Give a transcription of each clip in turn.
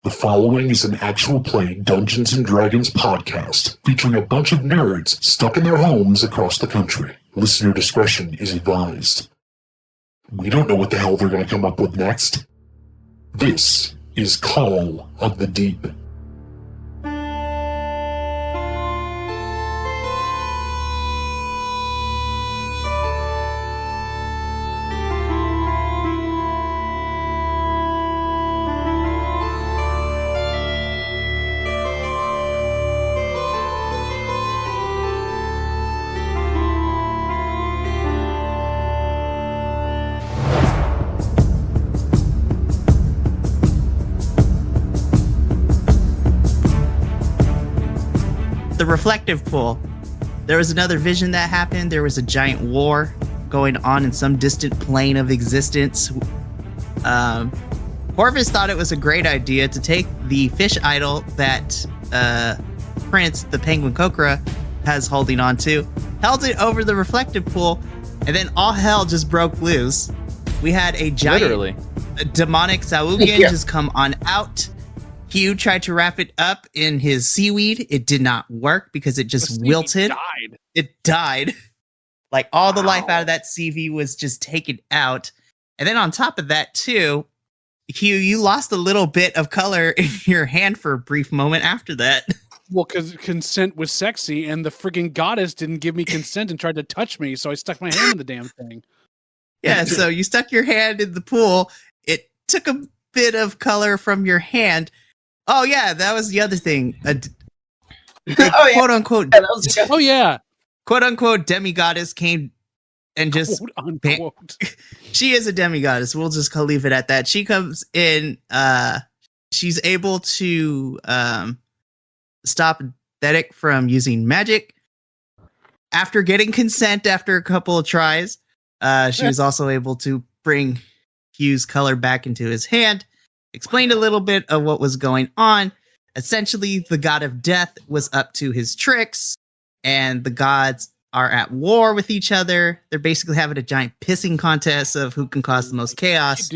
The following is an actual play Dungeons & Dragons podcast featuring a bunch of nerds stuck in their homes across the country. Listener discretion is advised. We don't know what the hell they're going to come up with next. This is Call of the Deep. The reflective pool. There was another vision that happened. There was a giant war going on in some distant plane of existence. Horvis thought it was a great idea to take the fish idol that Prince, the penguin Kokra, has holding on to, held it over the reflective pool, and then all hell just broke loose. We had a giant demonic Saugan just come on out. Hugh tried to wrap it up in his seaweed. It did not work because it just wilted. It died. Like all the life out of that CV was just taken out. And then on top of that too, Hugh, you lost a little bit of color in your hand for a brief moment after that. Well, because consent was sexy and the friggin' goddess didn't give me consent and tried to touch me, so I stuck my hand in the damn thing. Yeah, so you stuck your hand in the pool. It took a bit of color from your hand. Oh yeah, that was the other thing. Quote unquote. Quote unquote demigoddess came and just she is a demigoddess. We'll just leave it at that. She comes in. She's able to stop Thedic from using magic after getting consent after a couple of tries. She was also able to bring Hugh's color back into his hand. Explained a little bit of what was going on. Essentially, the god of death was up to his tricks, and the gods are at war with each other. They're basically having a giant pissing contest of who can cause the most chaos.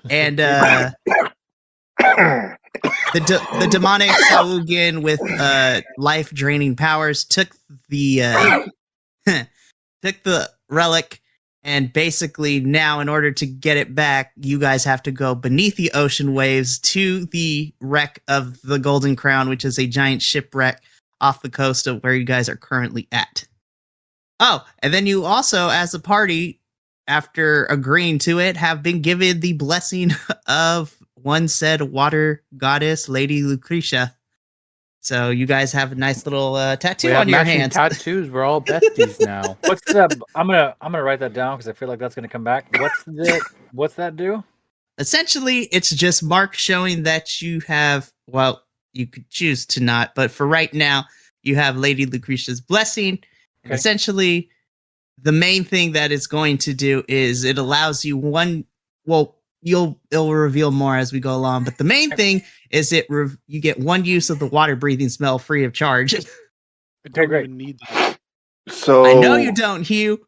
And the demonic Saugan with life-draining powers took the relic. And basically now, in order to get it back, you guys have to go beneath the ocean waves to the wreck of the Golden Crown, which is a giant shipwreck off the coast of where you guys are currently at. Oh, and then you also, as a party, after agreeing to it, have been given the blessing of one said water goddess, Lady Lucretia. So you guys have a nice little tattoo on your hands. Tattoos. We're all besties now. What's that? I'm gonna write that down because I feel like that's gonna come back. What's that do? Essentially, it's just mark showing that you have. Well, you could choose to not, but for right now, you have Lady Lucretia's blessing. Okay. And essentially, the main thing that it's going to do is it allows you one. Well, it'll reveal more as we go along, but the main thing is you get one use of the water breathing smell free of charge. I don't even need that. So I know you don't, Hugh.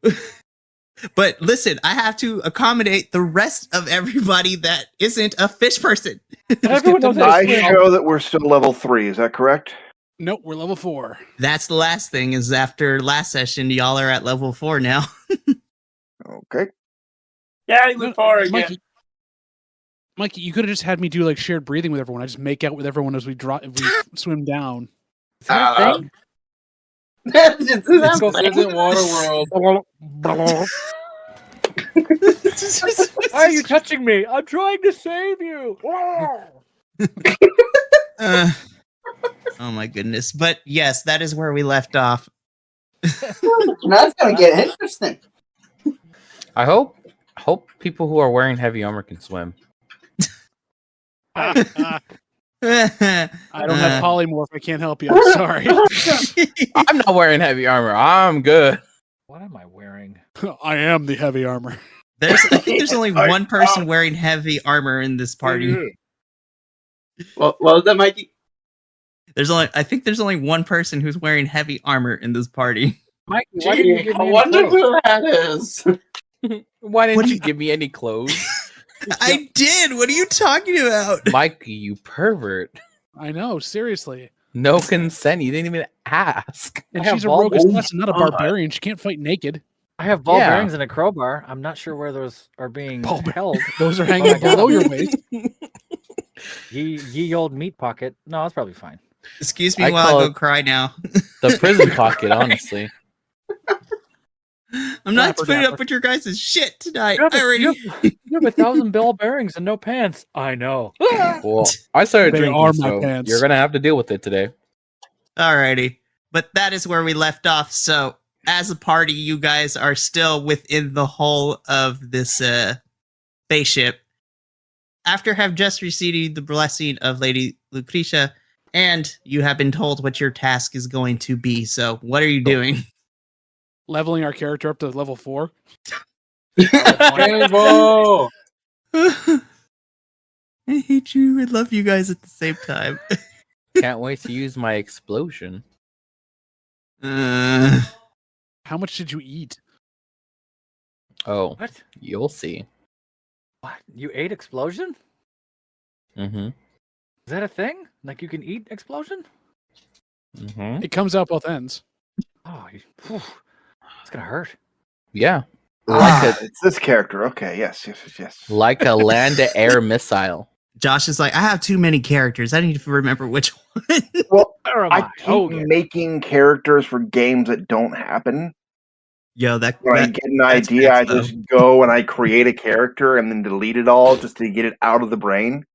But listen, I have to accommodate the rest of everybody that isn't a fish person. I show that we're still level 3, is that correct? Nope, we're level 4. That's the last thing, is after last session, y'all are at level 4 now. Okay. Yeah, level 4 again. Mikey, you could have just had me do like shared breathing with everyone. I just make out with everyone as we swim down. Is that a thing? Isn't Waterworld. Why are you touching me? I'm trying to save you. Oh my goodness. But yes, that is where we left off. That's going to get interesting. I hope people who are wearing heavy armor can swim. I don't have polymorph. I can't help you. I'm sorry. I'm not wearing heavy armor. I'm good. What am I wearing? I am the heavy armor. I think there's only one person wearing heavy armor in this party. What was that, Mikey? I think there's only one person who's wearing heavy armor in this party. Mikey, why didn't you give me I wonder who that is. Why didn't you give me any clothes? I did. What are you talking about? Mikey, you pervert. I know, seriously. No consent. You didn't even ask. And have she's a ball rogue bearings. assassin, not a barbarian. She can't fight naked. I have ball Yeah. bearings and a crowbar. I'm not sure where those are being Ball bear- held. Those are I hanging got below them. your waist. Ye old meat pocket. No, that's probably fine. Excuse me I while I call go it- cry now. The prison pocket, honestly. I'm not Dapper, putting dapper. up with your guys' shit tonight. You have, I already. you have 1,000 ball bearings and no pants. I know. Well, I started They drinking, are my so pants. you're gonna have to deal with it today. Alrighty. But that is where we left off. So, as a party, you guys are still within the hull of this spaceship. After have just received the blessing of Lady Lucretia, and you have been told what your task is going to be. So, what are you doing? Leveling our character up to level 4. Cannonball! I hate you. I love you guys at the same time. Can't wait to use my explosion. Uh, How much did you eat? Oh, What? you'll see. What? You ate explosion? Mm-hmm. Is that a thing? Like you can eat explosion? Mm-hmm. It comes out both ends. Oh, it's gonna hurt. Yeah. Like It's this character. Okay, yes. like a land-to-air missile. Josh is like, I have too many characters. I need to remember which one. Well, Where am I I? keep Hogan. making characters for games that don't happen. Yo, that, When I that get an that's idea, I facts, though. just go and I create a character and then delete it all just to get it out of the brain.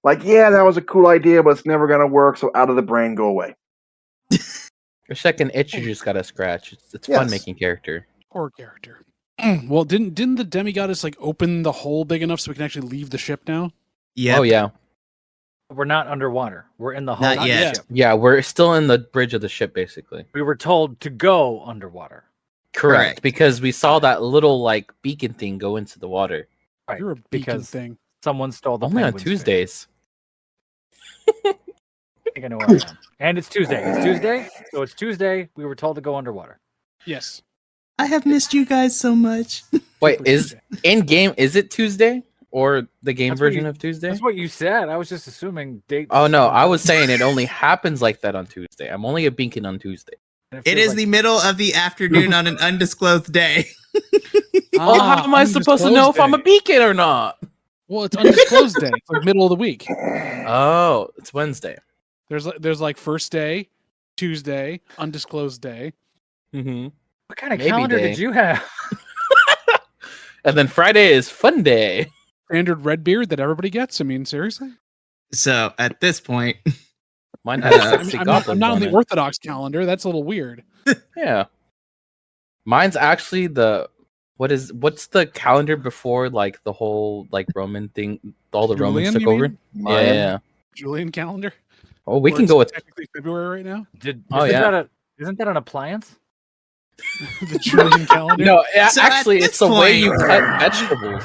Like, yeah, that was a cool idea, but it's never gonna work. So out of the brain, go away. There's like an itch you just gotta scratch. It's fun Yes. making character. Poor character. Well, didn't the demigoddess like open the hole big enough so we can actually leave the ship now? Yeah. Oh yeah. We're not underwater. We're in the hull Not of the yet. ship. Yeah, we're still in the bridge of the ship, basically. We were told to go underwater. Correct. Because we saw that little like beacon thing go into the water. Right. You're a beacon because thing. someone stole the Only on penguin's fish. Tuesdays. I think I know where I am. And it's Tuesday. It's Tuesday. So it's Tuesday. We were told to go underwater. Yes. I have missed you guys so much. Wait, Super is Tuesday. in game is it Tuesday? Or the game That's what version you- of Tuesday? That's what you said. I was just assuming dates. Oh no, I was saying it only happens like that on Tuesday. I'm only a beacon on Tuesday. And It feels is like- the middle of the afternoon on an undisclosed day. Oh, how am I supposed to know if I'm a beacon or not? Well, it's undisclosed day. It's like middle of the week. Oh, it's Wednesday. There's like first day, Tuesday, undisclosed day. Mm-hmm. What kind of Maybe calendar day. did you have? And then Friday is fun day. Standard red beard that everybody gets. I mean, seriously. So at this point, Mine Uh, has I'm, 60 I'm not, I'm goblins not on on the it. Orthodox calendar. That's a little weird. Yeah. Mine's actually what's the calendar before like the whole like Roman thing, all the Romans Julian, took you over? mean? Yeah. Julian calendar. Oh, we Or can it's go with technically February right now. Oh, yeah. Isn't that an appliance? The Julian calendar. No, So at actually this it's the way you point- cut vegetables.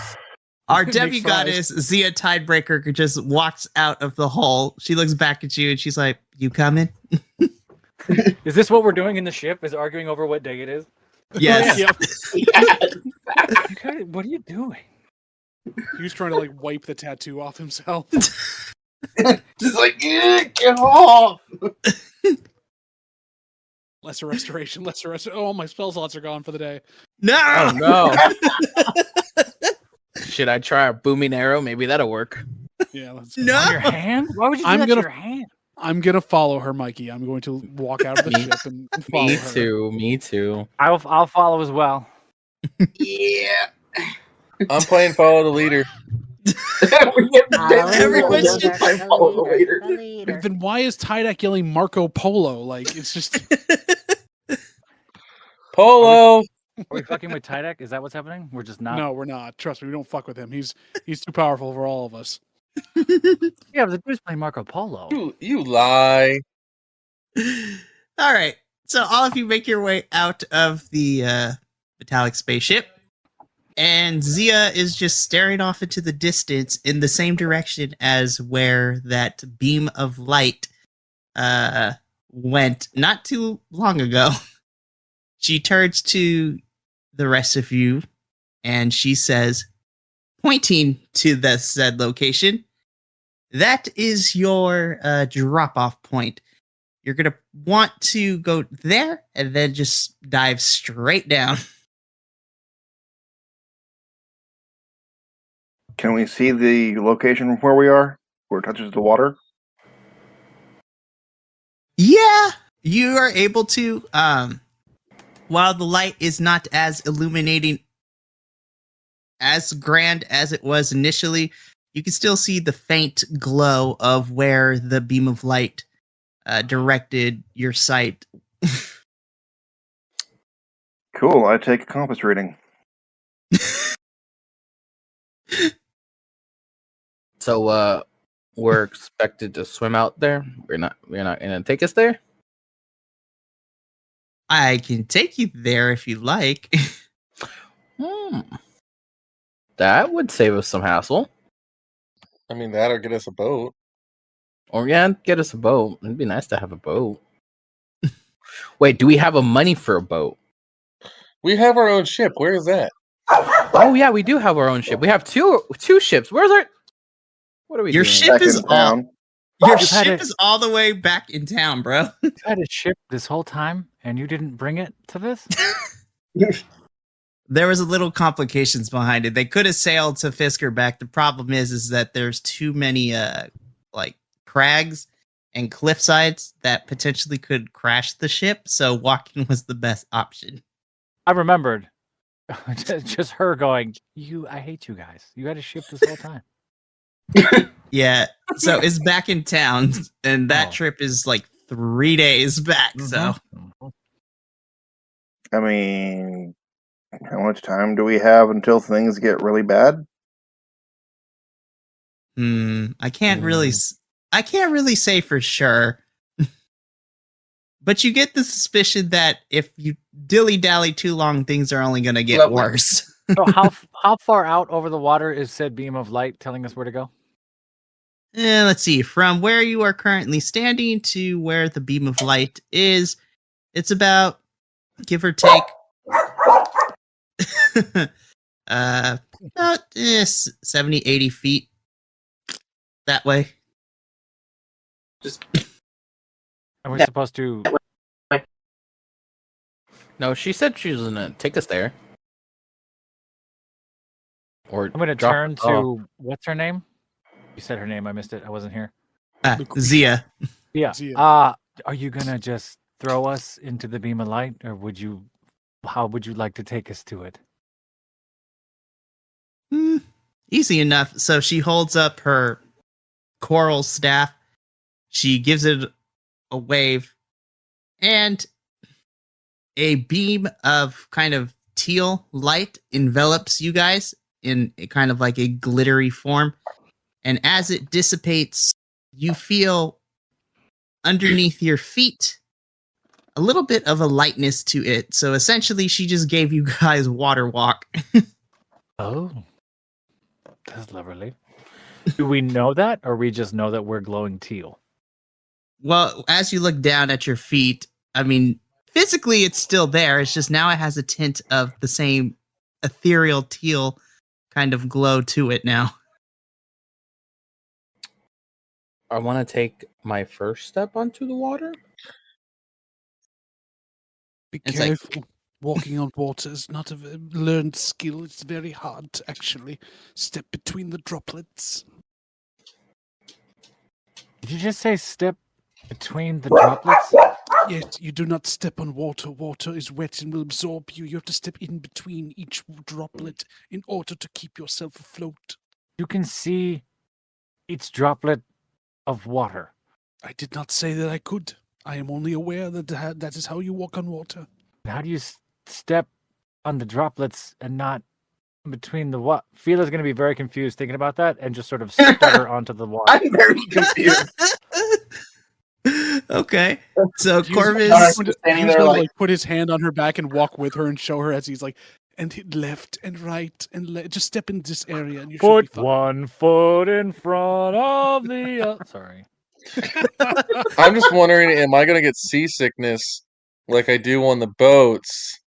our Make demigoddess Zia Tidebreaker just walks out of the hole. She looks back at you and she's like, "You coming?" Is this what we're doing in the ship? Is arguing over what day it is? Yes. Yep. Okay, what are you doing? He was trying to like wipe the tattoo off himself. Just like, "Yeah, get off!" Lesser restoration. Oh, my spell slots are gone for the day. No. Oh no. Should I try a booming arrow? Maybe that'll work. Yeah. Let's No. On your hand? Why would you do I'm that gonna- to your hand? I'm gonna follow her, Mikey. I'm going to walk out of the Me- ship and follow Me her. too. Me too. I'll follow as well. Yeah. I'm playing follow the leader. We get Everyone just should- play follow the leader. Then why is Tydak yelling Marco Polo? Like it's just Polo. Are we fucking with Tydak? Is that what's happening? We're just not. no, we're not. Trust me, we don't fuck with him. He's too powerful for all of us. Yeah, but the dude's playing Marco Polo. You lie. All right. So all of you make your way out of the metallic spaceship. And Zia is just staring off into the distance in the same direction as where that beam of light went not too long ago. She turns to the rest of you and she says, pointing to the said location, that is your drop-off point. You're going to want to go there and then just dive straight down. Can we see the location from where we are? Where it touches the water? Yeah, you are able to. While the light is not as illuminating, as grand as it was initially, you can still see the faint glow of where the beam of light directed your sight. Cool. I take a compass reading. So we're expected to swim out there. We're not gonna take us there. I can take you there if you like. That would save us some hassle. I mean, that or get us a boat. Or get us a boat. It'd be nice to have a boat. Wait, do we have a money for a boat? We have our own ship. Where is that? Oh yeah, we do have our own ship. We have two ships. Where's our? What are we Your doing? ship Back is in town. Your You've had ship it- is all the way back in town, bro. You had a ship this whole time, and you didn't bring it to this? There was a little complications behind it. They could have sailed to Fiskerback. The problem is that there's too many like crags and cliff sides that potentially could crash the ship. So walking was the best option. I remembered. Just her going, I hate you guys. You had a ship this whole time. Yeah. So it's back in town, and that Oh. trip is like 3 days back. So I mean, how much time do we have until things get really bad? I can't really say for sure. But you get the suspicion that if you dilly-dally too long, things are only going to get Lovely. worse. So how far out over the water is said beam of light telling us where to go? Let's see. From where you are currently standing to where the beam of light is, it's about, give or take, about 70, 80 feet that way. Are we supposed to? No, she said she was gonna take us there. Or I'm going to drop- turn to oh. what's her name? You said her name. I missed it. I wasn't here. Zia. Yeah. Zia. Are you going to just throw us into the beam of light, or how would you like to take us to it? Easy enough. So she holds up her coral staff. She gives it a wave, and a beam of kind of teal light envelops you guys in a kind of like a glittery form. And as it dissipates, you feel underneath your feet a little bit of a lightness to it. So essentially, she just gave you guys water walk. Oh, that's lovely. Do we know that, or we just know that we're glowing teal? Well, as you look down at your feet, I mean, physically it's still there. It's just now it has a tint of the same ethereal teal kind of glow to it now. I want to take my first step onto the water. Be It's like- careful. Walking on water is not a learned skill. It's very hard to actually step between the droplets. Did you just say step between the droplets? Yes, you do not step on water. Water is wet and will absorb you. You have to step in between each droplet in order to keep yourself afloat. You can see each droplet of water. I did not say that I could. I am only aware that that is how you walk on water. How do you step on the droplets and not in between the what? Fila's going to be very confused thinking about that and just sort of stutter onto the water. I'm very confused. Okay. So He's Corvus, Just standing there gonna like- put his hand on her back and walk with her and show her as he's like, and hit left and right and just step in this area and you should be Put fine. one foot in front of the other. Sorry. I'm just wondering, am I gonna get seasickness like I do on the boats,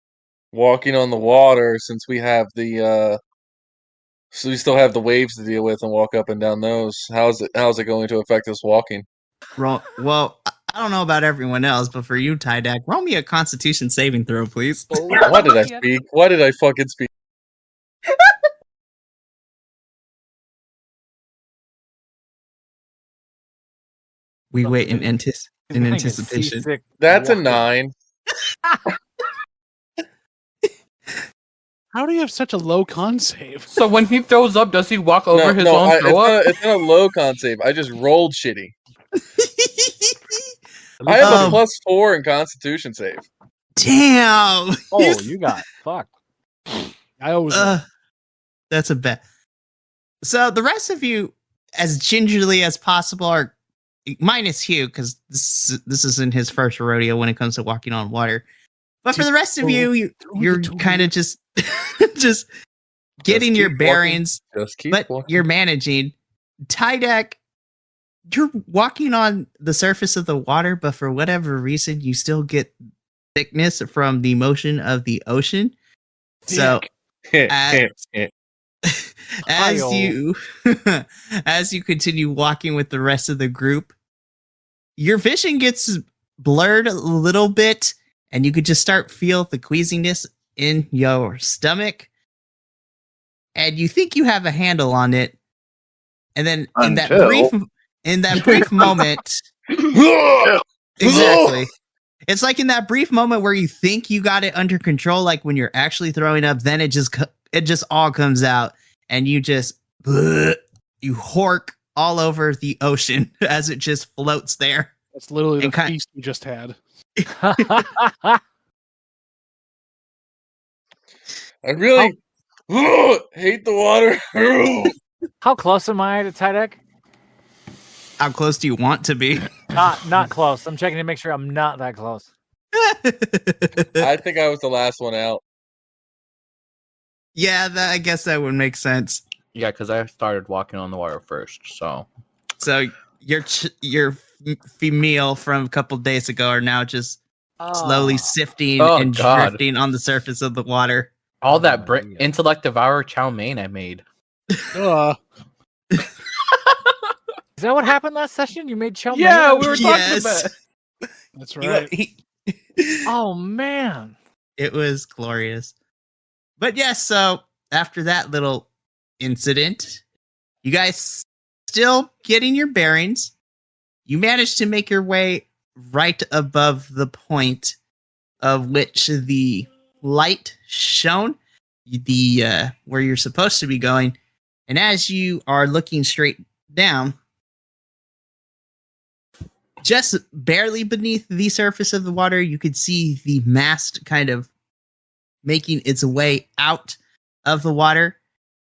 walking on the water, since we have the So we still have the waves to deal with and walk up and down those. How's it going to affect us walking? Well, I don't know about everyone else, but for you, Tydak, roll me a Constitution saving throw, please. Why did I speak? Why did I fucking speak? We wait in anticipation. That's a 9. How do you have such a low con save? So when he throws up, does he walk over his own throw up? It's not a low con save. I just rolled shitty. I have a +4 in Constitution save. Damn. Oh, you got fucked. I always. That's a bet. So the rest of you, as gingerly as possible, are minus Hugh because this isn't his first rodeo when it comes to walking on water. But for the rest of you, you're kind of just getting your bearings, but you're managing. Tydak, you're walking on the surface of the water, but for whatever reason, you still get thickness from the motion of the ocean. So as you continue walking with the rest of the group, your vision gets blurred a little bit, and you could just start feel the queasiness in your stomach, and you think you have a handle on it, and then in that brief moment, exactly. It's like in that brief moment where you think you got it under control, like when you're actually throwing up, then it just all comes out, and you just you hork all over the ocean as it just floats there. That's literally the feast we just had. I really hate the water. How close am I to Tydak? How close do you want to be? Not close. I'm checking to make sure I'm not that close. I think I was the last one out. Yeah, I guess that would make sense. Yeah, because I started walking on the water first. So your meal from a couple days ago are now just slowly sifting and drifting on the surface of the water. All that intellect devour chow mein I made. Is that what happened last session? You made chow mein? Yeah, we were talking about it. That's right. Oh, man. It was glorious. But yes, so after that little incident, you guys still getting your bearings. You managed to make your way right above the point of which the light shone, where you're supposed to be going. And as you are looking straight down, just barely beneath the surface of the water, you could see the mast kind of making its way out of the water.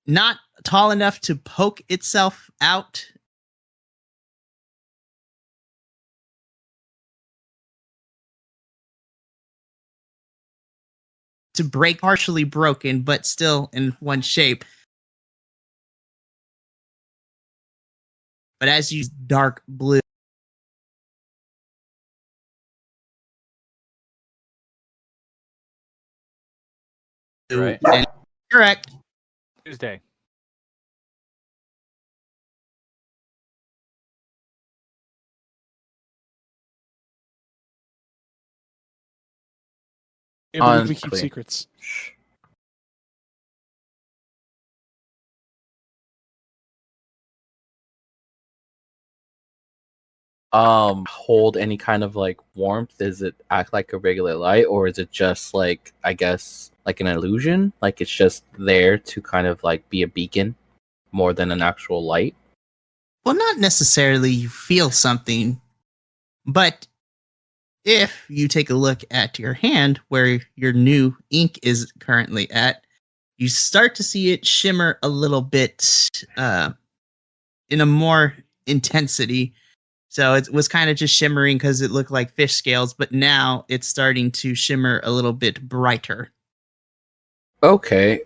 Not tall enough to poke itself out. To break, partially broken, but still in one shape. But as you dark blue. Right. And correct. Tuesday. We keep secrets. Hold any kind of like warmth? Does it act like a regular light, or is it just like, I guess, like an illusion? Like it's just there to kind of like be a beacon more than an actual light? Well, not necessarily you feel something, but if you take a look at your hand where your new ink is currently at, you start to see it shimmer a little bit in a more intensity. So it was kind of just shimmering because it looked like fish scales, but now it's starting to shimmer a little bit brighter. Okay,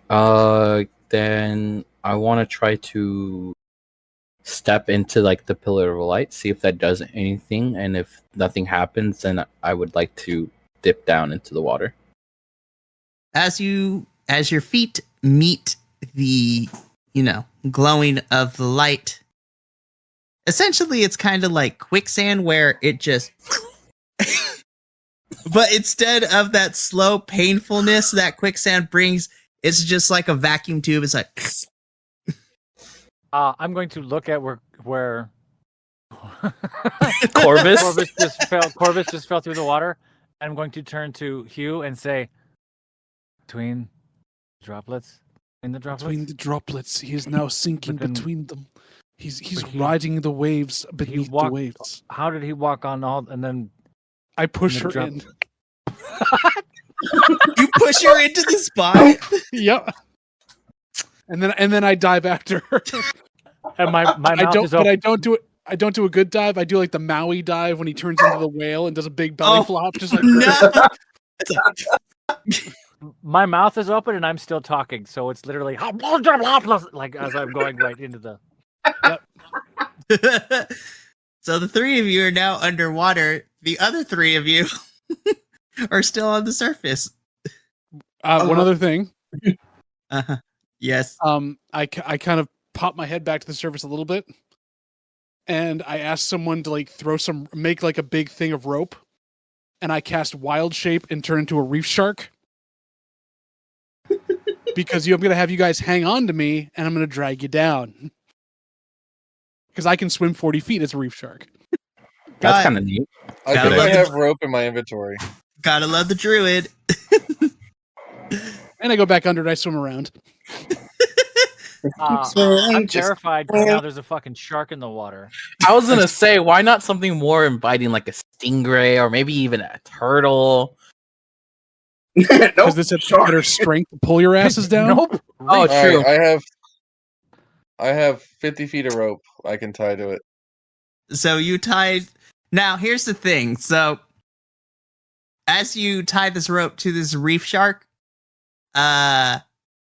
then I want to try to step into like the pillar of light, see if that does anything, and if nothing happens, then I would like to dip down into the water. As your feet meet the glowing of the light. Essentially, it's kind of like quicksand where it just... But instead of that slow painfulness that quicksand brings, it's just like a vacuum tube. It's like... I'm going to look at where Corvus? Corvus just fell through the water. I'm going to turn to Hugh and say, between droplets, Between the droplets, he is now sinking between them. He's But he- riding the waves beneath the walked- waves. How did he walk on all and then I push the her drop- in. You push her into the spot? Yep. And then I dive after her. and my mouth is open? I don't do it. I don't do a good dive. I do like the Maui dive when he turns into the whale and does a big belly flop, just like No. My mouth is open and I'm still talking, so it's literally like as I'm going right into the. So the three of you are now underwater. The other three of you are still on the surface. One other thing. Yes. I kind of pop my head back to the surface a little bit, and I ask someone to like make like a big thing of rope, and I cast Wild Shape and turn into a reef shark. Because I'm going to have you guys hang on to me, and I'm going to drag you down. Because I can swim 40 feet as a reef shark. That's kind of neat. I Gotta think I love have rope in my inventory. Gotta love the druid. And I go back under and I swim around. I'm terrified because now there's a fucking shark in the water. I was gonna say, why not something more inviting, like a stingray or maybe even a turtle? Because this has better strength to pull your asses down. Nope. Oh, All true. right, I have 50 feet of rope I can tie to it. So you tied. Now here's the thing. So as you tie this rope to this reef shark,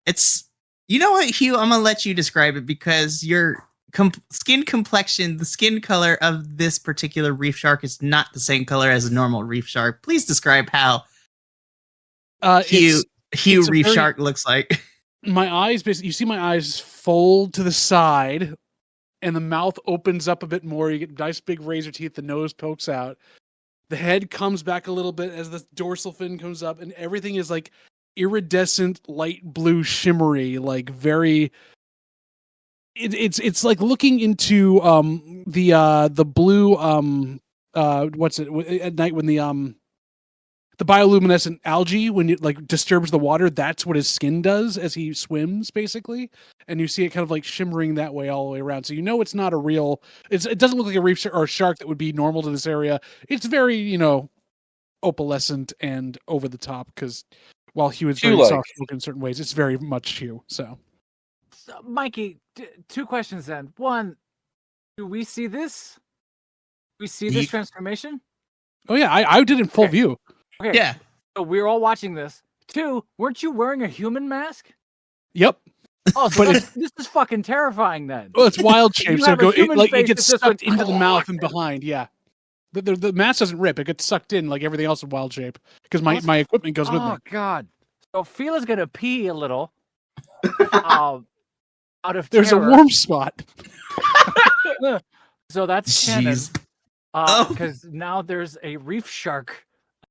it's, you know what, Hugh? I'm gonna let you describe it because your skin complexion, the skin color of this particular reef shark is not the same color as a normal reef shark. Please describe how Hugh it's reef shark looks like. My eyes, basically, you see my eyes fold to the side, and the mouth opens up a bit more. You get nice big razor teeth. The nose pokes out. The head comes back a little bit as the dorsal fin comes up, and everything is like iridescent, light blue, shimmery, like very. It's like looking into the blue what's it at night when the bioluminescent algae, when it like disturbs the water, that's what his skin does as he swims, basically. And you see it kind of like shimmering that way all the way around. So you know it's not a real. It doesn't look like a reef shark or a shark that would be normal to this area. It's very opalescent and over the top because while Hugh is very soft spoken in certain ways, it's very much Hugh. So Mikey, two questions then. One, do we see this? We see this transformation? Oh yeah, I did it in full view. Okay. Yeah. So we're all watching this. Two, weren't you wearing a human mask? Yep. Oh, so this is fucking terrifying then. Well, it's wild shape, You so have a human it face gets that just sucked went into the mouth and behind. Yeah, the mask doesn't rip; it gets sucked in like everything else in wild shape because my equipment goes with me. Oh god. So Fila's gonna pee a little. Out of There's terror. a warm spot. So that's canon. Oh. Because now there's a reef shark,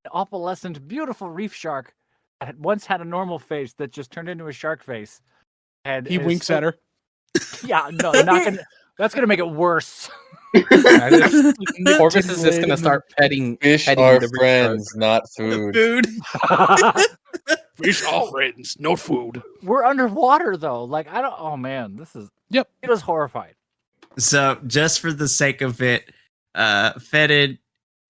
an opalescent, beautiful reef shark that had once had a normal face that just turned into a shark face. And He winks at her. Yeah, no, not gonna. That's gonna make it worse. Corvus is just gonna start petting. Fish petting are the reef friends, not food. Food. Fish are friends, not food. We're underwater though. Like I don't. Oh man, this is. Yep. It was horrified. So just for the sake of it, Fetid,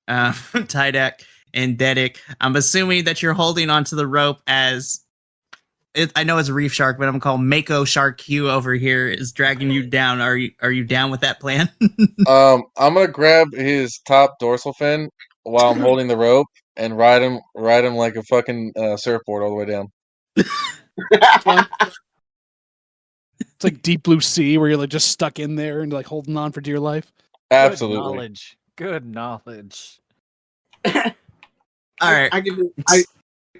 Tydak, and Dedic, I'm assuming that you're holding onto the rope as I know it's a reef shark, but I'm called Mako Shark Q over here is dragging you down. Are you down with that plan? I'm gonna grab his top dorsal fin while I'm holding the rope and ride him like a fucking surfboard all the way down. It's like Deep Blue Sea where you're like just stuck in there and like holding on for dear life. Absolutely. Good knowledge. All right.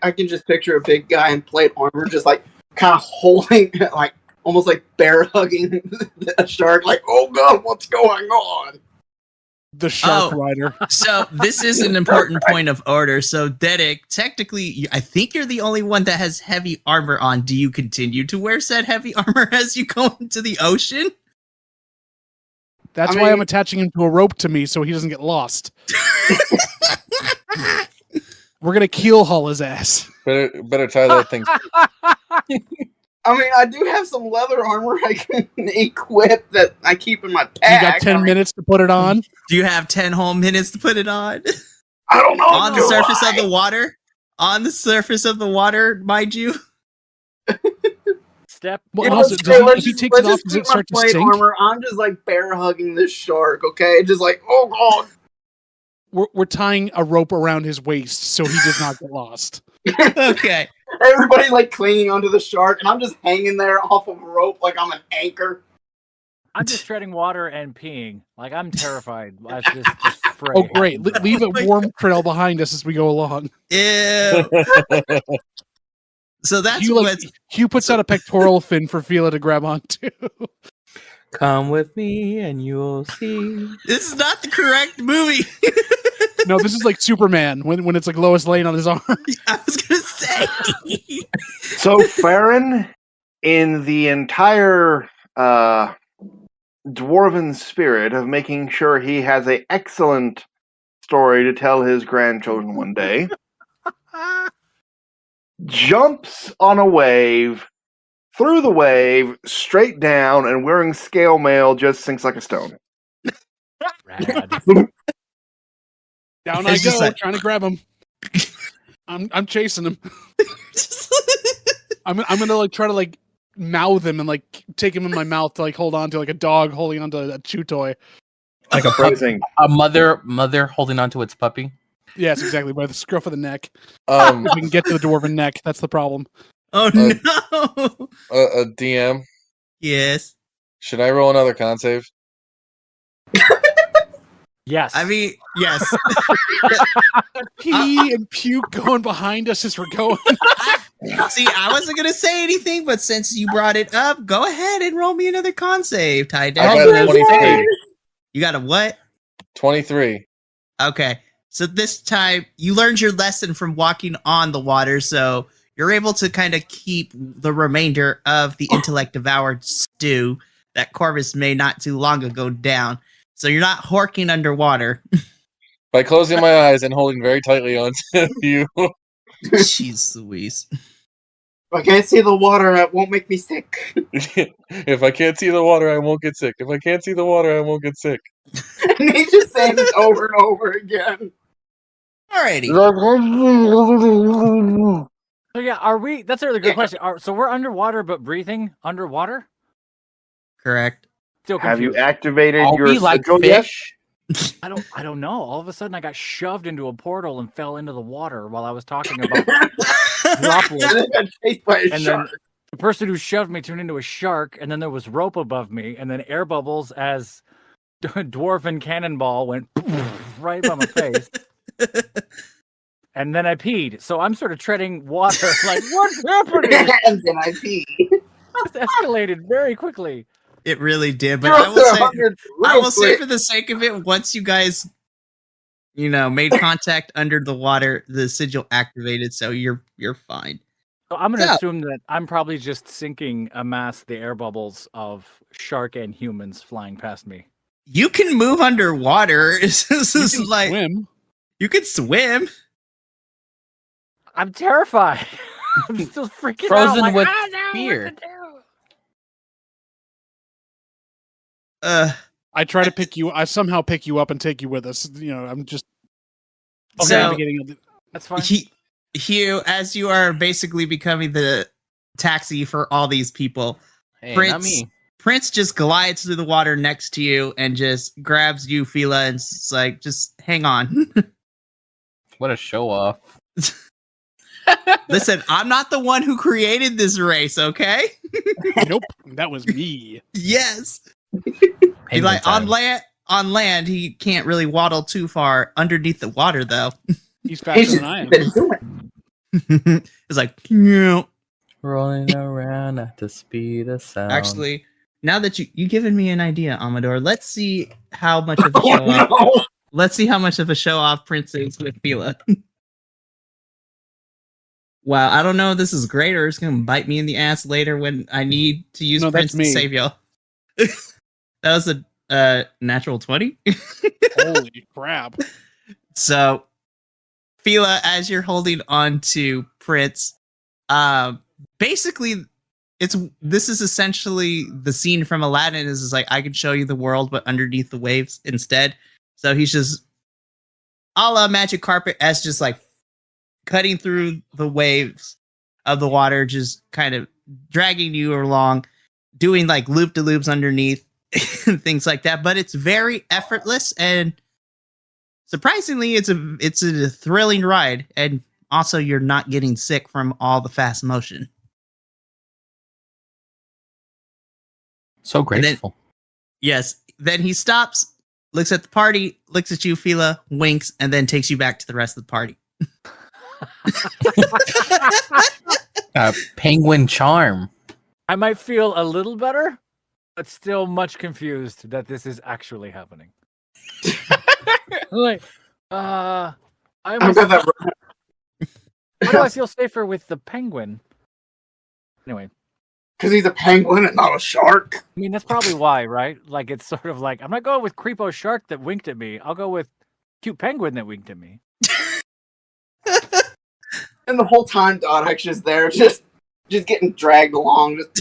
I can just picture a big guy in plate armor, just like kind of holding, like almost like bear hugging a shark. Like, oh god, what's going on? The shark rider. So this is an important point of order. So Dedek, technically, I think you're the only one that has heavy armor on. Do you continue to wear said heavy armor as you go into the ocean? That's why I'm attaching him to a rope to me so he doesn't get lost. We're gonna keel haul his ass. Better tie that thing. I mean, I do have some leather armor I can equip that I keep in my pack. You got 10 minutes to put it on? Do you have 10 whole minutes to put it on? I don't know. On the surface of the water? On the surface of the water, mind you? Step. Well, also, if he takes it off, does it start to sink? Armor, I'm just like bear hugging this shark, okay? Just like, oh god. We're tying a rope around his waist so he does not get lost. Okay. Everybody's like clinging onto the shark, and I'm just hanging there off of a rope like I'm an anchor. I'm just treading water and peeing. Like, I'm terrified as this fray. Oh, great. Leave a warm trail behind us as we go along. Ew. So that's Hugh puts out a pectoral fin for Fila to grab onto. Come with me and you'll see. This is not the correct movie. No, this is like Superman when it's like Lois Lane on his arm. I was gonna say. So Farron, in the entire dwarven spirit of making sure he has an excellent story to tell his grandchildren one day, jumps on a wave, through the wave, straight down, and wearing scale mail just sinks like a stone. Rad. Down I go, trying to grab him. I'm chasing him. I'm gonna like try to like mouth him and like take him in my mouth to like hold on to like a dog holding onto a chew toy. Like a mother holding onto its puppy. Yes, exactly, by the scruff of the neck. If we can get to the dwarven neck, that's the problem. Oh no! A DM. Yes. Should I roll another con save? Yes. I mean, yes. Pee and puke going behind us as we're going. See, I wasn't gonna say anything, but since you brought it up, go ahead and roll me another con save, Ty. I got 23. You got a what? 23. Okay. So this time you learned your lesson from walking on the water, so you're able to kind of keep the remainder of the intellect devoured stew that Corvus made not too long ago down. So you're not horking underwater. By closing my eyes and holding very tightly onto you. Jeez Louise. If I can't see the water, it won't make me sick. If I can't see the water, I won't get sick. If I can't see the water, I won't get sick. And he's just saying this over and over again. Alrighty. So yeah, are we? That's a really good question. So we're underwater, but breathing underwater? Correct. Still Have confused. you activated Are your we like sigil yet? fish? I don't know. All of a sudden, I got shoved into a portal and fell into the water while I was talking about droplets. And then got chased by a And shark. then the person who shoved me turned into a shark, and then there was rope above me, and then air bubbles as dwarven cannonball went right by my face. And then I peed. So I'm sort of treading water. Like, what's happening? And then I pee. This escalated very quickly. It really did, but You're I up to will say 100 I real will say quick. for the sake of it, once you guys, made contact under the water, the sigil activated, so you're fine. So I'm going to So- assume that I'm probably just sinking amass the air bubbles of shark and humans flying past me. You can move underwater. This You is can like swim. you can swim. I'm terrified. I'm still freaking Frozen out. Like, with I don't know fear. what to do. I try to I somehow pick you up and take you with us. I'm just So- navigating. That's fine. Hugh, as you are basically becoming the taxi for all these people, Hey, Prince, not me. Prince just glides through the water next to you and just grabs you, Fila, and it's like, just hang on. What a show off. Listen, I'm not the one who created this race, okay? Nope, that was me. Yes. Penguin Like time. on land, he can't really waddle too far underneath the water, though. He's faster He's than I am. been doing. It's like, yeah. Rolling around at the speed of sound. Actually, now that you given me an idea, Amador, let's see how much of a Oh, show off. no. Let's see how much of a show off Prince is with Fila. Wow, I don't know if this is great or it's gonna bite me in the ass later when I need to use No, Prince that's me. to save y'all. That was a natural 20. Holy crap. So, Fila, as you're holding on to Prince, basically, this is essentially the scene from Aladdin. Is like I can show you the world, but underneath the waves instead. So he's just a la magic carpet, as just like cutting through the waves of the water, just kind of dragging you along, doing like loop de loops underneath and things like that. But it's very effortless and surprisingly, it's a thrilling ride, and also you're not getting sick from all the fast motion. So graceful. Then he stops, looks at the party, looks at you, Fila, winks, and then takes you back to the rest of the party. Penguin charm. I might feel a little better, but still much confused that this is actually happening. Like, I I've got that. why do I feel safer with the penguin? Anyway, Because he's a penguin and not a shark. I mean that's probably why, right? Like it's sort of like I'm not going with creepo shark that winked at me. I'll go with cute penguin that winked at me. And the whole time, Dodek's just there, just getting dragged along, just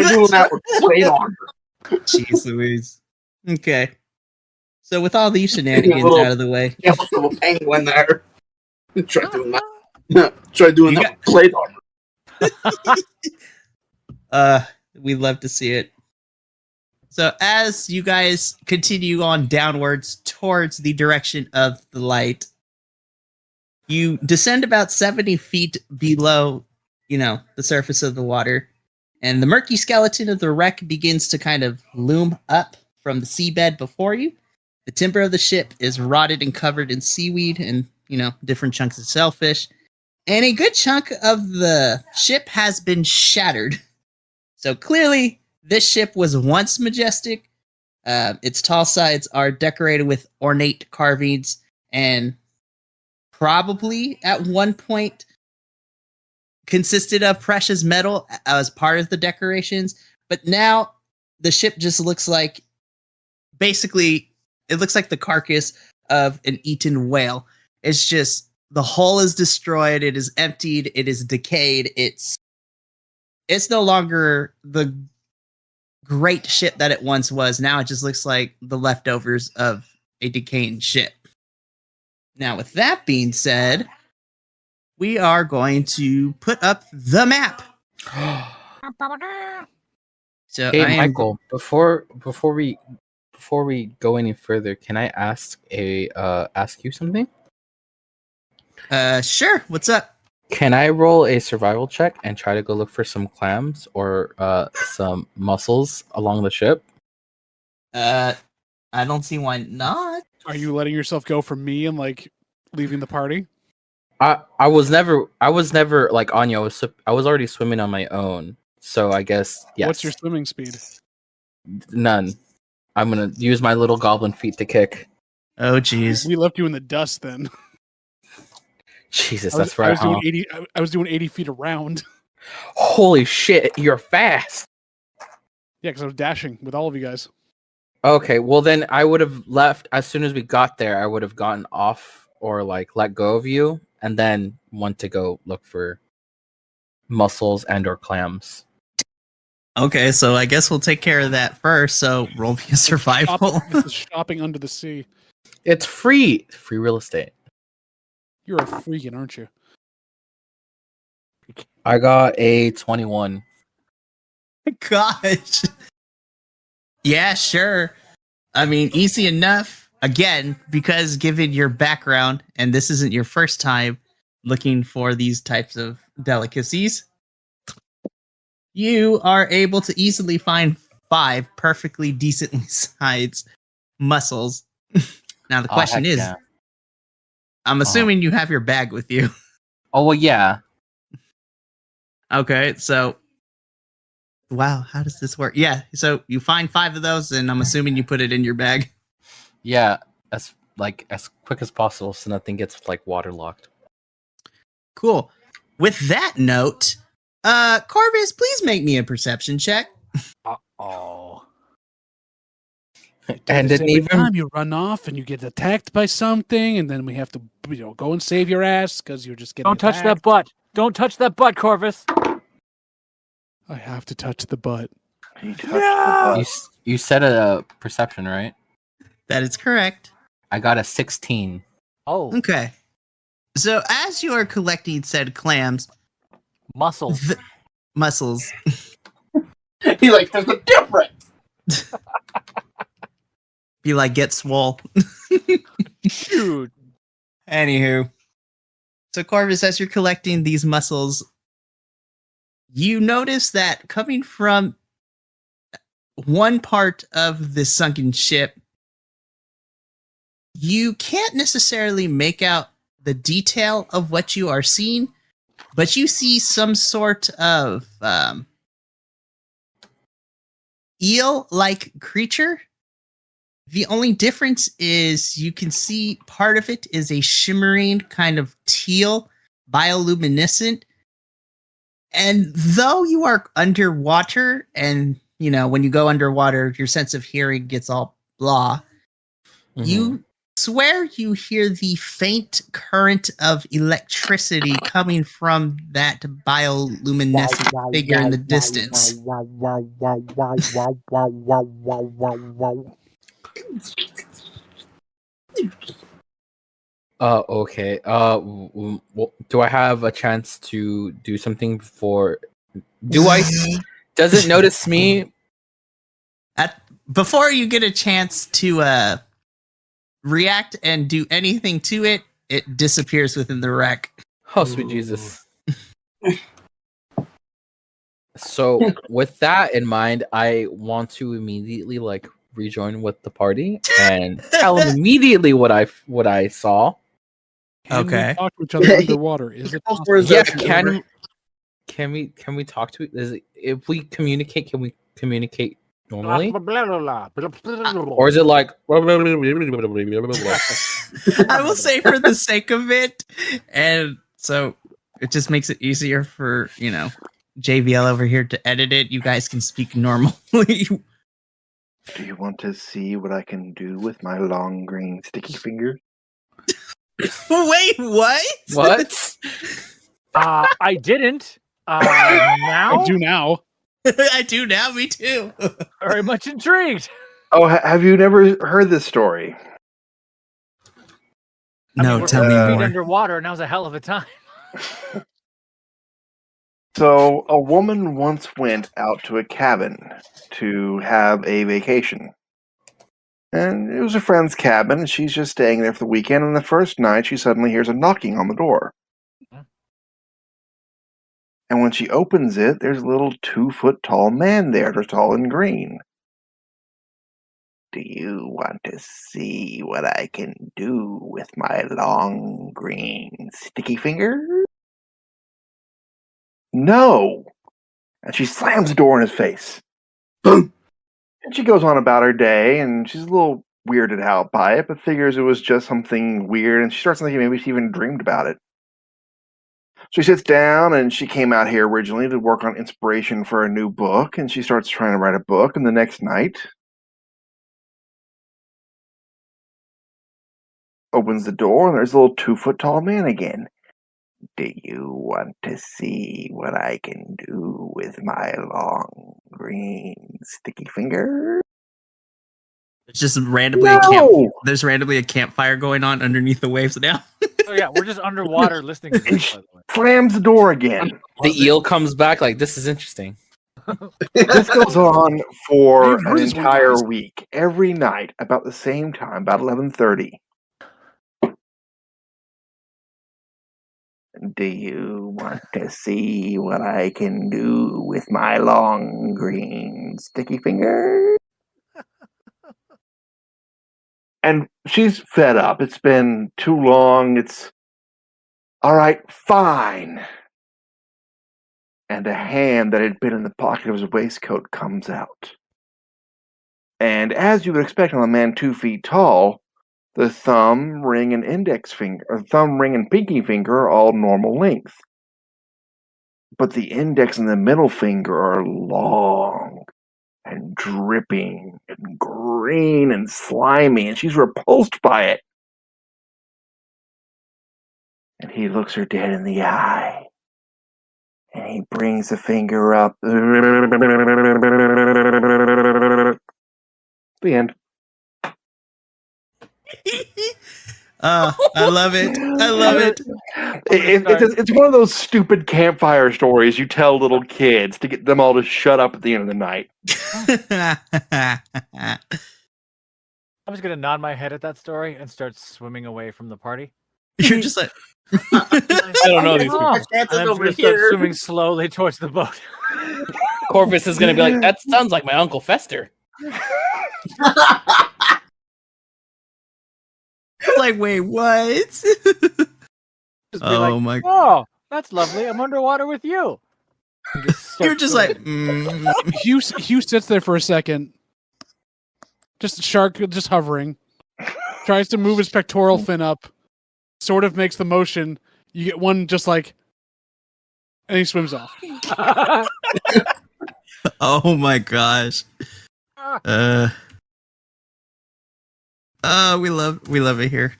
doing that with plate armor. Jeez Louise. Okay. So with all these shenanigans out of the way, Yeah, little penguin there. Try doing that. Try doing that with plate armor. we'd love to see it. So as you guys continue on downwards towards the direction of the light, you descend about 70 feet below, the surface of the water, and the murky skeleton of the wreck begins to kind of loom up from the seabed before you. The timber of the ship is rotted and covered in seaweed and, different chunks of shellfish. And a good chunk of the ship has been shattered. So clearly, this ship was once majestic. Its tall sides are decorated with ornate carvings and probably at one point consisted of precious metal as part of the decorations. But now the ship just looks like, basically, it looks like the carcass of an eaten whale. It's just, the hull is destroyed. It is emptied. It is decayed. It's no longer the great ship that it once was. Now it just looks like the leftovers of a decaying ship. Now, with that being said, we are going to put up the map. So, Hey, Michael, before we go any further, can I ask you something? Sure. What's up? Can I roll a survival check and try to go look for some clams or some mussels along the ship? I don't see why not. Are you letting yourself go from me and like leaving the party? I was never like Anya. I was already swimming on my own, so I guess yes. What's your swimming speed? None. I'm gonna use my little goblin feet to kick. Oh, jeez. We left you in the dust then. Jesus, that's right. I was doing 80 feet around. Holy shit, you're fast. Yeah, because I was dashing with all of you guys. Okay, well then I would have left as soon as we got there. I would have gotten off or like let go of you, and then went to go look for mussels and or clams. Okay, so I guess we'll take care of that first. So roll me a survival. This is shopping under the sea. It's free real estate. You're a freaking, aren't you? I got a 21. Gosh. Yeah, sure. I mean, easy enough. Again, because given your background, and this isn't your first time looking for these types of delicacies, you are able to easily find 5 perfectly decently sized mussels. Now, the question is, yeah. I'm assuming you have your bag with you. Oh, well, yeah. Okay, so wow, how does this work? Yeah, so you find 5 of those, and I'm assuming you put it in your bag. Yeah, as quick as possible, so nothing gets like waterlogged. Cool. With that note, Corvus, please make me a perception check. Oh. And This then every even time you run off and you get attacked by something, and then we have to go and save your ass because you're just getting Don't touch that attacked. butt. Don't touch that butt, Corvus. I have to touch the butt. He touched the butt. you said a perception, right? That is correct. I got a 16. Oh, Okay. So as you are collecting said clams, muscles. mussels, He's like, there's a difference. be like, get swole. Shoot. Anywho. So Corvus, as you're collecting these mussels, you notice that coming from one part of the sunken ship, you can't necessarily make out the detail of what you are seeing, but you see some sort of eel-like creature. The only difference is you can see part of it is a shimmering kind of teal, bioluminescent. And though you are underwater, and you know, when you go underwater, your sense of hearing gets all blah, you swear you hear the faint current of electricity coming from that bioluminescent figure in the distance. Okay. Do I have a chance to do something before? Does it notice me? Before you get a chance to react and do anything to it, it disappears within the wreck. Oh, sweet Jesus. So, with that in mind, I want to immediately rejoin with the party and tell them immediately what I saw. Can Okay. we talk to each other underwater? Is it possible? Yeah, can we talk to it? If we communicate, can we communicate normally? Or is it like I will say for the sake of it, and so it just makes it easier for, you know, JVL over here to edit it. You guys can speak normally. Do you want to see what I can do with my long green sticky fingers? Wait, what? What? I didn't. Now? I do now. I do now, me too. Very much intrigued. Oh, have you never heard this story? No, we're tell me 50 feet more. underwater, and that was a hell of a time. So, a woman once went out to a cabin to have a vacation. And it was a friend's cabin, and she's just staying there for the weekend. And the first night, she suddenly hears a knocking on the door. And when she opens it, there's a little 2-foot-tall man there, dressed all in green. Do you want to see what I can do with my long green sticky finger? No! And she slams the door in his face. And she goes on about her day, and she's a little weirded out by it, but figures it was just something weird, and she starts thinking maybe she even dreamed about it. So she sits down, and she came out here originally to work on inspiration for a new book, and she starts trying to write a book, and the next night opens the door, and there's a little 2-foot-tall man again. Do you want to see what I can do with my long green sticky finger? It's just randomly there's randomly a campfire going on underneath the waves now. Oh yeah, we're just underwater listening to this, by the way. Slams the door again. the eel comes back? Like, this is interesting. This goes on for I've heard an this one, entire guys. week, every night, about the same time, about 11:30. Do you want to see what I can do with my long green sticky finger? And she's fed up. It's been too long. It's all right, fine. and a hand that had been in the pocket of his waistcoat comes out. And as you would expect on a man 2 feet tall, the thumb, ring, and pinky finger are all normal length. But the index and the middle finger are long and dripping and green and slimy, and she's repulsed by it. And he looks her dead in the eye. And he brings the finger up. The end. I love it. I love it. It's one of those stupid campfire stories you tell little kids to get them all to shut up at the end of the night. I'm just gonna nod my head at that story and start swimming away from the party. You're just like, I don't know these people. And I'm just gonna start swimming slowly towards the boat. Corvus is gonna be like, that sounds like my Uncle Fester. like, wait, what? Just be Oh like, my! Oh, that's lovely. I'm underwater with you. You're just like, Hugh sits there for a second, just shark, just hovering, tries to move his pectoral fin up, sort of makes the motion. You get one just like, and he swims off. oh my gosh! We love it here.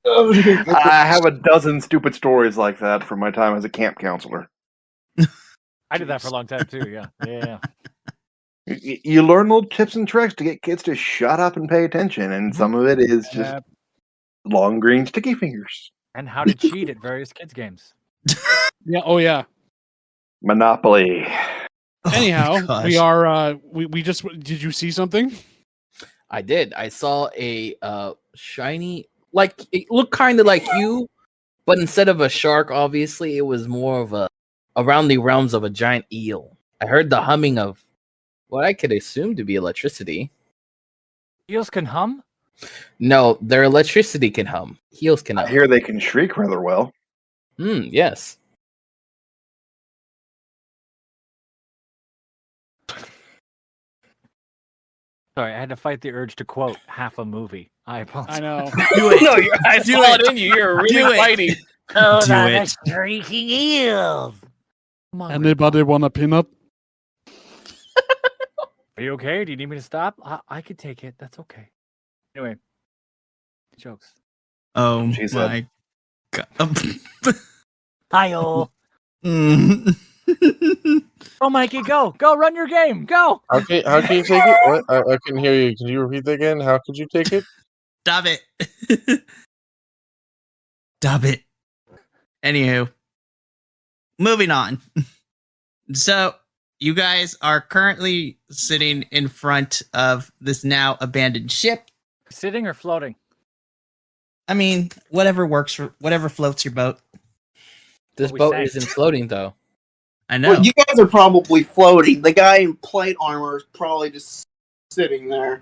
I have a dozen stupid stories like that from my time as a camp counselor. I did that for a long time too. Yeah. You learn little tips and tricks to get kids to shut up and pay attention, and some of it is just long green sticky fingers. And how to cheat at various kids games. Yeah. Oh yeah. Monopoly. Anyhow, we are. We just. Did you see something? I did. I saw a shiny, like it looked kind of like you, but instead of a shark, obviously, it was more of a around the realms of a giant eel. I heard the humming of what I could assume to be electricity. Eels can hum? No, their electricity can hum. Eels can hum. I hear they can shriek rather well. Yes. Sorry, I had to fight the urge to quote half a movie. I apologize. I know. Do it. No, I saw it in you. You're really fighting. Oh, Do the it. shrieking eels. Come on, Anybody want a peanut? are you okay? Do you need me to stop? I could take it. That's okay. Anyway, jokes. Oh She said. my god! Hi-oh. Mm. Oh, Mikey, go run your game, go. How can you take it? What? I couldn't hear you. Can you repeat that again? How could you take it? Stop it! Stop it! Anywho, moving on. So, you guys are currently sitting in front of this now abandoned ship. Sitting or floating? I mean, whatever floats your boat. This we boat sank. isn't floating though. I know. Well, you guys are probably floating. The guy in plate armor is probably just sitting there.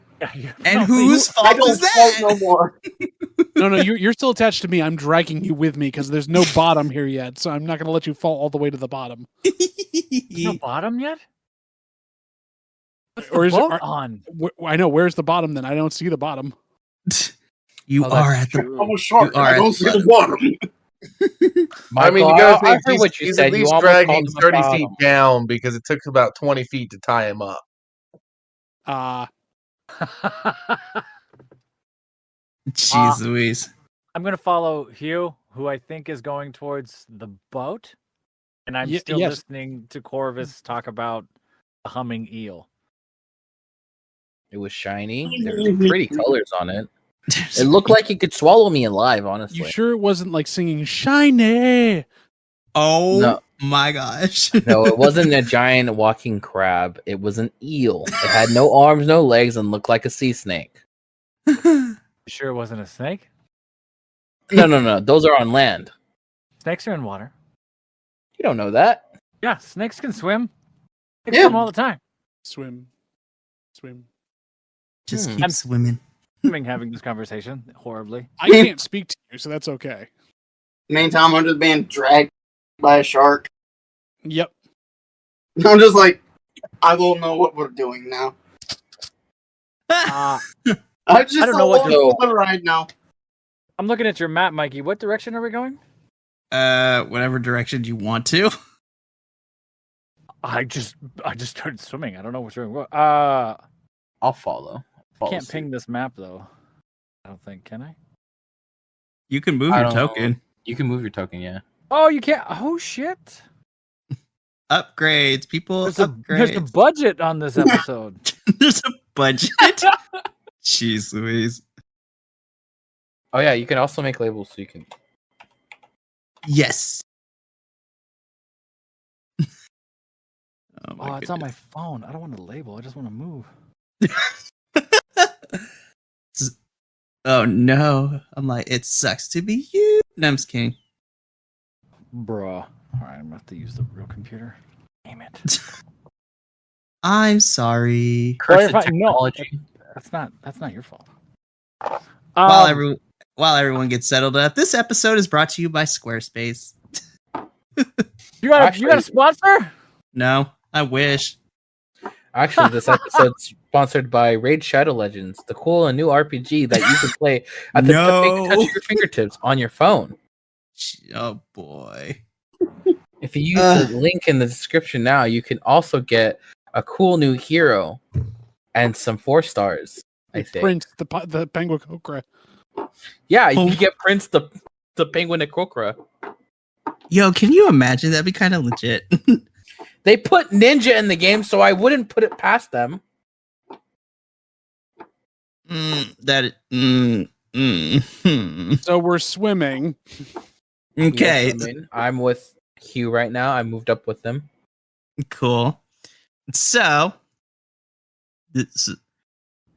and whose I fault don't is that? float no more. No, you're still attached to me. I'm dragging you with me because there's no bottom here yet, so I'm not going to let you fall all the way to the bottom. No bottom yet? What's Or the is boat it on? I know. Where's the bottom then? I don't see the bottom. You Oh, that's are at the. true. I'm a shark. You are I at don't the see the bottom. I mean, you Michael, gotta I think heard what you he's said. at You least almost dragging called him a 30 feet bottom. down because it took about 20 feet to tie him up. Jeez Louise. I'm going to follow Hugh, who I think is going towards the boat. And I'm still yes. listening to Corvus talk about the humming eel. It was shiny. There were pretty colors on it. It looked like it could swallow me alive, honestly. You sure it wasn't like singing shiny? Oh No. my gosh. No, it wasn't a giant walking crab. It was an eel. It had no arms, no legs, and looked like a sea snake. You sure it wasn't a snake? No. Those are on land. Snakes are in water. You don't know that. Yeah, snakes can swim. They Yeah. swim all the time. Swim. Just Hmm. keep swimming. Having this conversation horribly. I can't speak to you, so that's okay. Meantime, I'm just being dragged by a shark. Yep. I'm just like, I don't know what we're doing now. Uh, I'm just I don't know what along for the ride now. I'm looking at your map, Mikey. What direction are we going? Whatever direction you want to. I just started swimming. I don't know which way. I'll follow. Can't ping this map though. I don't think. Can I? You can move I your don't know. token. You can move your token, yeah. Oh, you can't. Oh shit! Upgrades, people. There's a Upgrades. budget on this episode. There's a budget. Jeez Louise. Oh yeah, you can also make labels so you can. Yes. Oh, it's on my phone. I don't want to label. I just want to move. Oh no. I'm like, it sucks to be you. No, I'm just kidding. Bruh. All right, I'm gonna have to use the real computer. Damn it. I'm sorry. Cursed No, technology. that's not your fault. While everyone gets settled up, this episode is brought to you by Squarespace. You got a sponsor? No, I wish. Actually, this episode's sponsored by Raid Shadow Legends, the cool and new RPG that you can play at the touch of your fingertips on your phone. Oh boy. If you use the link in the description now, you can also get a cool new hero and some 4 stars, I think. Prince, the penguin cocra. Yeah, you can get Prince the penguin and cocra. Yo, can you imagine? That'd be kind of legit. They put ninja in the game, so I wouldn't put it past them. So we're swimming. Okay. Yes, I'm with Hugh right now. I moved up with him. Cool. So,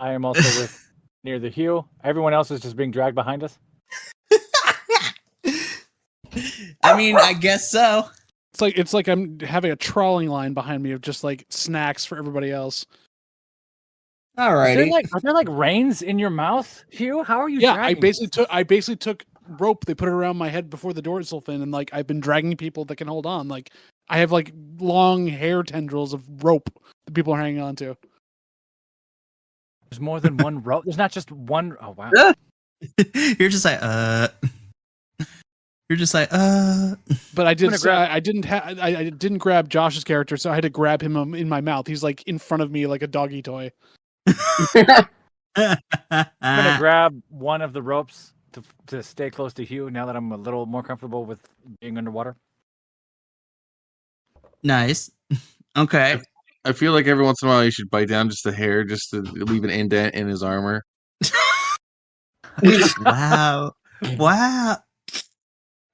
I am also with near the Hugh. Everyone else is just being dragged behind us. I mean, I guess so. It's like I'm having a trawling line behind me of just like snacks for everybody else. Alrighty. Are there like reins in your mouth, Hugh? How are you? Yeah, dragging I basically took rope. They put it around my head before the dorsal fin, and like I've been dragging people that can hold on. Like I have like long hair tendrils of rope that people are hanging on to. There's more than one rope. There's not just one. Oh wow. You're just like You're just like But I didn't grab Josh's character, so I had to grab him in my mouth. He's like in front of me like a doggy toy. I'm gonna grab one of the ropes to stay close to Hugh now that I'm a little more comfortable with being underwater. Nice. Okay. I feel like every once in a while you should bite down just a hair just to leave an indent in his armor. Wow.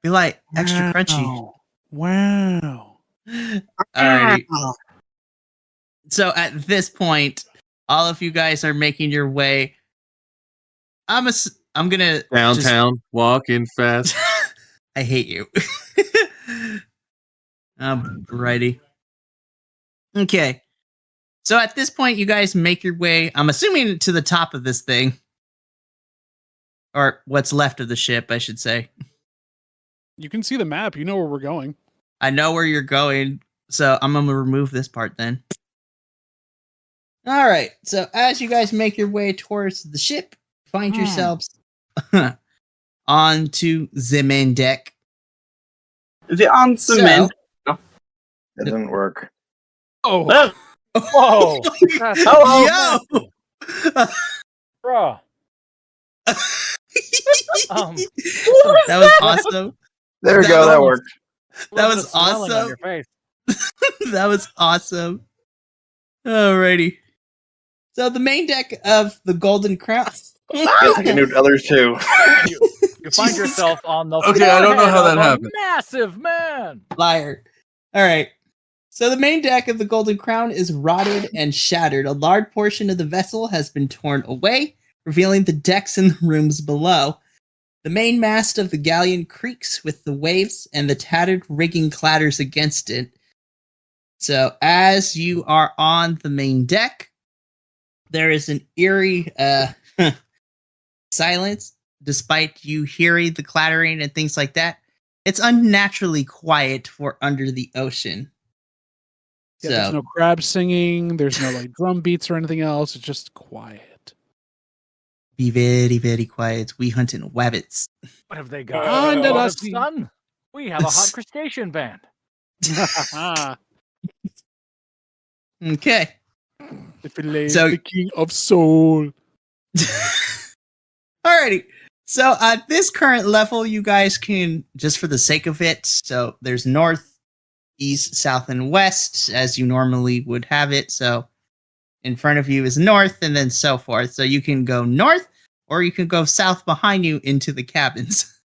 Be like extra crunchy. Wow. Alrighty. So at this point, all of you guys are making your way. I'm gonna Downtown, walking fast. I hate you. Righty. Okay. So at this point, you guys make your way, I'm assuming, to the top of this thing. Or what's left of the ship, I should say. You can see the map. You know where we're going. I know where you're going, so I'm going to remove this part then. All right. So as you guys make your way towards the ship, find yourselves onto the main deck. Is it on cement? That doesn't work. Oh. Whoa! Yo! Bro. That was awesome. There we go. That worked. That was awesome. That was awesome. Alrighty. So the main deck of the Golden Crown. Yes, I can do others too. You find yourself on the Okay, I don't know how that happened. Massive man. Liar. All right. So the main deck of the Golden Crown is rotted and shattered. A large portion of the vessel has been torn away, revealing the decks and the rooms below. The main mast of the galleon creaks with the waves, and the tattered rigging clatters against it. So as you are on the main deck, there is an eerie silence, despite you hearing the clattering and things like that. It's unnaturally quiet for under the ocean. Yeah, there's no crab singing. There's no like drum beats or anything else. It's just quiet. Be very, very quiet. We hunting wabbits. What have they got? Under A lot the of sea. sun. We have a hot crustacean band. Okay. The fillet, So- the king of soul. Alrighty. So at this current level, you guys can, just for the sake of it, so there's north, east, south, and west, as you normally would have it. So in front of you is north, and then so forth. So you can go north, or you can go south behind you into the cabins.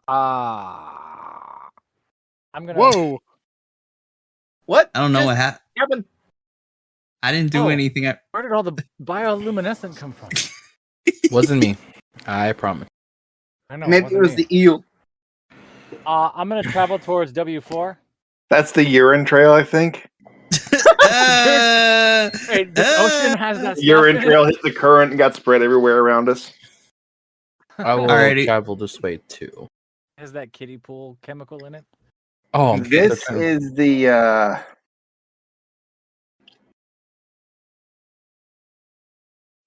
I'm gonna. Whoa. What? I don't know what happened. happened. I didn't do Oh. anything. Where did all the bioluminescent come from? Wasn't me. I promise. I know. Maybe it was the eel. I'm gonna travel towards W4. That's the urine trail, I think. Wait, the ocean has that. The urine stuff in trail it? hit the current and got spread everywhere around us. I will Alrighty. travel this way too. Has that kiddie pool chemical in it? Oh, I'm sure This they're is the.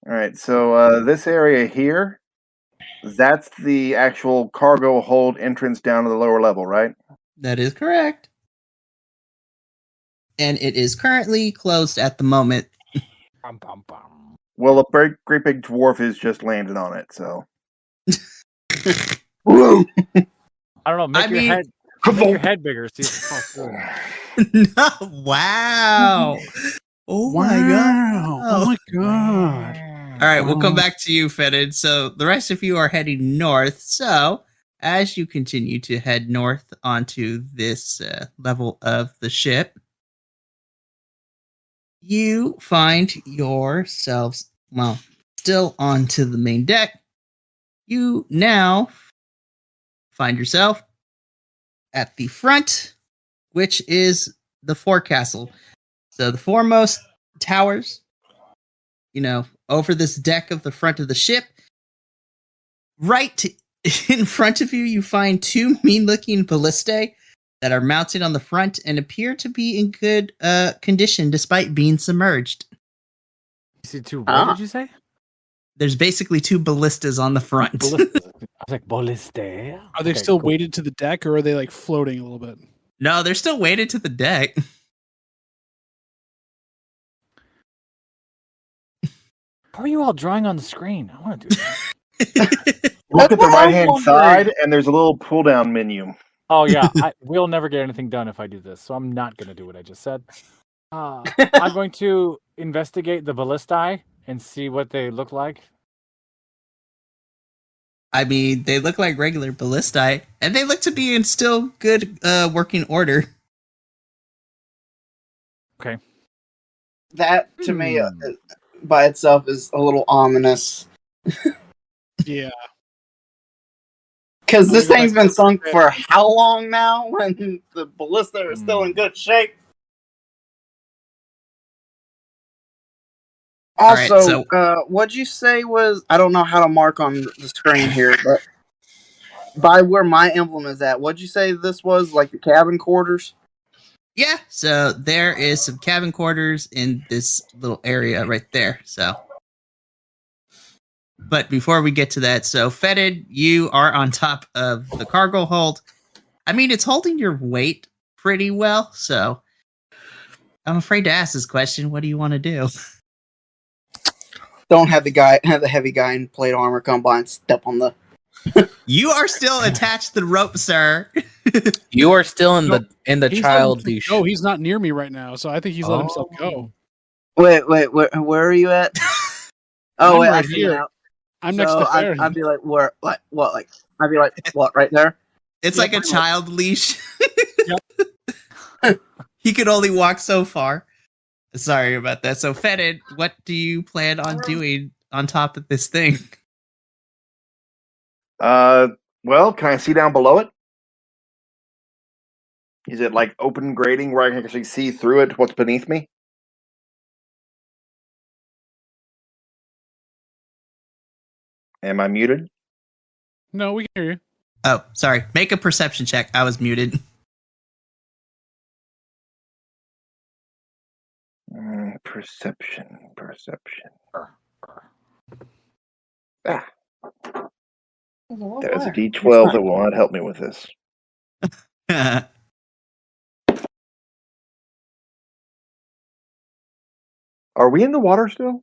All right, so this area here, that's the actual cargo hold entrance down to the lower level, right? That is correct. And it is currently closed at the moment. Bum, bum, bum. Well, a great big dwarf is just landed on it, so. Whoa. I don't know. Make your head bigger. See if it falls through. No, wow. Oh my god. Oh my god. All right, we'll come back to you, Fetid. So the rest of you are heading north. So as you continue to head north onto this level of the ship, you find yourselves, well, still onto the main deck. You now find yourself at the front, which is the forecastle. So the foremost towers, over this deck of the front of the ship. Right in front of you, you find two mean-looking ballistae that are mounted on the front and appear to be in good condition despite being submerged. You see two? What did you say? There's basically two ballistas on the front. Ballistas. I was like, ballista. Are they still weighted to the deck, or are they like floating a little bit? No, they're still weighted to the deck. How are you all drawing on the screen? I want to do that. Look at the what I'm right-hand wondering. side, and there's a little pull-down menu. Oh yeah, we'll never get anything done if I do this, so I'm not going to do what I just said. I'm going to investigate the ballistae and see what they look like. I mean, they look like regular ballistae, and they look to be in still good working order. Okay. That to me, by itself, is a little ominous. Yeah. Because this thing's been sunk for how long now? When the ballista are still in good shape. Alright, Also, so- what'd you say was? I don't know how to mark on the screen here, but by where my emblem is at, what'd you say this was? Like the cabin quarters? Yeah, so there is some cabin quarters in this little area right there. So, but before we get to that, so Fetid, you are on top of the cargo hold. I mean, it's holding your weight pretty well. So, I'm afraid to ask this question. What do you want to do? Don't have the heavy guy in plate armor come by and step on the. You are still attached to the rope, sir. You are still in the He's child letting leash. himself go. He's not near me right now, so I think he's let himself go. Wait, where are you at? I'm Oh, wait, right I see here. now. I'm next to Farron. I'd be like, where? Like what? Like I'd be like, what? Right there. It's Yeah, like a pretty child leash. He could only walk so far. Sorry about that. So, Fetid, what do you plan on doing on top of this thing? Well, can I see down below it? Is it like open grating where I can actually see through it what's beneath me? Am I muted? No, we can hear you. Oh, sorry. Make a perception check. I was muted. Perception. Ah, there's a D12 that will not help me with this. Are we in the water still?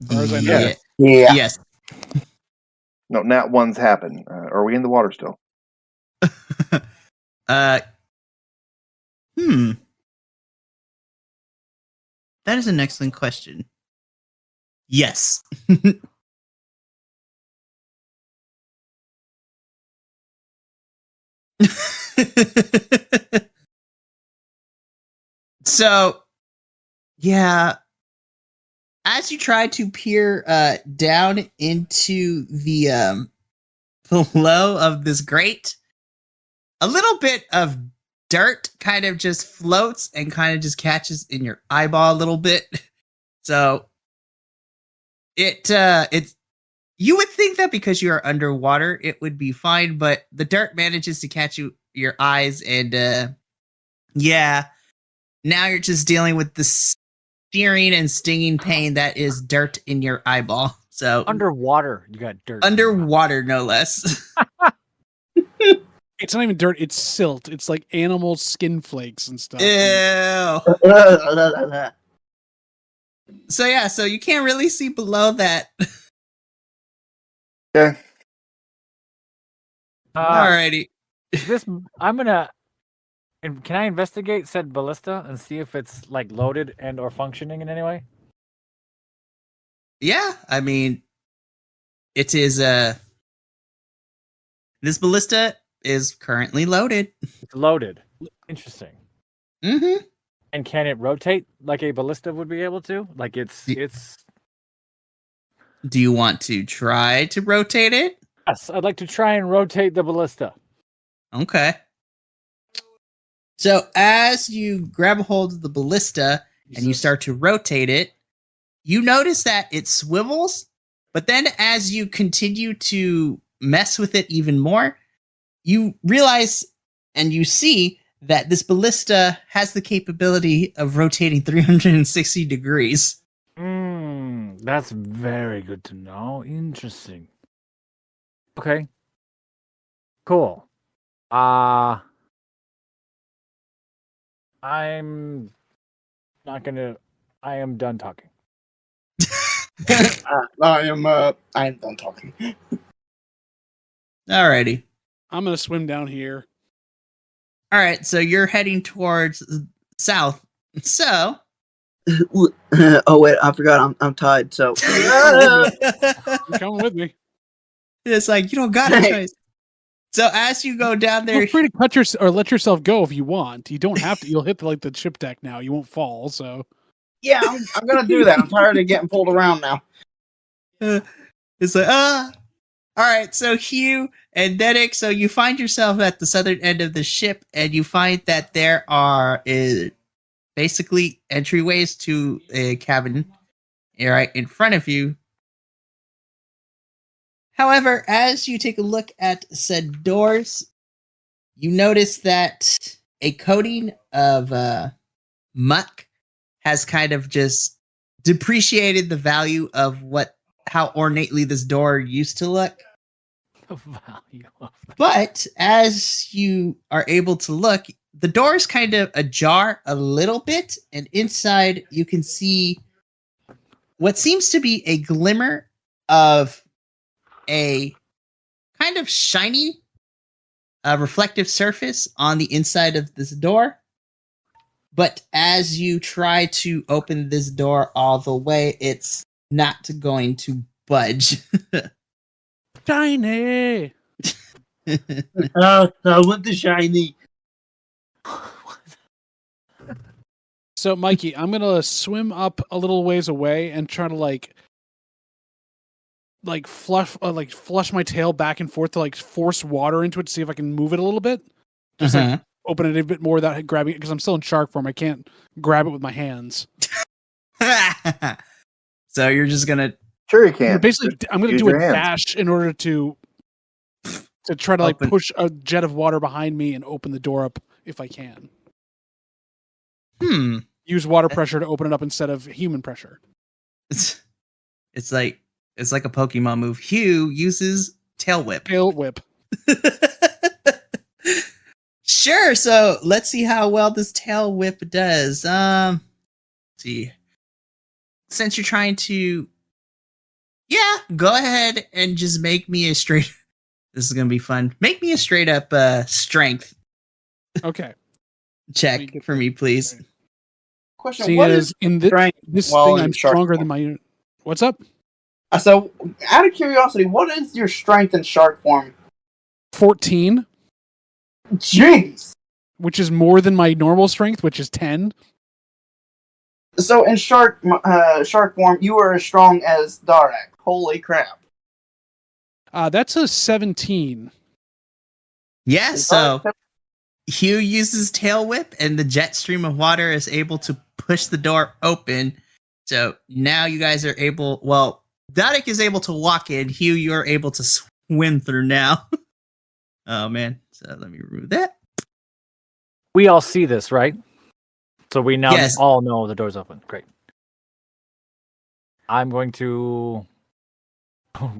far as I know. Yeah. Yeah. Yes. No, nat one's happened. Are we in the water still? That is an excellent question. Yes. So, yeah, as you try to peer down into the below of this grate, a little bit of dirt kind of just floats and kind of just catches in your eyeball a little bit. So it's you would think that because you are underwater it would be fine, but the dirt manages to catch your eyes, and yeah, now you're just dealing with the searing and stinging pain that is dirt in your eyeball. So Underwater, you got dirt. underwater, no less. It's not even dirt, it's silt. It's like animal skin flakes and stuff. Ew. So yeah, so you can't really see below that. Yeah. Alrighty. Is this? I'm gonna. And can I investigate said ballista and see if it's like loaded and or functioning in any way? Yeah, I mean, it is this ballista is currently loaded. It's loaded. Interesting. Mm-hmm. And can it rotate like a ballista would be able to? Like it's. Do you want to try to rotate it? Yes, I'd like to try and rotate the ballista. Okay. So as you grab a hold of the ballista and you start to rotate it, you notice that it swivels, but then as you continue to mess with it even more, you realize and you see that this ballista has the capability of rotating 360 degrees. That's very good to know. Interesting. Okay. Cool. I'm not gonna. I am done talking. I am done talking. Alrighty. I'm gonna swim down here. All right, so you're heading towards south. So, Oh wait, I forgot. I'm tied. So You're coming with me. it's like you don't got a choice. So as you go down there, Feel free to cut or let yourself go if you want. You don't have to. You'll hit the ship deck now. You won't fall. So yeah, I'm gonna do that. I'm tired of getting pulled around now. it's like all right. So Hugh and Dedic, so you find yourself at the southern end of the ship, and you find that there are basically entryways to a cabin right in front of you. However, as you take a look at said doors, you notice that a coating of muck has kind of just depreciated the value of how ornately this door used to look. The value of that. But as you are able to look, the door is kind of ajar a little bit, and inside you can see what seems to be a glimmer of a kind of shiny reflective surface on the inside of this door. But as you try to open this door all the way, it's not going to budge. shiny. I want the shiny. So Mikey, I'm gonna swim up a little ways away and try to like flush my tail back and forth to like force water into it to see if I can move it a little bit. Just like open it a bit more without grabbing it because I'm still in shark form. I can't grab it with my hands. So you're just gonna Sure you can. Basically, I'm gonna Use do a your hands. dash in order to try to like push a jet of water behind me and open the door up if I can. Use water pressure to open it up instead of human pressure. It's like a Pokemon move. Hugh uses Tail Whip. Tail Whip. Sure. So let's see how well this Tail Whip does. Let's see. Since you're trying to, go ahead and just make me a straight. This is gonna be fun. Make me a straight up strength Okay. check for me, please. Question: Seeing what as is in strength this while thing, in I'm shark stronger form? than my. What's up? So, out of curiosity, what is your strength in shark form? 14, Jeez. which is more than my normal strength, which is 10. So in shark form, you are as strong as Darak. Holy crap! That's a 17. Yeah. Is So Darak- Hugh uses Tail Whip, and the jet stream of water is able to push the door open. So now you guys are able. Well, Darik is able to walk in. Hugh, you're able to swim through now. Oh man. So let me remove that. We all see this, right? So we now Yes. all know the door's open. Great. I'm going to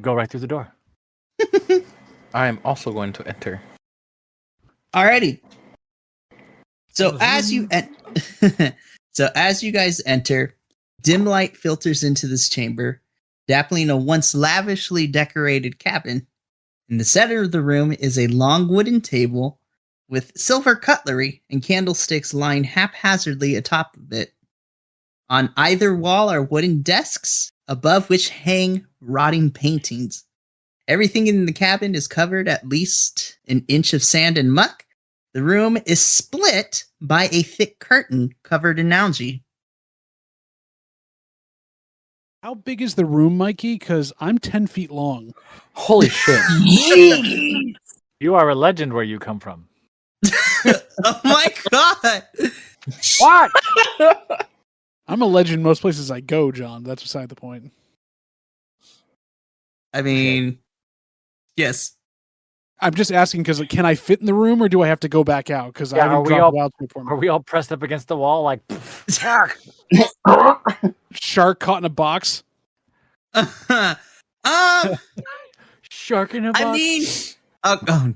go right through the door. I'm also going to enter. Alrighty. So as you guys enter, dim light filters into this chamber, dappling a once lavishly decorated cabin. In the center of the room is a long wooden table with silver cutlery and candlesticks lying haphazardly atop of it. On either wall are wooden desks, above which hang rotting paintings. Everything in the cabin is covered at least an inch of sand and muck. The room is split by a thick curtain covered in algae. How big is the room, Mikey? Because I'm 10 feet long. Holy shit. You are a legend where you come from. Oh my god! What? I'm a legend most places I go, John. That's beside the point. I mean, yes. I'm just asking because can I fit in the room or do I have to go back out? Because I Yeah, haven't are we dropped all- wild shape for me. Are we all pressed up against the wall like Shark caught in a box. shark in a box? I mean,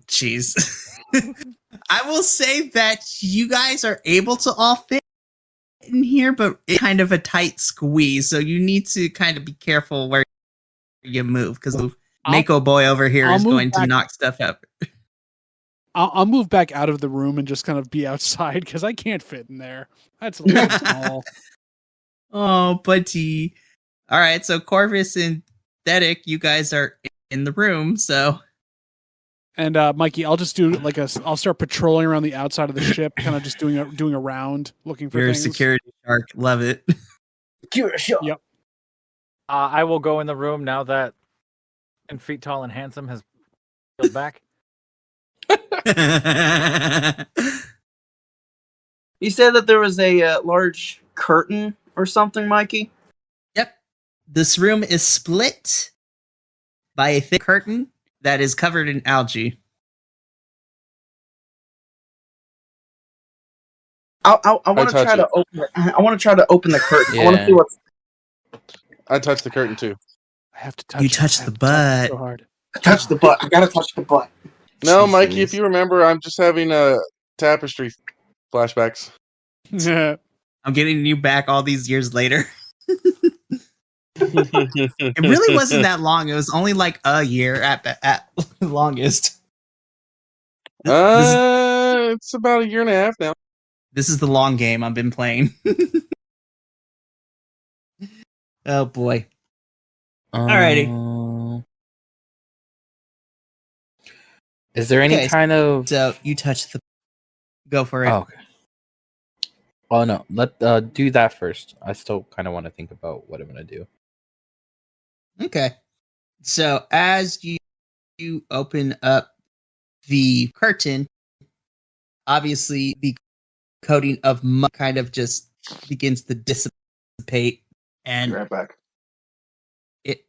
jeez. I will say that you guys are able to all fit in here, but it's kind of a tight squeeze, so you need to kind of be careful where you move, because Mako boy over here is going to knock stuff up. I'll move back out of the room and just kind of be outside because I can't fit in there. That's a little small. Oh, buddy. All right, so Corvus and Thedic, you guys are in the room, so. And Mikey, I'll just do I'll start patrolling around the outside of the ship, kind of just doing a round, looking for You're things. a security shark. Love it. Security shark. Yep. I will go in the room now that 10 feet tall and handsome has peeled back. You said that there was a large curtain or something, Mikey? Yep. This room is split by a thick curtain that is covered in algae. I want to touch try it. to open it. I want to try to open the curtain. I want to Yeah. see what's. I touched the curtain too. I have to touch. You it. touched I the have to touch it butt. so hard. Touch the butt. I gotta touch the butt. No, Mikey, if Jesus. you remember, I'm just having tapestry flashbacks. I'm getting you back all these years later. It really wasn't that long. It was only like a year at longest. It's about a year and a half now. This is the long game I've been playing. Oh boy. Alrighty. Is there any Okay, kind of... So you touch the. Go for it. Oh, okay. Oh, no. Let do that first. I still kind of want to think about what I'm going to do. Okay. So as you open up the curtain, obviously the coating of mud kind of just begins to dissipate, and Right back. it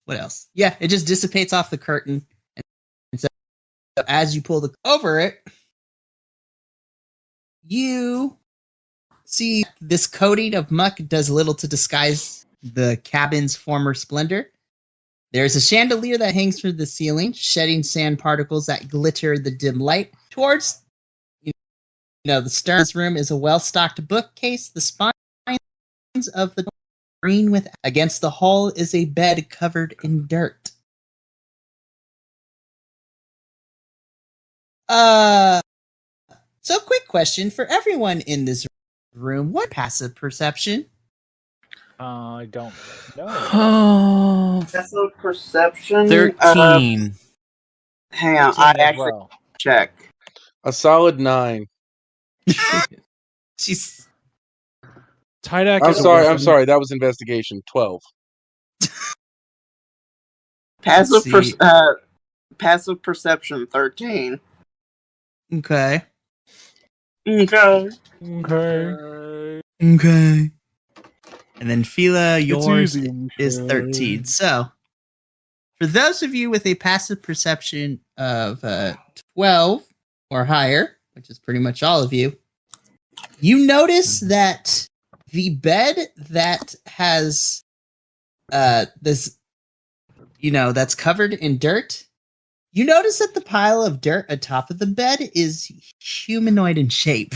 what else? Yeah, it just dissipates off the curtain, and so as you pull the over it, you see this coating of muck does little to disguise the cabin's former splendor. There's a chandelier that hangs from the ceiling, shedding sand particles that glitter the dim light. Towards the stern's room is a well-stocked bookcase. The spines of the green with against the hull is a bed covered in dirt. So quick question for everyone in this room. What passive perception? I don't know. Oh, Passive perception. 13. Hang on, 13 I as actually well. check. A solid 9. She's Tydak I'm is a sorry. I'm weapon. sorry. That was investigation. 12. Passive see. passive perception 13. Okay. Okay. Okay. Okay. And then Fila, It's yours easy. is 13. So, for those of you with a passive perception of 12 or higher, which is pretty much all of you, you notice that the bed that has this, that's covered in dirt, you notice that the pile of dirt atop of the bed is humanoid in shape.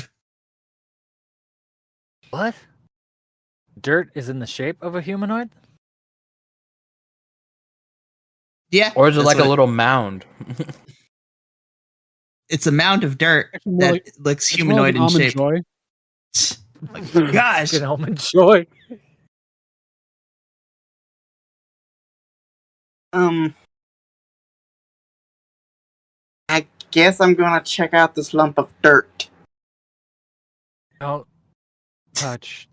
What? Dirt is in the shape of a humanoid? Yeah. Or is it that's like a what little mound? it's a mound of dirt Actually, more that like- looks It's more like humanoid an in almond shape. joy. Like, gosh. Fucking almond joy. I guess I'm gonna check out this lump of dirt. Don't touch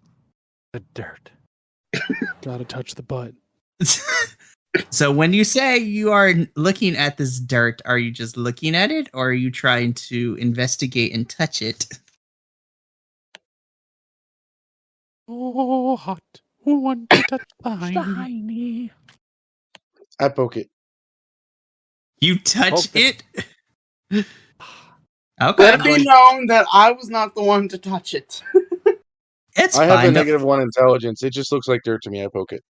the dirt. Gotta touch the butt. So when you say you are looking at this dirt, are you just looking at it or are you trying to investigate and touch it? Oh, hot. Who want to touch the hiney? I poke it. You touch Poke the- it? Okay. Let it be known that I was not the one to touch it. It's I have a fine. negative 1 intelligence. It just looks like dirt to me. I poke it.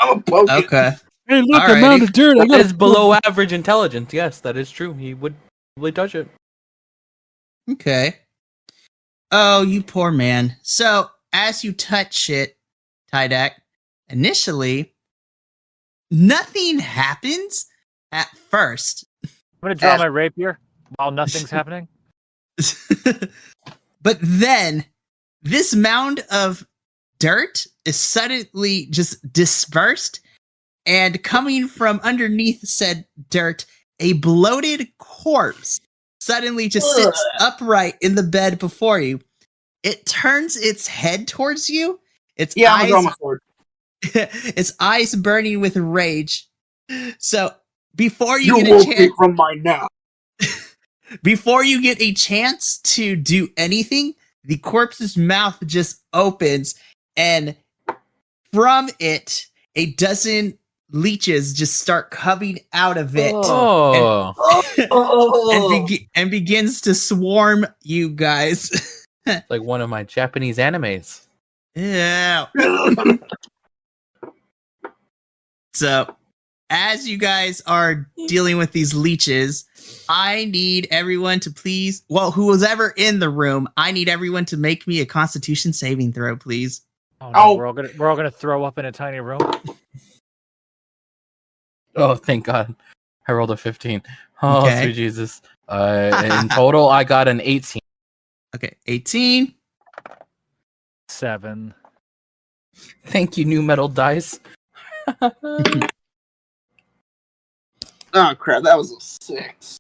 I'm a poke it. Okay. Hey, look, Alrighty. a mound of dirt. I That got is below average intelligence. Yes, that is true. He would probably touch it. Okay. Oh, you poor man. So as you touch it, Tydak, initially, nothing happens at first. I'm gonna draw my rapier while nothing's happening. But then this mound of dirt is suddenly just dispersed, and coming from underneath said dirt, a bloated corpse suddenly just sits upright in the bed before you. It turns its head towards you. Its I'm gonna eyes draw my sword. its eyes burning with rage. So before You get a won't chance be from my now. before you get a chance to do anything, the corpse's mouth just opens, and from it, a dozen leeches just start coming out of it Oh, and begins to swarm you guys. like one of my Japanese animes. Yeah. So, as you guys are dealing with these leeches, I need everyone to please, who was ever in the room, I need everyone to make me a Constitution saving throw, please. Oh no, Oh. we're all gonna throw up in a tiny room. Oh, thank God. I rolled a 15. Oh, Okay. sweet Jesus. In total, I got an 18. Okay, 18. 7. Thank you, new metal dice. Oh crap, that was a 6.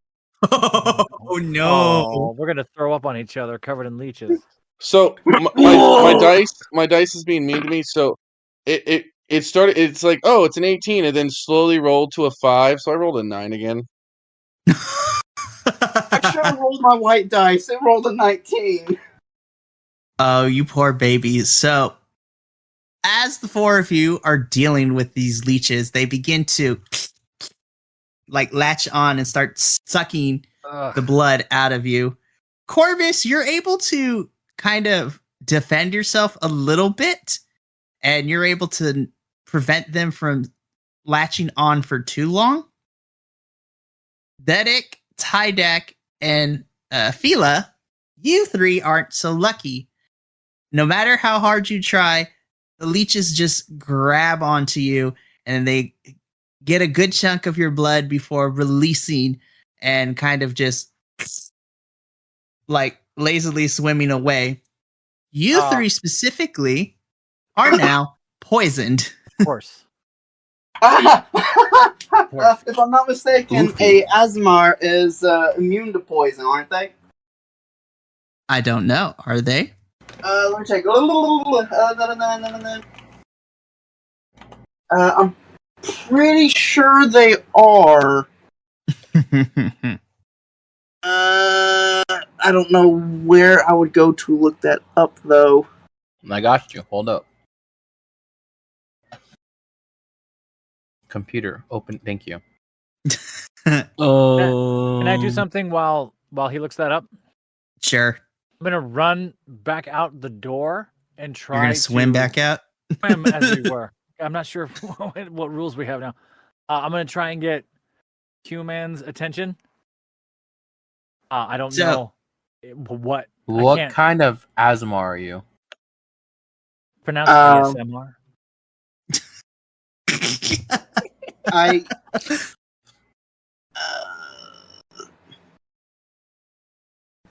Oh no. Oh, we're gonna throw up on each other, covered in leeches. So my dice is being mean to me. So it started. It's like, oh, it's an 18, and then slowly rolled to a 5. So I rolled a 9 again. I should have rolled my white dice. It rolled a 19. Oh, you poor babies. So, as the four of you are dealing with these leeches, they begin to latch on and start sucking the blood out of you. Corvus, you're able to kind of defend yourself a little bit, and you're able to prevent them from latching on for too long. Dedic, Tydak, and Fila, you three aren't so lucky. No matter how hard you try, the leeches just grab onto you, and they get a good chunk of your blood before releasing and kind of just like lazily swimming away. You three specifically are now poisoned. Of course. If I'm not mistaken, Goofy. a Asmar is immune to poison, aren't they? I don't know. Are they? Let me check. I'm pretty sure they are. I don't know where I would go to look that up, though. I got you. Hold up. Computer open. Thank you. Can I do something while he looks that up? Sure. I'm gonna run back out the door and try. You're gonna swim to back out? swim as we were. I'm not sure what rules we have now. I'm gonna try and get Q-Man's attention. I don't know what. What kind of asthma are you? Pronounce ASMR.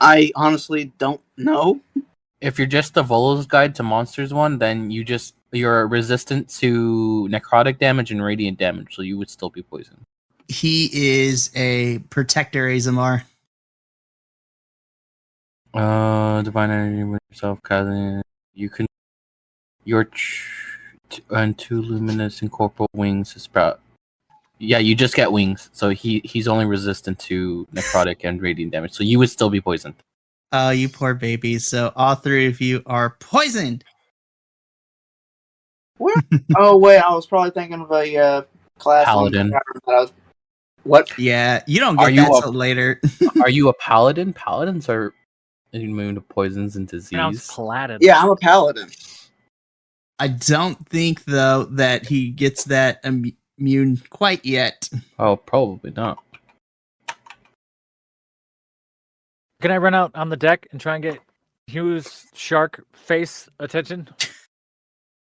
I honestly don't know. If you're just the Volo's Guide to Monsters one, then you're resistant to necrotic damage and radiant damage, so you would still be poisoned. He is a protector Azamar. Divine energy with yourself, cousin. You can and two luminous incorporeal wings to sprout. Yeah, you just get wings, so he's only resistant to necrotic and radiant damage, so you would still be poisoned. Oh, you poor babies. So all three of you are poisoned. What? Oh, wait, I was probably thinking of a class Paladin. What? Yeah, you don't get Are you that a- till later. Are you a paladin? Paladins are immune to poisons and Pronounce disease. Paladin. Yeah, I'm a paladin. I don't think, though, that he gets that immune quite yet. Oh, probably not. Can I run out on the deck and try and get Hugh's shark face attention?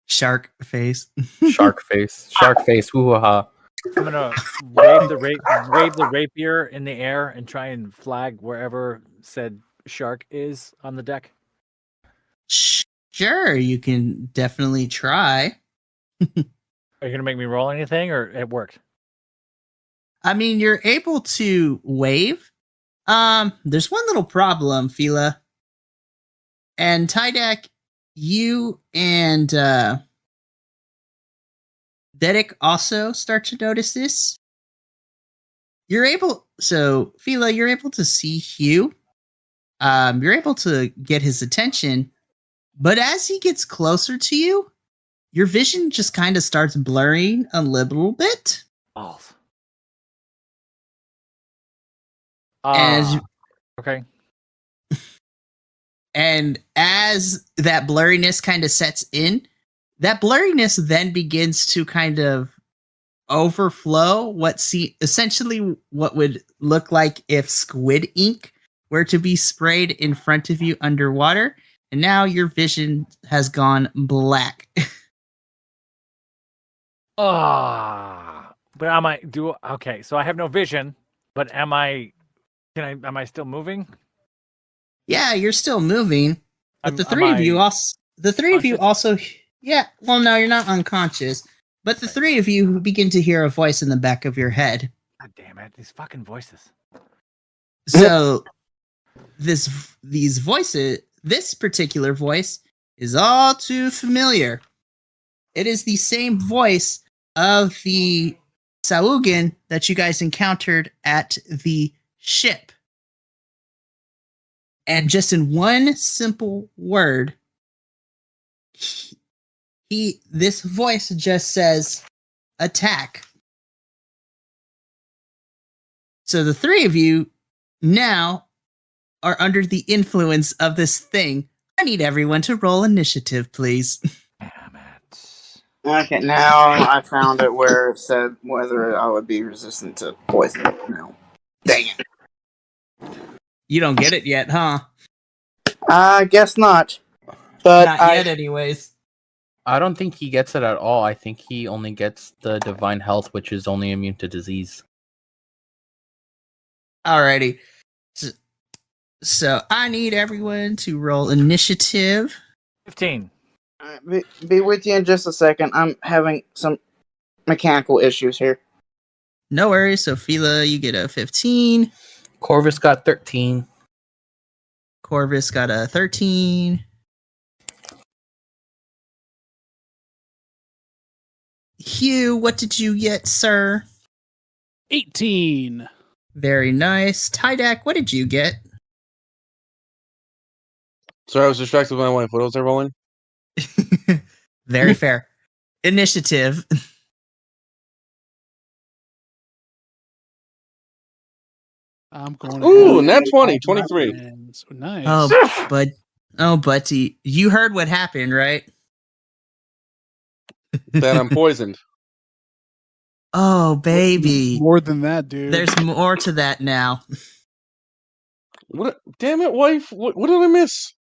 Shark face. Shark face. Shark face. Hoo-ha. I'm gonna wave the rapier in the air and try and flag wherever said shark is on the deck. Sure, you can definitely try. Are you gonna make me roll anything, or it worked? I mean, you're able to wave. There's one little problem, Fila. And Tydak, you and Dedic also start to notice this. Fila, you're able to see Hugh. You're able to get his attention, but as he gets closer to you, your vision just kind of starts blurring a little bit. Balls. Okay. And as that blurriness kind of sets in, that blurriness then begins to kind of overflow essentially what would look like if squid ink were to be sprayed in front of you underwater, and now your vision has gone black. But okay, so I have no vision, but am I still moving? Yeah, you're still moving, but the Am three of I you also, yeah, well, no, you're not unconscious, but the three of you begin to hear a voice in the back of your head. God damn it, these fucking voices. So this particular voice is all too familiar. It is the same voice of the Saugan that you guys encountered at the ship. And just in one simple word, this voice just says, attack. So the three of you now are under the influence of this thing, I need everyone to roll initiative, please. Damn it. Okay, now I found it where it said whether I would be resistant to poison. No. Dang it. You don't get it yet, huh? I guess not. But Not yet, anyways. I don't think he gets it at all. I think he only gets the divine health, which is only immune to disease. Alrighty. So I need everyone to roll initiative. 15. Be with you in just a second. I'm having some mechanical issues here. No worries. So Fila, you get a 15. Corvus got 13. Corvus got a 13. Hugh, what did you get, sir? 18. Very nice. Tydak, what did you get? Sorry, I was distracted with my wife. What was I rolling? Very fair. Initiative. I'm going. Ooh, nat 20, 23. Nice. Oh, Buddy, you heard what happened, right? That I'm poisoned. Oh, baby. More than that, dude. There's more to that now. What? Damn it, wife! What did I miss?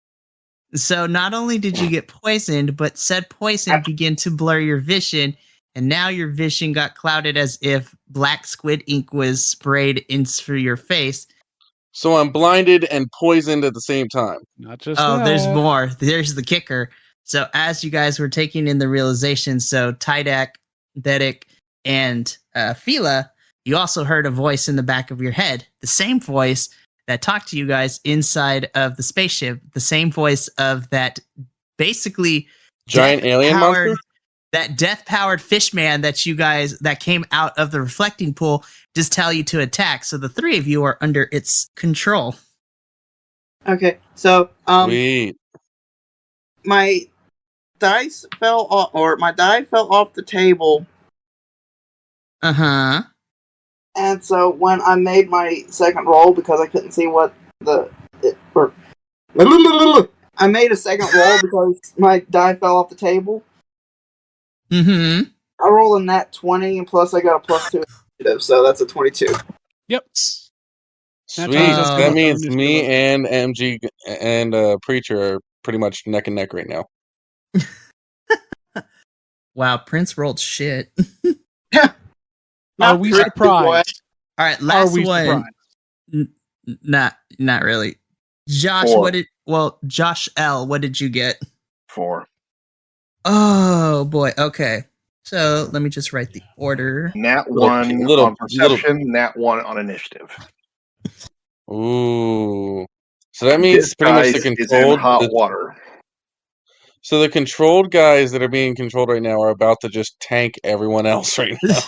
So not only did you get poisoned, but said poison began to blur your vision, and now your vision got clouded as if black squid ink was sprayed into your face. So I'm blinded and poisoned at the same time. Not just Oh, that. there's more. There's the kicker. So as you guys were taking in the realization, so Tydak, Dedic, and Fila, you also heard a voice in the back of your head. The same voice that talked to you guys inside of the spaceship. The same voice of that basically Giant alien monster? That death-powered fish man that you guys that came out of the reflecting pool just tell you to attack. So the three of you are under its control. Okay, so Sweet. my dice fell off, or my die fell off the table. Uh-huh. And so when I made my second roll, because I couldn't see what I made a second roll because my die fell off the table. Mm-hmm. I rolled a nat 20, and plus I got a +2 initiative, so that's a 22. Yep. Sweet. Oh. That means me and MG and Preacher are pretty much neck and neck right now. Wow, Prince rolled shit. Are we surprised? All right, last Are we one. surprised? Not really. Josh, 4. Josh L, what did you get? 4. Oh boy. Okay. So let me just write the order. Nat Little- 1 little- on perception, nat 1 on initiative. Ooh. So that means This pretty much guy the is in controlled hot water. So the controlled guys that are being controlled right now are about to just tank everyone else right now.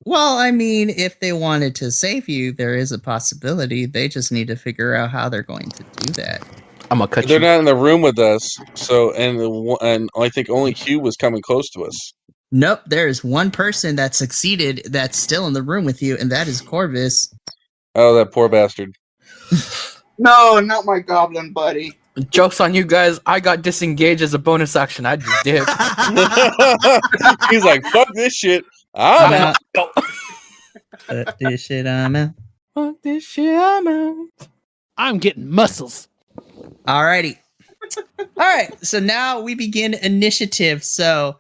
Well, I mean, if they wanted to save you, there is a possibility. They just need to figure out how they're going to do that. I'm gonna cut They're you. not in the room with us, so and I think only Hugh was coming close to us. Nope, there is one person that succeeded that's still in the room with you, and that is Corvus. Oh, that poor bastard. No, not my goblin buddy. Joke's on you guys. I got disengaged as a bonus action. I just dipped. He's like, fuck this shit. I'm out. Fuck this shit, I'm out. Fuck this shit, I'm out. I'm getting muscles. Alrighty. Alright, so now we begin initiative. So,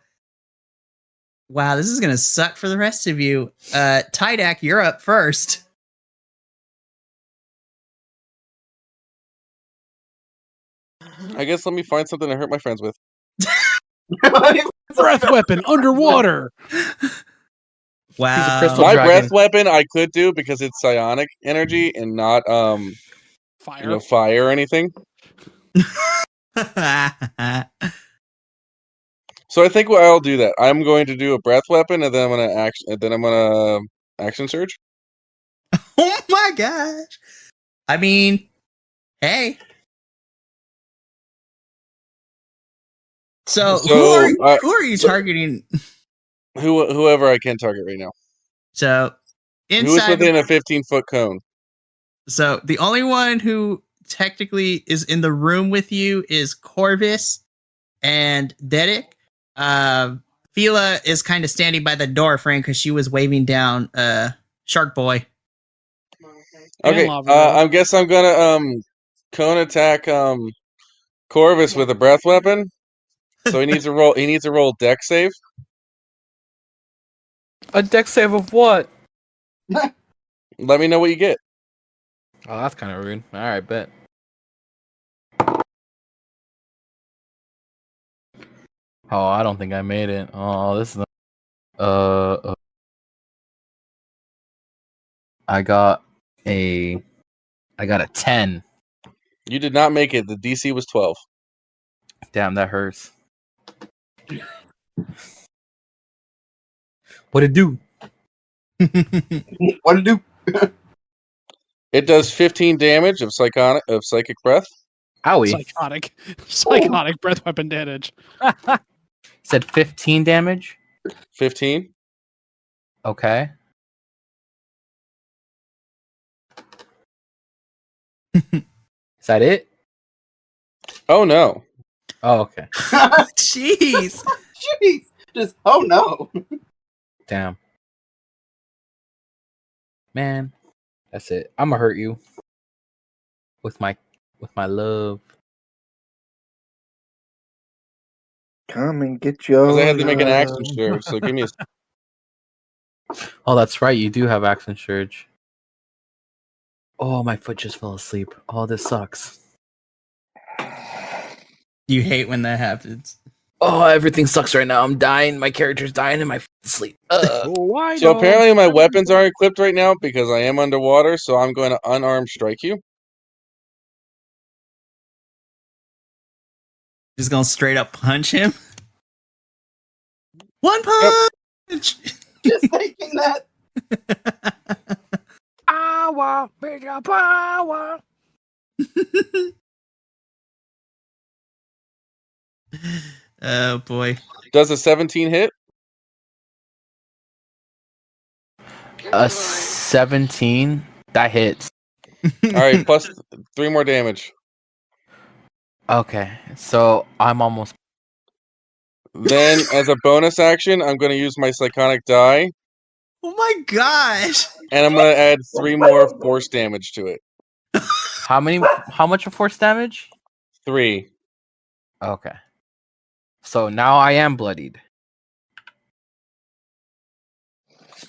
wow, this is going to suck for the rest of you. Tydak, you're up first. I guess let me find something to hurt my friends with. Breath weapon underwater. Wow. crystal My dragon. breath weapon I could do because it's psionic energy and not Fire. fire or anything. So I think I'll do that. I'm going to do a breath weapon and then I'm gonna action surge. Oh my gosh. I mean, hey. So who are you targeting? Whoever I can target right now. So Who is inside within a 15-foot cone? So the only one who technically is in the room with you is Corvus and Dedic. Fila is kind of standing by the door frame because she was waving down Shark Boy. Okay, I guess I'm gonna cone attack Corvus with a breath weapon. So he needs to roll. He needs to roll deck save. A deck save of what? Let me know what you get. Oh, that's kind of rude. All right, bet. Oh, I don't think I made it. Oh, this is. I got a 10. You did not make it. The DC was 12. Damn, that hurts. What'd it do? What'd it do? It does 15 damage of psychic breath. Owie. Psychotic breath weapon damage. Said 15 damage. 15. Okay. Is that it? Oh no. Oh, okay. Jeez. Jeez. Just oh no. Damn. Man, that's it. I'm gonna hurt you with my love. Come and get your. Because I had to make an action surge. So give me a. Oh, that's right. You do have action surge. Oh, my foot just fell asleep. Oh, this sucks. You hate when that happens. Oh, everything sucks right now. I'm dying. My character's dying in my sleep. So apparently my weapons aren't equipped right now because I am underwater. So I'm going to unarmed strike you. Just gonna straight up punch him. One punch. Just thinking that. Power, bigger power. Oh boy. Does a 17 hit? A 17? That hits. All right, plus 3 more damage. Okay, so I'm almost. Then, as a bonus action, I'm going to use my Psychonic die. Oh my gosh. And I'm going to add 3 more force damage to it. How much of force damage? 3. Okay. So now I am bloodied.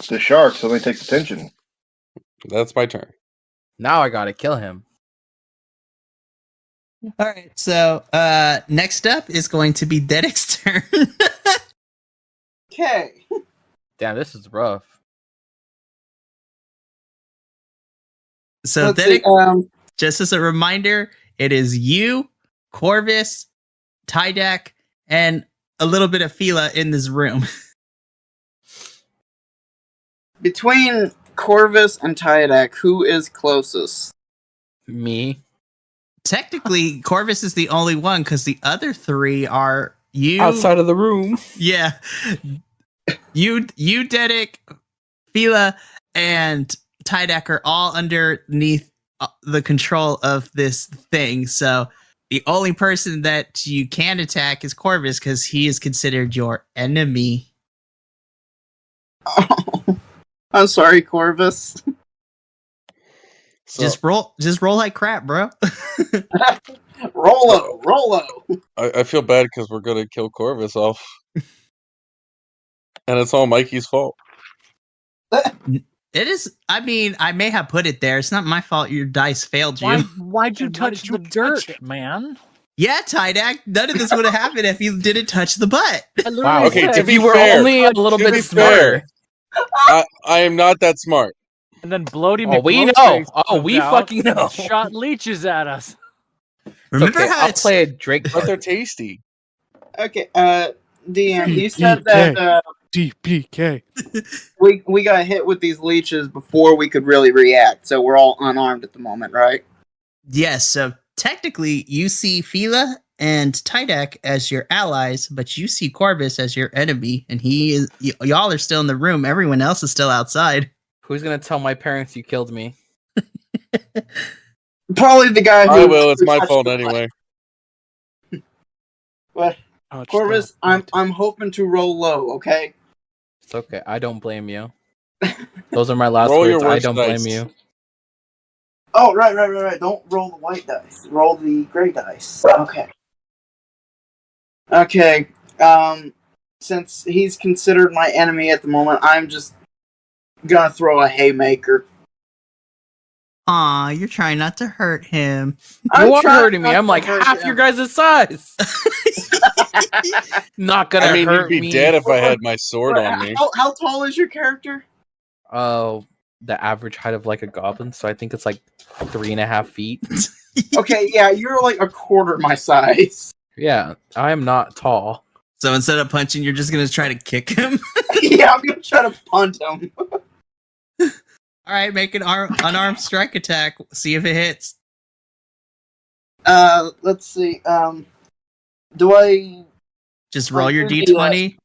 The sharks only takes attention. That's my turn. Now I gotta kill him. All right, so next up is going to be Dedic's turn. Okay. Damn, this is rough. So Dedic, just as a reminder, it is you, Corvus, Tydak, and a little bit of Fila in this room. Between Corvus and Tydak, who is closest? Me. Technically, Corvus is the only one because the other 3 are you Outside of the room. Yeah, you, Dedic, Fila, and Tydak are all underneath the control of this thing. So the only person that you can attack is Corvus because he is considered your enemy. Oh, I'm sorry, Corvus. So, Just roll like crap, bro. Rolo. I feel bad because we're going to kill Corvus off. And it's all Mikey's fault. It is. I mean, I may have put it there. It's not my fault. Your dice failed you. Why'd you touch the dirt, man? Yeah, Tydak. None of this would have happened if you didn't touch the butt. Wow. Okay, to If be you were fair, only a little bit fair, smarter. I am not that smart. And then Bloaty Oh, we know. McBlowface Oh, comes we out fucking know. and shot leeches at us. Remember Okay, how I'll it's play a Drake But card. they're tasty. Okay, DM, you said that DPK. we got hit with these leeches before we could really react, so we're all unarmed at the moment, right? Yes, so technically you see Fila and Tydak as your allies, but you see Corvus as your enemy, and he is y'all are still in the room. Everyone else is still outside. Who's gonna tell my parents you killed me? Probably the guy who. I will. It's my fault anyway. What? Corvus, I'm hoping to roll low. Okay. It's okay. I don't blame you. Those are my last Roll words. your I worst don't dice. blame you. Oh, right. Don't roll the white dice. Roll the gray dice. Okay. Since he's considered my enemy at the moment, I'm just gonna throw a haymaker. Aw, you're trying not to hurt him. You are hurting me. I'm like half your guys' size. Not gonna hurt me. You'd be dead if I had my sword on me. How tall is your character? Oh, the average height of like a goblin, so I think it's like 3.5 feet. Okay, yeah, you're like a quarter my size. Yeah, I am not tall. So instead of punching, you're just gonna try to kick him? Yeah, I'm gonna try to punt him. All right, make an unarmed strike attack. See if it hits. Let's see. Do I just roll your d20?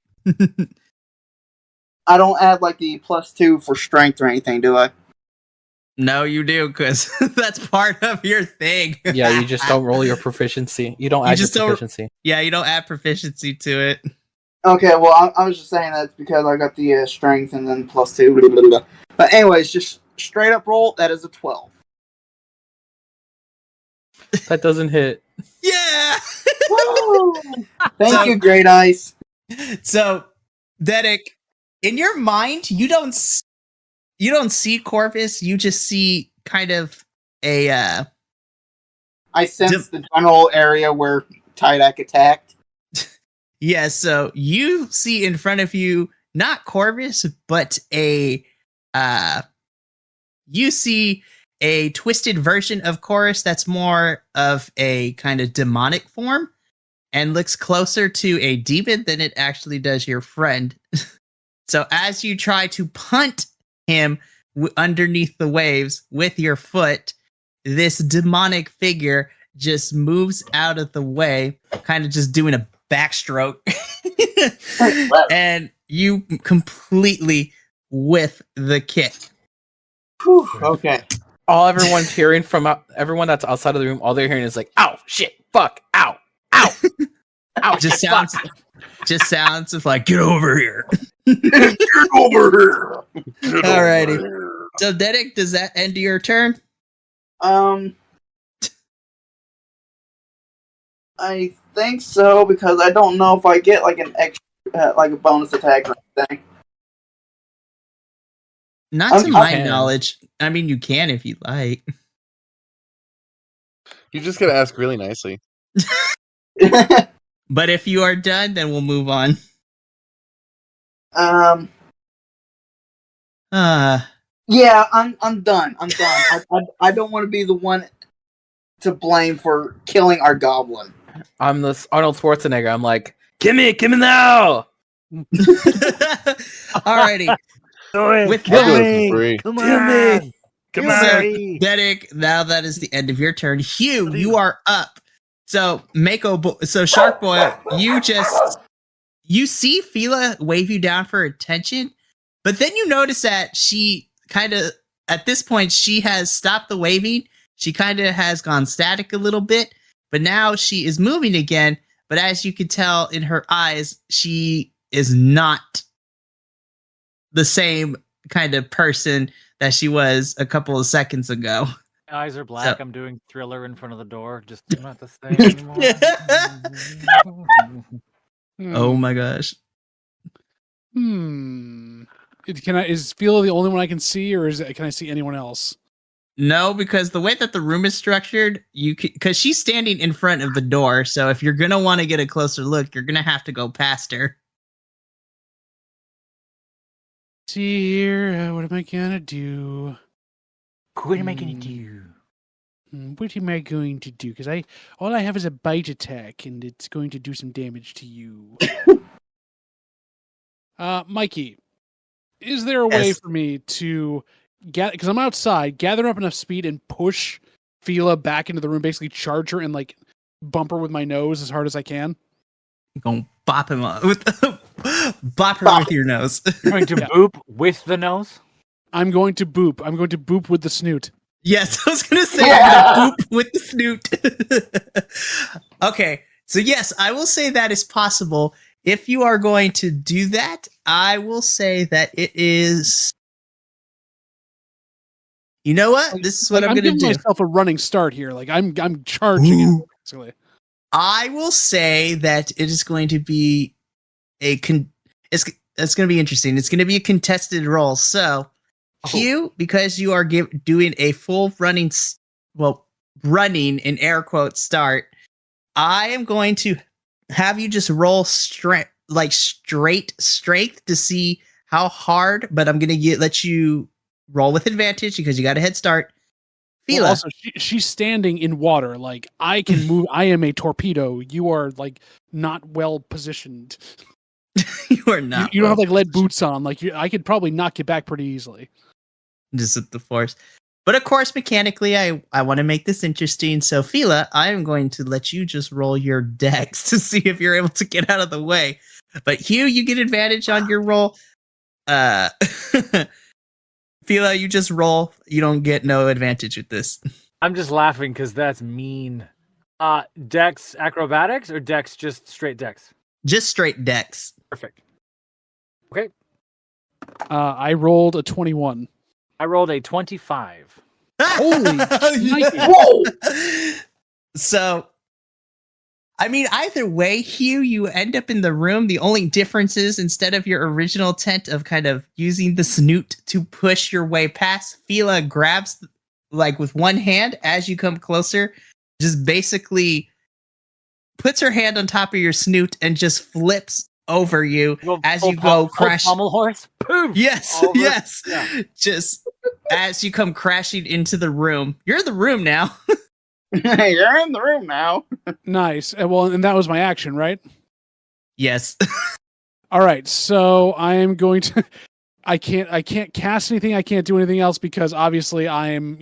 I don't add like the +2 for strength or anything, do I? No, you do, because that's part of your thing. Yeah, you just don't roll your proficiency. You don't add your proficiency. Yeah, you don't add proficiency to it. Okay, well, I was just saying that's because I got the strength and then +2. Blah, blah, blah. But anyways, just straight up roll, that is a 12. That doesn't hit. Yeah! Thank you, Great Ice. So, Dedic, in your mind, you don't see Corvus, you just see kind of a I sense the general area where Tydak attacked. Yeah, so you see in front of you not Corvus, but you see a twisted version of Chorus that's more of a kind of demonic form and looks closer to a demon than it actually does your friend. So as you try to punt him underneath the waves with your foot, this demonic figure just moves out of the way, kind of just doing a backstroke. And you completely whiff the kick. Whew, okay. All everyone's hearing from everyone that's outside of the room, all they're hearing is like, "Ow, shit, fuck, ow, ow, ow." Just sounds of like, get over here. Get over here. Alrighty. So, Dedic, does that end your turn? I think so, because I don't know if I get like an extra, like a bonus attack or anything. Not to my knowledge. I mean, you can if you like. You just gotta ask really nicely. But if you are done, then we'll move on. Yeah, I'm done. I'm done. I don't want to be the one to blame for killing our goblin. I'm the Arnold Schwarzenegger. I'm like, Kimmy now. Alrighty. With that, come on. Dedic, now that is the end of your turn. Hugh, you are up. So Shark Boy, you see Fila wave you down for attention, but then you notice that she kind of, at this point, she has stopped the waving. She kind of has gone static a little bit, but now she is moving again. But as you can tell in her eyes, she is not the same kind of person that she was a couple of seconds ago. My eyes are black. I'm doing Thriller in front of the door. Just not the same anymore. Oh my gosh. Is Philo the only one I can see, or can I see anyone else? No, because the way that the room is structured, because she's standing in front of the door, so if you're gonna want to get a closer look, you're gonna have to go past her. See here, what am I gonna do? What am I gonna do? What am I going to do? Because all I have is a bite attack, and it's going to do some damage to you. Mikey, is there a way for me to get? Because I'm outside, gather up enough speed and push Fila back into the room, basically charge her and like bump her with my nose as hard as I can. You're gonna bop him up bop her with your nose. You're going to boop with the nose? I'm going to boop. I'm going to boop with the snoot. Yes, I was gonna say I'm gonna boop with the snoot. Okay, so yes, I will say that is possible. If you are going to do that, I will say that it is. You know what? This is what I'm gonna giving do. myself a running start here. Like I'm charging it, basically. I will say that it is going to be it's going to be interesting. It's going to be a contested roll. So, Hugh, because you are doing a full running in air quotes start, I am going to have you just roll straight strength to see how hard, but I'm going to let you roll with advantage because you got a head start. Well, also, she's standing in water. Like I can move. I am a torpedo. You are like not well positioned. You are not. You don't have like lead boots on. Like I could probably knock you back pretty easily. Just with the force. But of course, mechanically, I want to make this interesting. So, Fila, I am going to let you just roll your dex to see if you're able to get out of the way. But Hugh, you get advantage on your roll. Fila, you just roll. You don't get no advantage with this. I'm just laughing because that's mean. Dex acrobatics or dex just straight dex? Just straight dex. Perfect. Okay. I rolled a 21. I rolled a 25. Holy whoa! So, I mean, either way, Hugh, you end up in the room. The only difference is instead of your original intent of kind of using the snoot to push your way past, Fila grabs, like with one hand as you come closer, just basically puts her hand on top of your snoot and just flips over you as you go crash. Pommel horse? Poof! Yes, yes. Yeah. Just as you come crashing into the room. You're in the room now. You're in the room now. Nice. Well, and that was my action, right? Yes. All right. So I am going to. I can't cast anything. I can't do anything else because obviously I am,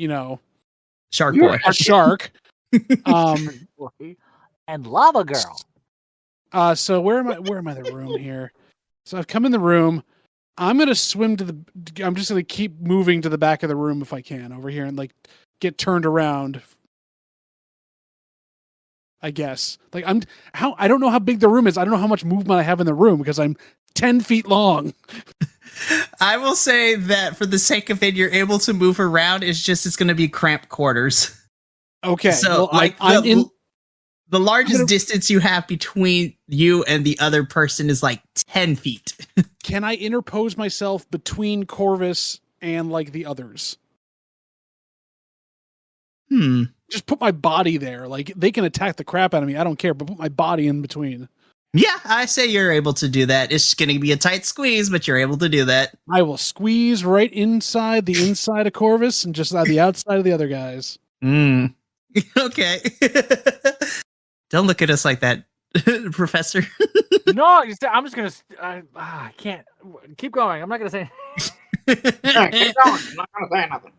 Shark boy. A shark. And lava girl. So where am I in the room here? So I've come in the room. I'm gonna swim I'm just gonna keep moving to the back of the room if I can over here and like get turned around. I guess. Like I don't know how big the room is. I don't know how much movement I have in the room because I'm 10 feet long. I will say that for the sake of it, you're able to move around. It's going to be cramped quarters. Okay. So well, the largest distance you have between you and the other person is like 10 feet. Can I interpose myself between Corvus and like the others? Just put my body there. Like they can attack the crap out of me. I don't care, but put my body in between. Yeah, I say you're able to do that. It's going to be a tight squeeze, but you're able to do that. I will squeeze right inside the inside of Corvus and just the outside of the other guys. Okay. Don't look at us like that, Professor. No, I'm just going to... I can't... Keep going. I'm not going to say... Keep going. I'm not going to say nothing.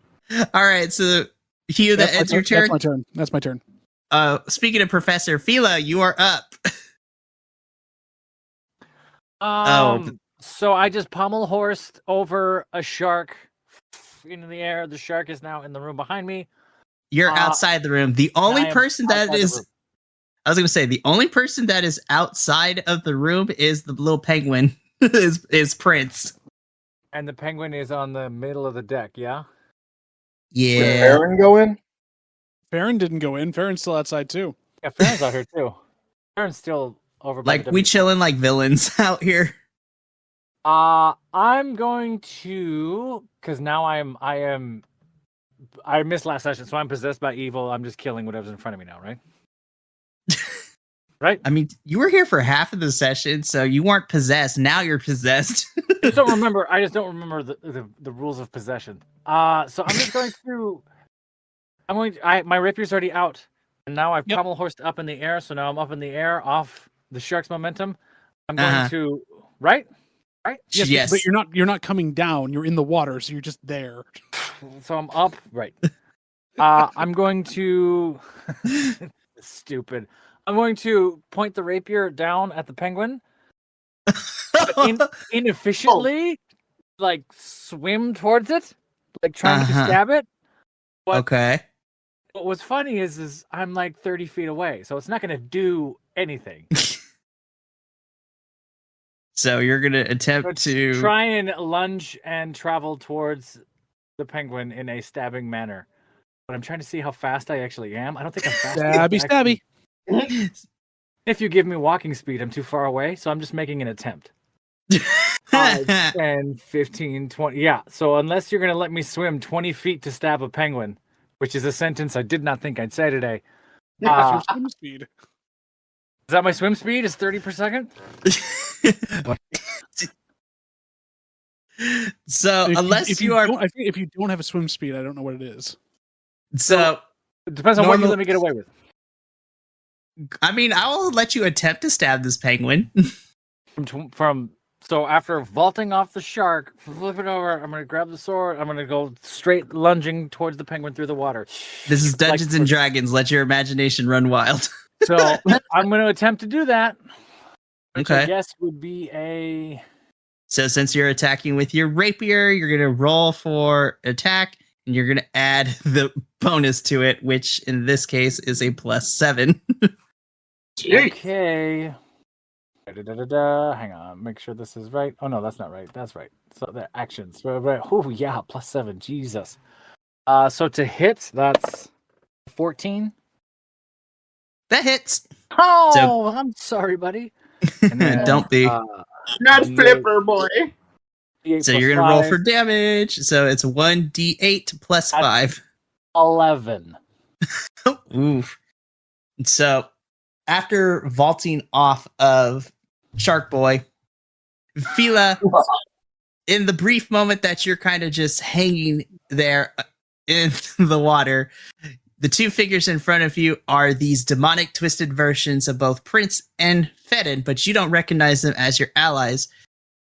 All right, so Hugh, that ends your turn? That's my turn. Speaking of Professor, Fila, you are up. So I just pommel horsed over a shark in the air. The shark is now in the room behind me. You're outside the room. The only person that is... I was going to say, the only person that is outside of the room is the little penguin, is Prince. And the penguin is on the middle of the deck, yeah? Yeah. Did Farron go in? Farron didn't go in. Farron's still outside, too. Yeah, Farron's out here, too. Farron's still over by like, we chilling like villains out here. I'm going to... Because now I missed last session, so I'm possessed by evil. I'm just killing whatever's in front of me now, right? Right? I mean, you were here for half of the session, so you weren't possessed. Now you're possessed. I just don't remember the rules of possession. So I'm just going to... my rapier's already out, and now I've pommel horsed up in the air, so now I'm up in the air off the shark's momentum. I'm going to... Right? Yes. But you're not coming down. You're in the water, so you're just there. So I'm up. Right. I'm going to... Stupid. I'm going to point the rapier down at the penguin. But inefficiently, like swim towards it, like trying to stab it. Okay. But what's funny is I'm like 30 feet away, so it's not going to do anything. So you're going to attempt to try and lunge and travel towards the penguin in a stabbing manner. But I'm trying to see how fast I actually am. I don't think I'm fast enough. Stabby. If you give me walking speed, I'm too far away, so I'm just making an attempt. 5, 10, 15, 20. Yeah, so unless you're going to let me swim 20 feet to stab a penguin, which is a sentence I did not think I'd say today. Your swim speed. Is that my swim speed? Is 30 per second? So if you don't have a swim speed, I don't know what it is. So it depends on what you let me get away with. I mean, I will let you attempt to stab this penguin. So after vaulting off the shark, flip it over, I'm going to grab the sword. I'm going to go straight lunging towards the penguin through the water. This is Dungeons and Dragons. Let your imagination run wild. So I'm going to attempt to do that. Which Okay. I guess would be a... So since you're attacking with your rapier, you're going to roll for attack, and you're going to add the bonus to it, which in this case is a +7. Okay. Hang on, make sure this is right. Oh no, that's not right. That's right. So the actions. Right. Oh yeah, +7. Jesus. So to hit, that's 14. That hits. Oh, so, I'm sorry, buddy. And then, don't be. Not Flipper boy. So you're gonna roll for damage. So it's 1d8 plus 5. 11. Oof. So after vaulting off of Shark Boy, Fila, in the brief moment that you're kind of just hanging there in the water, the two figures in front of you are these demonic twisted versions of both Prince and Fedin, but you don't recognize them as your allies.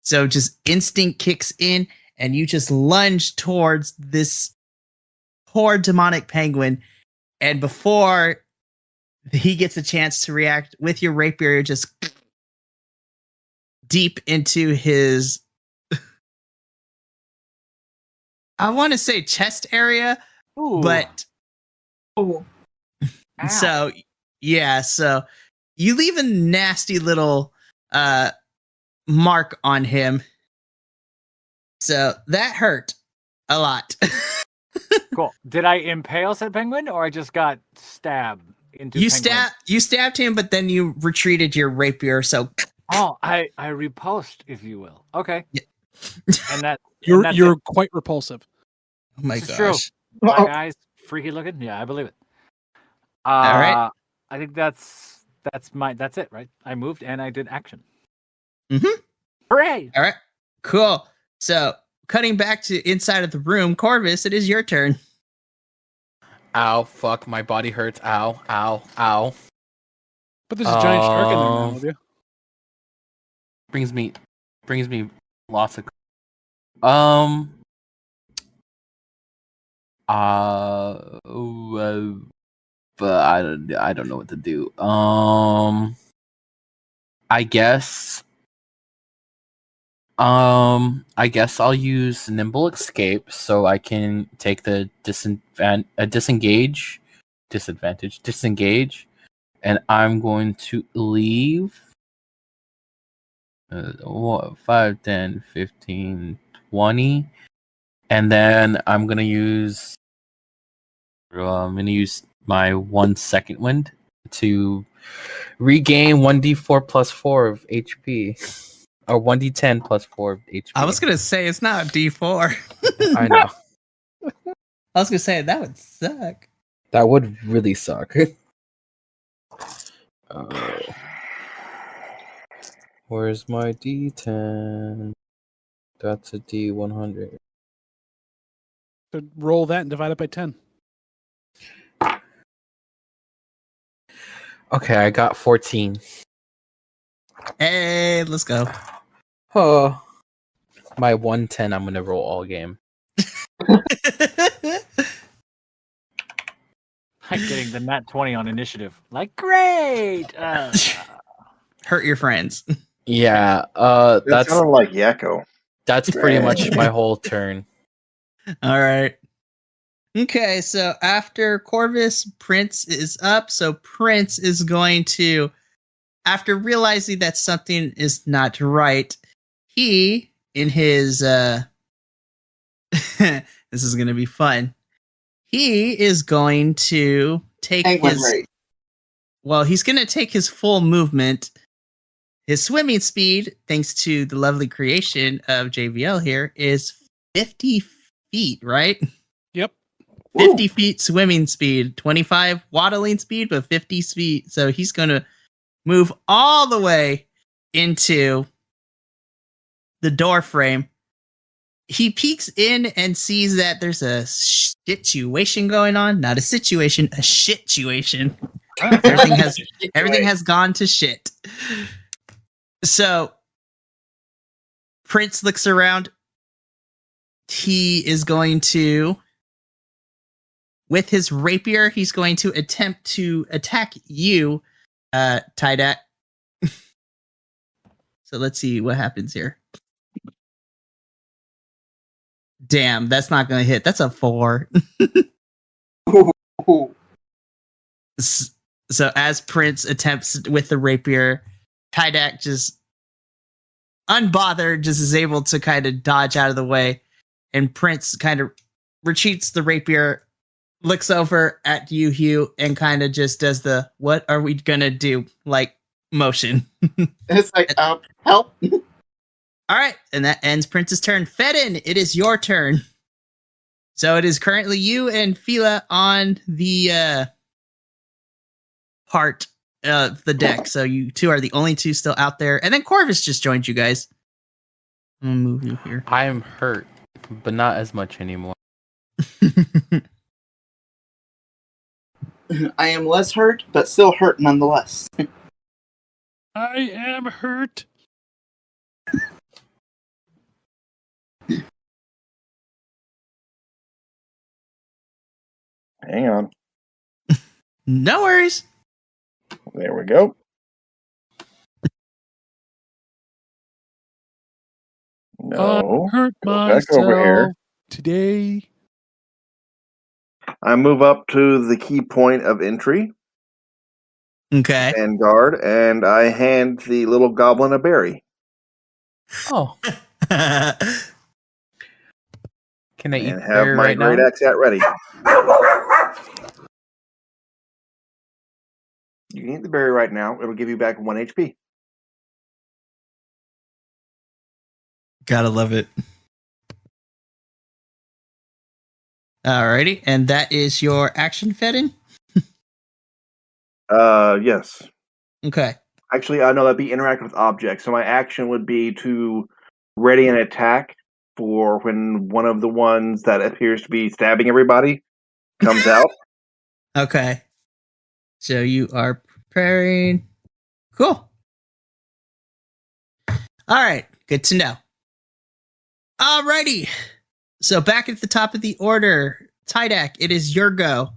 So just instinct kicks in, and you just lunge towards this poor demonic penguin. And before he gets a chance to react, with your rapier, just deep into his, I want to say chest area, but so yeah, so you leave a nasty little mark on him. So that hurt a lot. Cool. Did I impale said penguin, or I just got stabbed into? You stabbed him, but then you retreated your rapier. So I riposte, if you will. Okay. Yeah. And that you're quite repulsive. Oh my gosh. True. My guy's freaky looking. Yeah, I believe it. All right. I think that's it, right? I moved and I did action. Mm-hmm. Hooray! All right. Cool. So cutting back to inside of the room, Corvus, it is your turn. Ow, fuck, my body hurts. Ow, ow, ow. But there's a giant shark in there now, with you. Brings me lots of but I don't know what to do. I guess I'll use Nimble Escape so I can take the disengage, and I'm going to leave 5, 10, 15, 20, and then I'm gonna use my 1 second wind to regain 1d4 plus 4 of HP. Or 1d10 plus 4 of HP. I was gonna say it's not D4. I know. I was gonna say that would suck. That would really suck. Where's my d10? That's a d100. So roll that and divide it by 10. Okay, I got 14. Hey, let's go. Oh, my 110. I'm gonna roll all game. I'm getting the nat 20 on initiative. Like, great. Hurt your friends. Yeah. That sounded like Yakko. That's pretty much my whole turn. All right. Okay, so after Corvus, Prince is up. So Prince is going to, after realizing that something is not right, he, in his, this is going to be fun. He is going to take he's going to take his full movement. His swimming speed, thanks to the lovely creation of JVL here, is 50 feet, right? Yep. 50 feet swimming speed, 25 waddling speed, but 50 feet. So he's going to move all the way into the door frame. He peeks in and sees that there's a situation going on. Not a situation, a situation. Everything has gone to shit. So Prince looks around. He is going to, with his rapier, he's going to attempt to attack you, Tydak. So let's see what happens here. Damn, that's not going to hit. That's a 4. So as Prince attempts with the rapier, Tydak just unbothered, just is able to kind of dodge out of the way. And Prince kind of retreats the rapier, looks over at you, Hugh, and kind of just does the, what are we going to do? Like, motion. It's like, help. All right, and that ends Prince's turn. Fedin, it is your turn. So it is currently you and Fila on the part of the deck. So you two are the only two still out there. And then Corvus just joined you guys. I'm going to move you here. I am hurt, but not as much anymore. I am less hurt, but still hurt nonetheless. I am hurt. Hang on. No worries. There we go. No. I hurt Back over here. myself today. I move up to the key point of entry. Okay. Vanguard, and I hand the little goblin a berry. Oh. Can I eat And the have berry my right great now? axe at ready. You can eat the berry right now. It'll give you back 1 HP. Gotta love it. Alrighty, and that is your action, Fedin? Yes. Okay. Actually, no, that'd be interact with objects. So my action would be to ready an attack for when one of the ones that appears to be stabbing everybody comes out. Okay. So you are preparing. Cool. All right. Good to know. Alrighty. So back at the top of the order, Tydak, it is your go.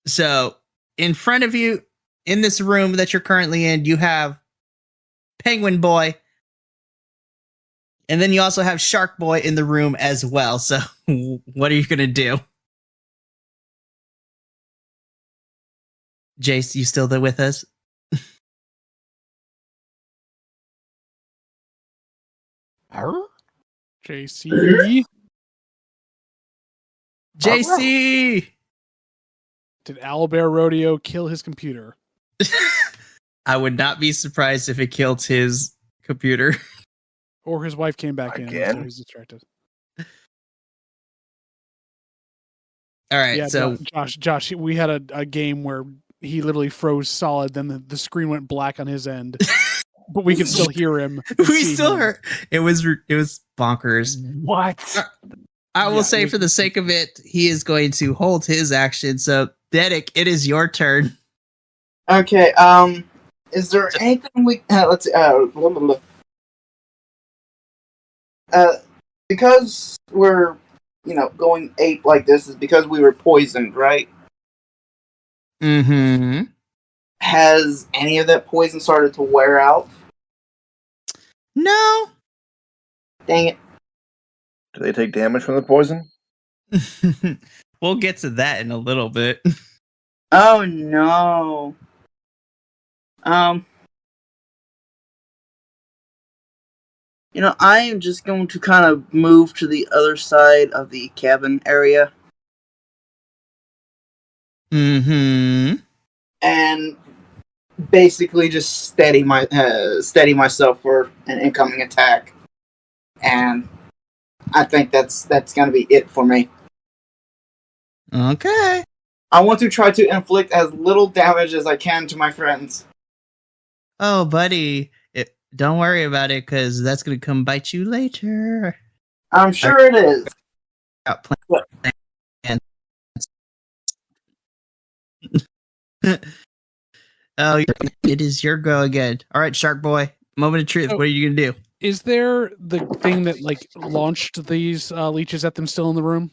So in front of you, in this room that you're currently in, you have Penguin Boy. And then you also have Shark Boy in the room as well. So what are you going to do? Jace, you still there with us? JC. JC! Did Owlbear Rodeo kill his computer? I would not be surprised if it killed his computer. Or his wife came back in, so he's distracted. All right, yeah, so Josh, we had a game where he literally froze solid, then the screen went black on his end. But we could still hear him. We still heard. It was bonkers. What? I will say, for the sake of it, he is going to hold his action. So, Dedic, it is your turn. Okay. Is there anything we? Let's see. Blah, blah, blah. Because we're, going ape like this is because we were poisoned, right? Mm-hmm. Has any of that poison started to wear out? No. Dang it. Do they take damage from the poison? We'll get to that in a little bit. Oh no. I am just going to kind of move to the other side of the cabin area. Mm-hmm. And basically just steady myself for an incoming attack. And I think that's going to be it for me. Okay. I want to try to inflict as little damage as I can to my friends. Oh, buddy, don't worry about it, because that's going to come bite you later. I'm sure it is. Oh, it is your go again. All right, Shark Boy, moment of truth. So, what are you going to do? Is there the thing that launched these leeches at them still in the room?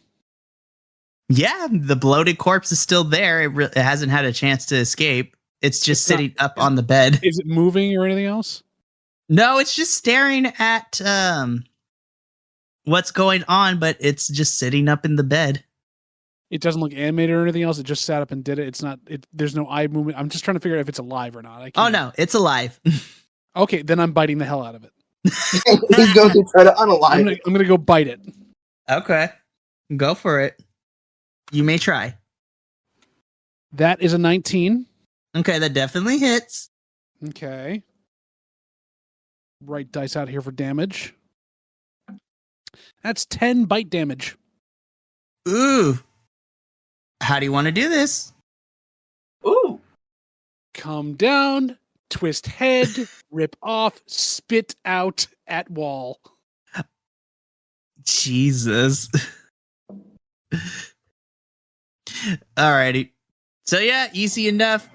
Yeah, the bloated corpse is still there. It hasn't had a chance to escape. It's just sitting up on the bed. Is it moving or anything else? No, it's just staring at what's going on, but it's just sitting up in the bed. It doesn't look animated or anything else. It just sat up and did it. It's not. There's no eye movement. I'm just trying to figure out if it's alive or not. Oh no, it's alive. Okay, then I'm biting the hell out of it. He's going to try to unalive it. I'm gonna go bite it. Okay, go for it. You may try. That is a 19. Okay, that definitely hits. Okay. Right dice out here for damage. That's 10 bite damage. Ooh. How do you want to do this? Ooh. Come down, twist head, rip off, spit out at wall. Jesus. Alrighty. So yeah, easy enough.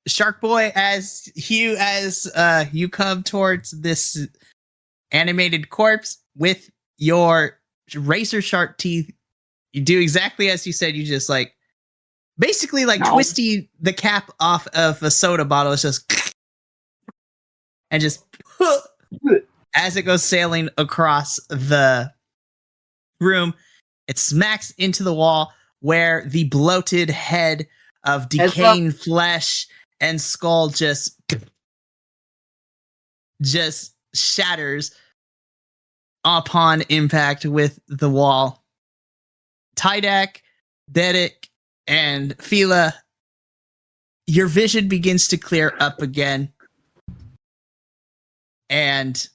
Shark Boy, as you come towards this animated corpse with your razor sharp teeth, you do exactly as you said. You just basically twisting the cap off of a soda bottle. It's just and just as it goes sailing across the room, it smacks into the wall where the bloated head of decaying flesh and skull just shatters upon impact with the wall. Tydak, Dedek, and Fila, your vision begins to clear up again. And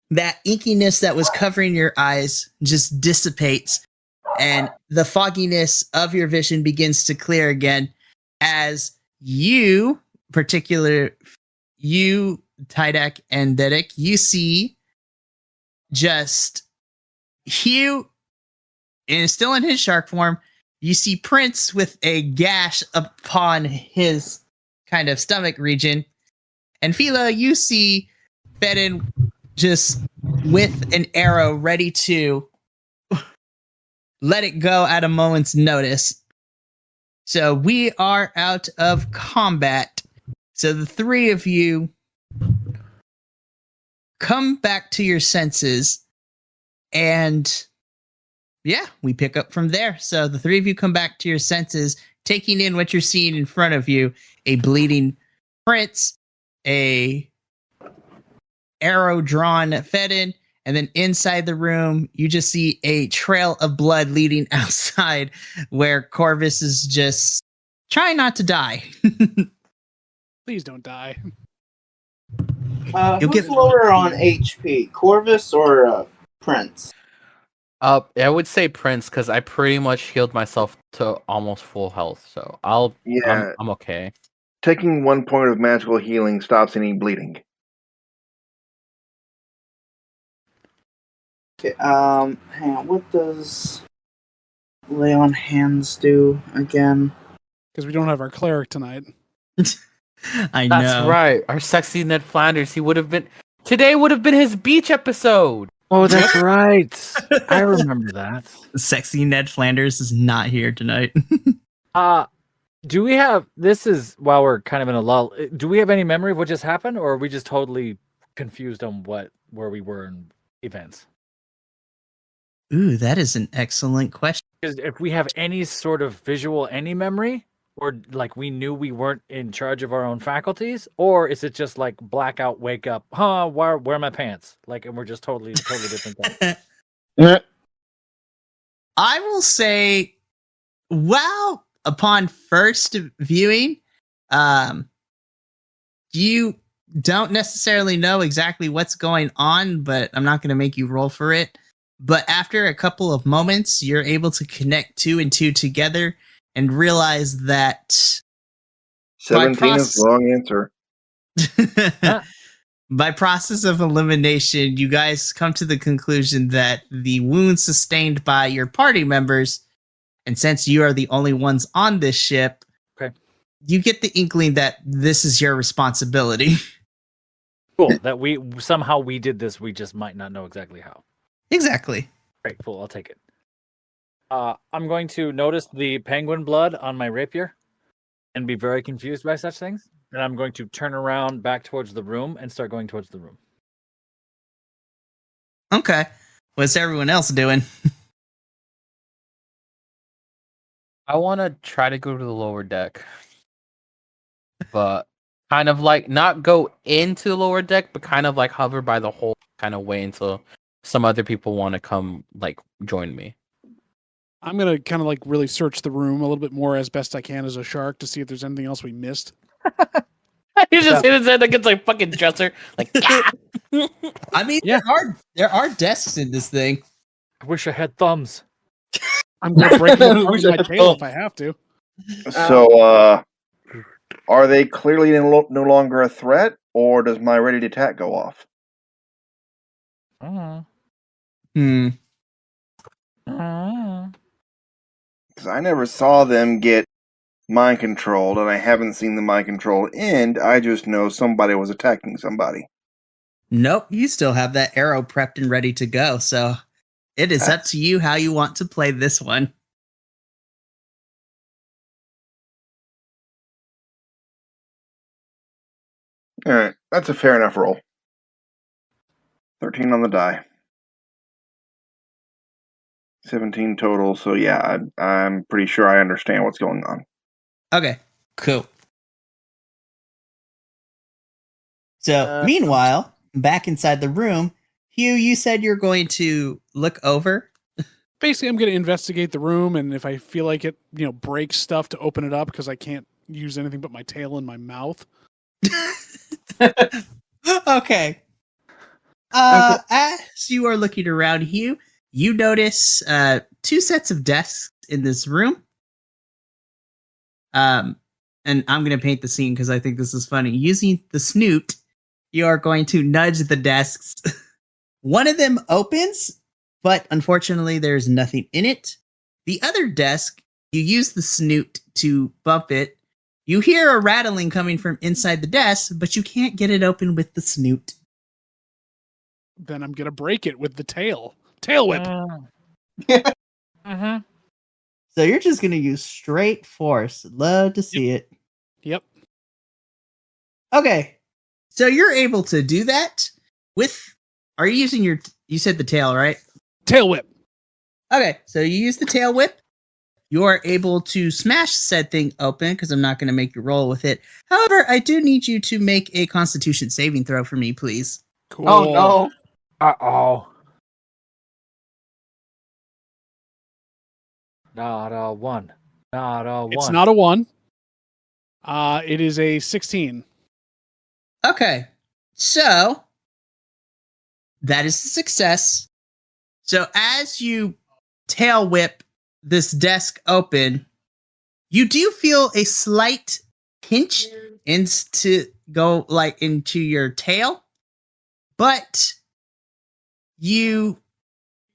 that inkiness that was covering your eyes just dissipates. And the fogginess of your vision begins to clear again as you, Tydak and Dedek, you see just Hugh, and still in his shark form, you see Prince with a gash upon his kind of stomach region. And Fila, you see Fedin just with an arrow ready to let it go at a moment's notice. So we are out of combat. So the three of you come back to your senses, and yeah, we pick up from there. So the three of you come back to your senses, taking in what you're seeing in front of you: a bleeding Prince, a arrow drawn Fedin, and then inside the room, you just see a trail of blood leading outside where Corvus is just trying not to die. Please don't die. Who's lower on HP, Corvus or Prince? I would say Prince because I pretty much healed myself to almost full health, so I'm okay. Taking 1 point of magical healing stops any bleeding. Okay, hang on, what does lay on hands do again? Because we don't have our cleric tonight. I know. That's right. Our sexy Ned Flanders. Today would have been his beach episode. Oh, that's right. I remember that. Sexy Ned Flanders is not here tonight. Do we have, this is while we're kind of in a lull, do we have any memory of what just happened, or are we just totally confused on where we were in events? Ooh, that is an excellent question. Because if we have any sort of visual, any memory, or like we knew we weren't in charge of our own faculties, or is it just like blackout, wake up, where are my pants? Like, and we're just totally different things. I will say, well, upon first viewing, you don't necessarily know exactly what's going on, but I'm not going to make you roll for it. But after a couple of moments, you're able to connect 2 and 2 together and realize that 17 is the wrong answer. By process of elimination, you guys come to the conclusion that the wounds sustained by your party members, and since you are the only ones on this ship, okay, you get the inkling that this is your responsibility. Cool. That we somehow we did this, we just might not know exactly how. Exactly. Great, cool, I'll take it. I'm going to notice the penguin blood on my rapier and be very confused by such things. And I'm going to turn around back towards the room and start going towards the room. Okay. What's everyone else doing? I want to try to go to the lower deck. But kind of like not go into the lower deck, but kind of like hover by the hole kind of way until some other people want to come like join me. I'm going to kind of like really search the room a little bit more as best I can as a shark to see if there's anything else we missed. You just hit his head like it's like fucking dresser. Like, I mean, yeah. there are desks in this thing. I wish I had thumbs. I'm going to break it with my tail if I have to. So, are they clearly no longer a threat, or does my ready to attack go off? Because I never saw them get mind controlled, and I haven't seen the mind control end. I just know somebody was attacking somebody. Nope, you still have that arrow prepped and ready to go, so it is up to you how you want to play this one. Alright, that's a fair enough roll. 13 on the die. 17 total, so yeah, I'm pretty sure I understand what's going on. Okay, cool. So, meanwhile, back inside the room, Hugh, you said you're going to look over. Basically, I'm going to investigate the room, and if I feel like it, breaks stuff to open it up because I can't use anything but my tail and my mouth. Okay. As you are looking around, Hugh, you notice 2 sets of desks in this room. And I'm going to paint the scene because I think this is funny. Using the snoot, you are going to nudge the desks. One of them opens, but unfortunately there's nothing in it. The other desk, you use the snoot to bump it. You hear a rattling coming from inside the desk, but you can't get it open with the snoot. Then I'm going to break it with the tail. Tail whip. So you're just going to use straight force. Love to see it. Yep. Okay. So you're able to do that with... Are you using your... You said the tail, right? Tail whip. Okay. So you use the tail whip. You are able to smash said thing open because I'm not going to make you roll with it. However, I do need you to make a Constitution saving throw for me, please. Cool. Oh, no. Uh-oh. Not a 1. Not a 1. It's not a 1. It is a 16. Okay. So that is a success. So as you tail whip this desk open, you do feel a slight pinch into your tail, but you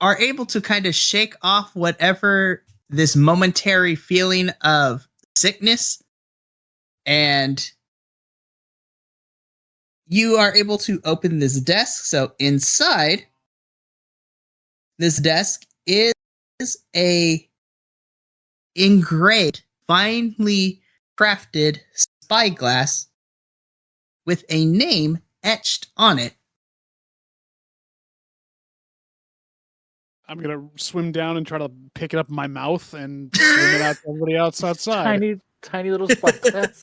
are able to kind of shake off whatever this momentary feeling of sickness, and you are able to open this desk. So inside this desk is a engraved, finely crafted spyglass with a name etched on it. I'm gonna swim down and try to pick it up in my mouth and swim it out to everybody else outside. Tiny little spyglass.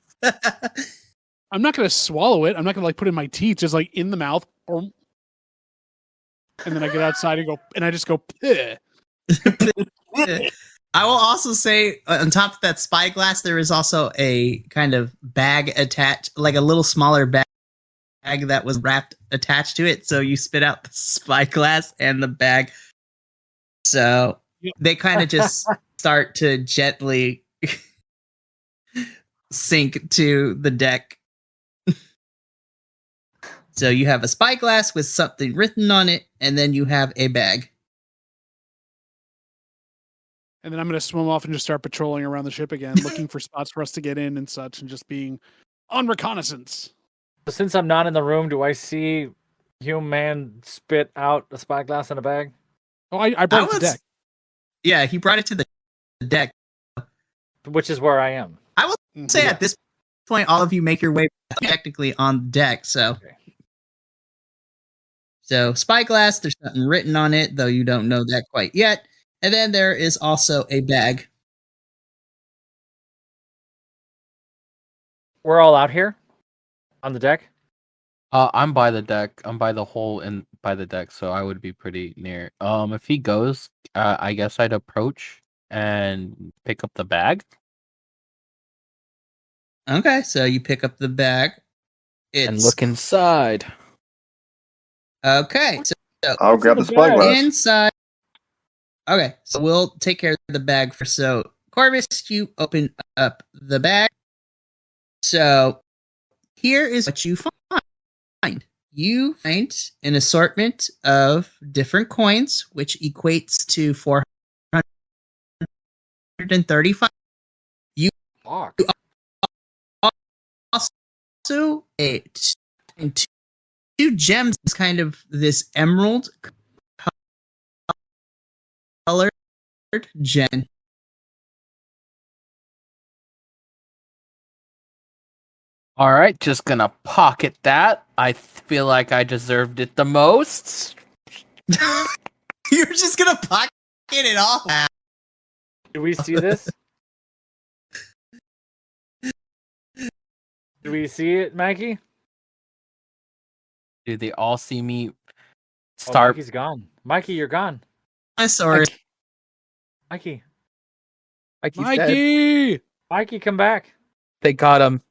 I'm not gonna swallow it. I'm not gonna like put it in my teeth, just like in the mouth, and then I get outside and I just go. Peh. I will also say, on top of that spyglass, there is also a kind of bag attached, like a little smaller bag that was wrapped attached to it. So you spit out the spyglass and the bag. So they kind of just start to gently sink to the deck. So you have a spyglass with something written on it, and then you have a bag. And then I'm going to swim off and just start patrolling around the ship again, looking for spots for us to get in and such, and just being on reconnaissance. So since I'm not in the room, do I see human spit out a spyglass in a bag? Oh, I brought it to the deck. Yeah, he brought it to the deck. Which is where I am. I will say at this point, all of you make your way technically on deck, so... Okay. So, spyglass, there's nothing written on it, though you don't know that quite yet. And then there is also a bag. We're all out here on the deck? I'm by the deck. I'm by the hole in by the deck, so I would be pretty near. If he goes, I guess I'd approach and pick up the bag. Okay, so you pick up the bag. And look inside. Okay, so I'll grab the spyglass. inside. Okay, so we'll take care of the bag first. So, Corvus, you open up the bag. So, here is what you find. You find an assortment of different coins, which equates to 435. You also two gems, kind of this emerald colored gem. All right, just gonna pocket that. I feel like I deserved it the most. You're just gonna pocket it all. Do we see this? Do we see it, Mikey? Do they all see me Oh, start? Mikey's gone. Mikey, you're gone. I'm sorry. Mikey. Mikey's Mikey! dead. Mikey, come back. They got him.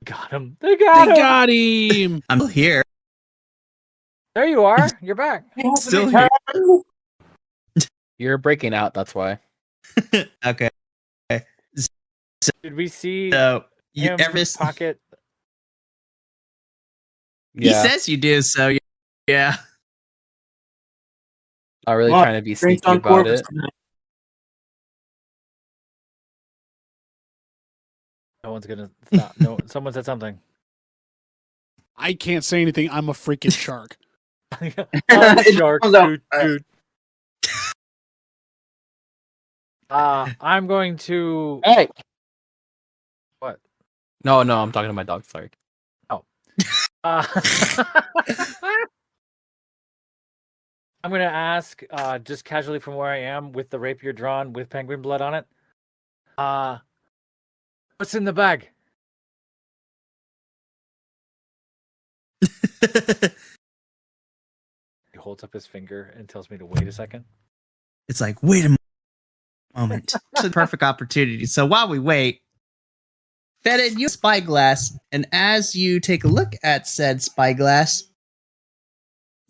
Got him. They got him. Got him! I'm here. There you are. You're back. Still here. You're breaking out, that's why. Okay. Did we see So him Everest, pocket? he says you do, so yeah. Not really trying to be sneaky about it. No one's gonna stop. No, someone said something. I can't say anything. I'm a freaking shark. Shark, dude. I'm going to. Hey. What? No, I'm talking to my dog. Sorry. Oh. I'm going to ask, just casually from where I am, with the rapier drawn, with penguin blood on it. What's in the bag? He holds up his finger and tells me to wait a second. It's like, wait a moment. It's a perfect opportunity. So while we wait, Fetid, you have spyglass, and as you take a look at said spyglass,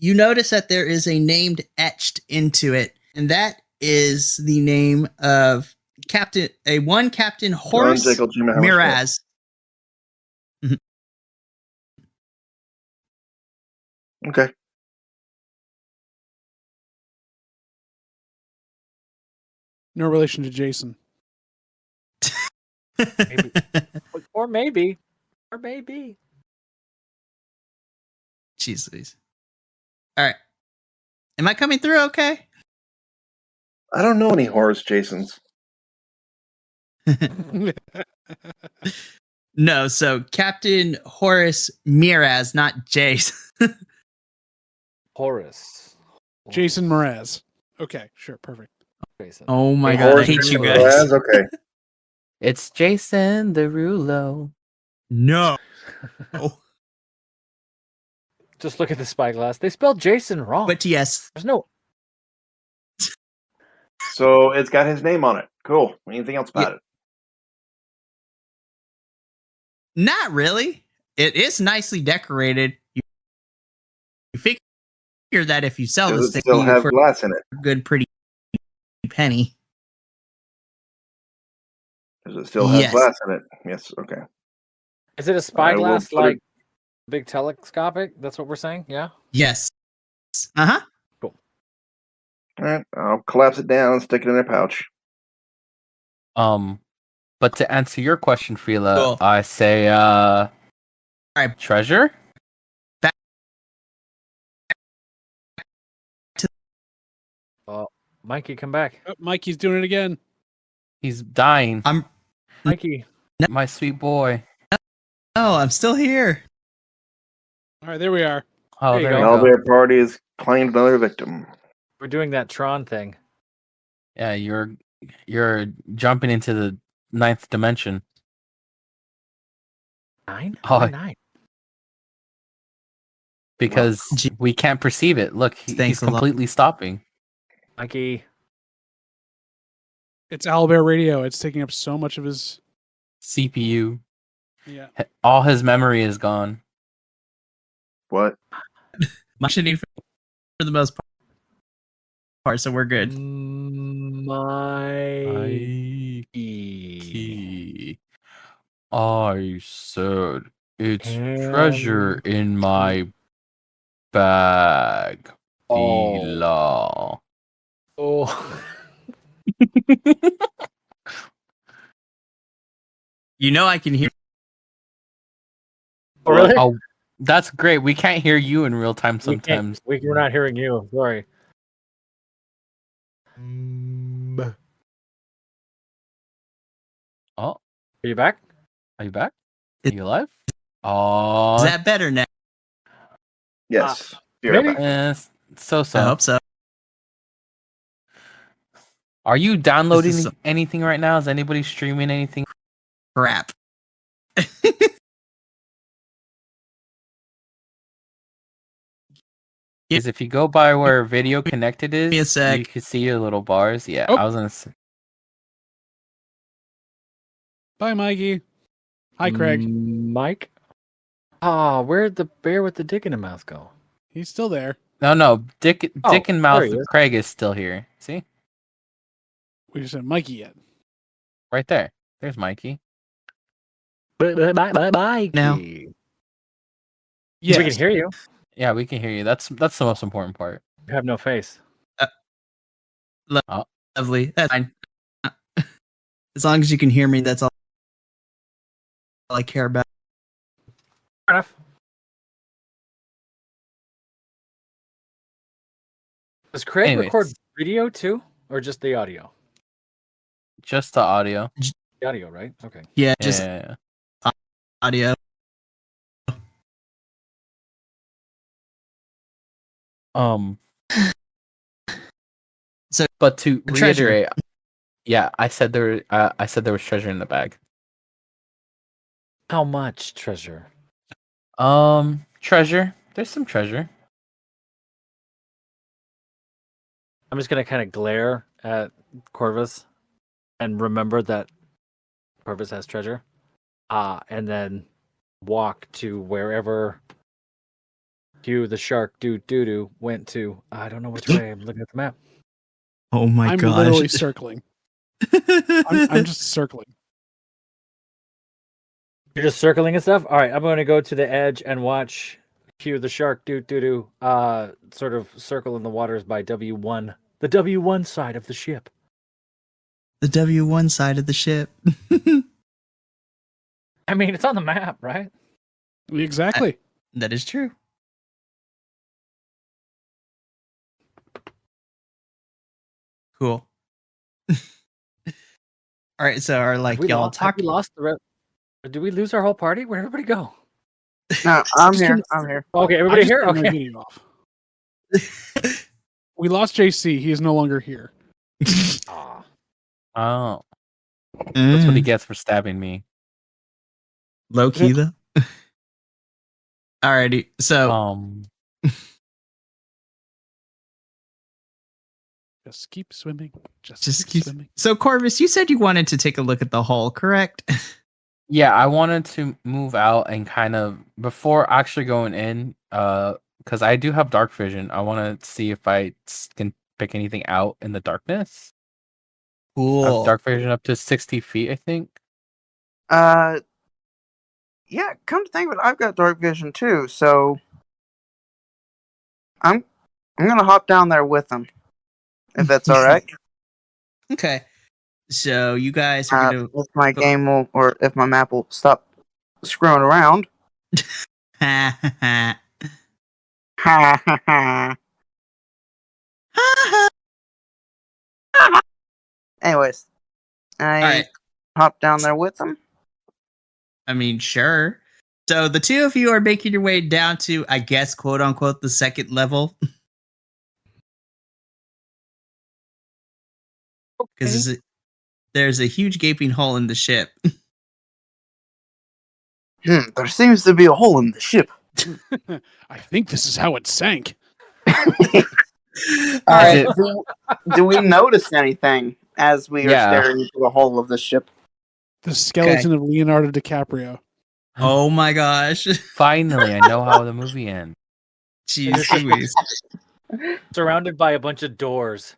you notice that there is a name etched into it, and that is the name of Captain Horace Miraz. Okay. No relation to Jason. Maybe. Or maybe. Jeez Louise. All right. Am I coming through okay? I don't know any Horace Jasons. No, so Captain Horace Miraz, not Jace. Horace. Jason Mraz. Okay, sure, perfect. Jason. Oh my Jason god, I hate you Derulo. guys. Okay. It's Jason Derulo. No. Just look at the spyglass. They spelled Jason wrong. But yes. There's no. So it's got his name on it. Cool. Anything else about it? Not really. It is nicely decorated. You figure that if you sell Does this it thing still have glass in it? a good, pretty penny. Does it still have Yes. glass in it? Yes. Okay. Is it a I will spyglass put it- like big telescopic? That's what we're saying. Yeah. Yes. Uh-huh. All right. I'll collapse it down and stick it in a pouch. But to answer your question, Frila, Cool. I say right. treasure. Mikey, come back. Oh, Mikey's doing it again. He's dying. Mikey. My sweet boy. Oh, I'm still here. All right, there we are. Oh, There you there go. we The go. elevator party has claimed another victim. We're doing that Tron thing. Yeah, you're jumping into the 9th dimension. 9? Oh. Why 9? Because Gee. we can't perceive it. Look, he's Thanks a lot. completely stopping. Mikey. It's Owlbear Radio. It's taking up so much of his. CPU. Yeah. All his memory is gone. What? Functioning for the most part, so we're good. Mikey. I said it's treasure in my bag. Vila. Oh. You know I can hear. Oh, really? Oh, that's great. We can't hear you in real time sometimes. We're not hearing you. Sorry. Oh, Are you back? are you back? Are you alive? Oh, Is that better now? Yes. You're maybe. back. so. I hope so. Are you downloading This is anything right now? Is anybody streaming anything? Crap. Because if you go by where video connected me a is, sec. you can see your little bars. Yeah, Oh. I was gonna say. Bye, Mikey. Hi, Craig. Mike? Ah, where'd the bear with the dick in the mouth go? He's still there. No, Dick and there Mouth. he is. Craig is still here. See, We just said Mikey yet. right there. There's Mikey. Bye. Now. Yes. We can hear you. Yeah, we can hear you. That's the most important part. You have no face. Lovely. That's fine. As long as you can hear me, that's all I care about. Fair enough. Does Craig Anyways. record video too? Or just the audio? Just the audio. The audio, right? Okay. Yeah, just Yeah. audio. So, but to treasure. reiterate, yeah, I said there was treasure in the bag. How much treasure? Treasure. There's some treasure. I'm just gonna kind of glare at Corvus and remember that Corvus has treasure. And then walk to wherever Hugh the shark doo went to. I don't know which way. I'm looking at the map. Oh my I'm gosh. literally circling. I'm just circling. You're just circling and stuff? All right, I'm going to go to the edge and watch Hugh the shark sort of circle in the waters by W1. The W1 side of the ship. The W1 side of the ship. I mean, it's on the map, right? Exactly. That is true. Cool. All right, so are like y'all Have we talking? lost the did we lose our whole party? Where'd everybody go? No, I'm here. I'm here. Okay, I everybody just here? turned my Okay. video off. We lost JC. He is no longer here. Oh. That's what he gets for stabbing me. Low key though. Alrighty, so just keep swimming. Just keep swimming. So Corvus, you said you wanted to take a look at the hole, correct? Yeah, I wanted to move out and kind of before actually going in, because I do have dark vision. I want to see if I can pick anything out in the darkness. Cool. I have dark vision up to 60 feet, I think. Yeah, come to think of it, I've got dark vision too, so I'm gonna hop down there with them, if that's all right. Okay. So you guys are gonna if my game will, or if my map will stop screwing around. Ha ha Ha ha ha. Anyways, I hop down there with them. I mean, sure. So the two of you are making your way down to, I guess, quote unquote, the second level. Because there's a huge gaping hole in the ship. There seems to be a hole in the ship. I think this is how it sank. All right. Do we notice anything as we are staring into the hole of the ship? The skeleton of Leonardo DiCaprio. Oh my gosh. Finally, I know how the movie ends. Jeez Louise. Surrounded by a bunch of doors.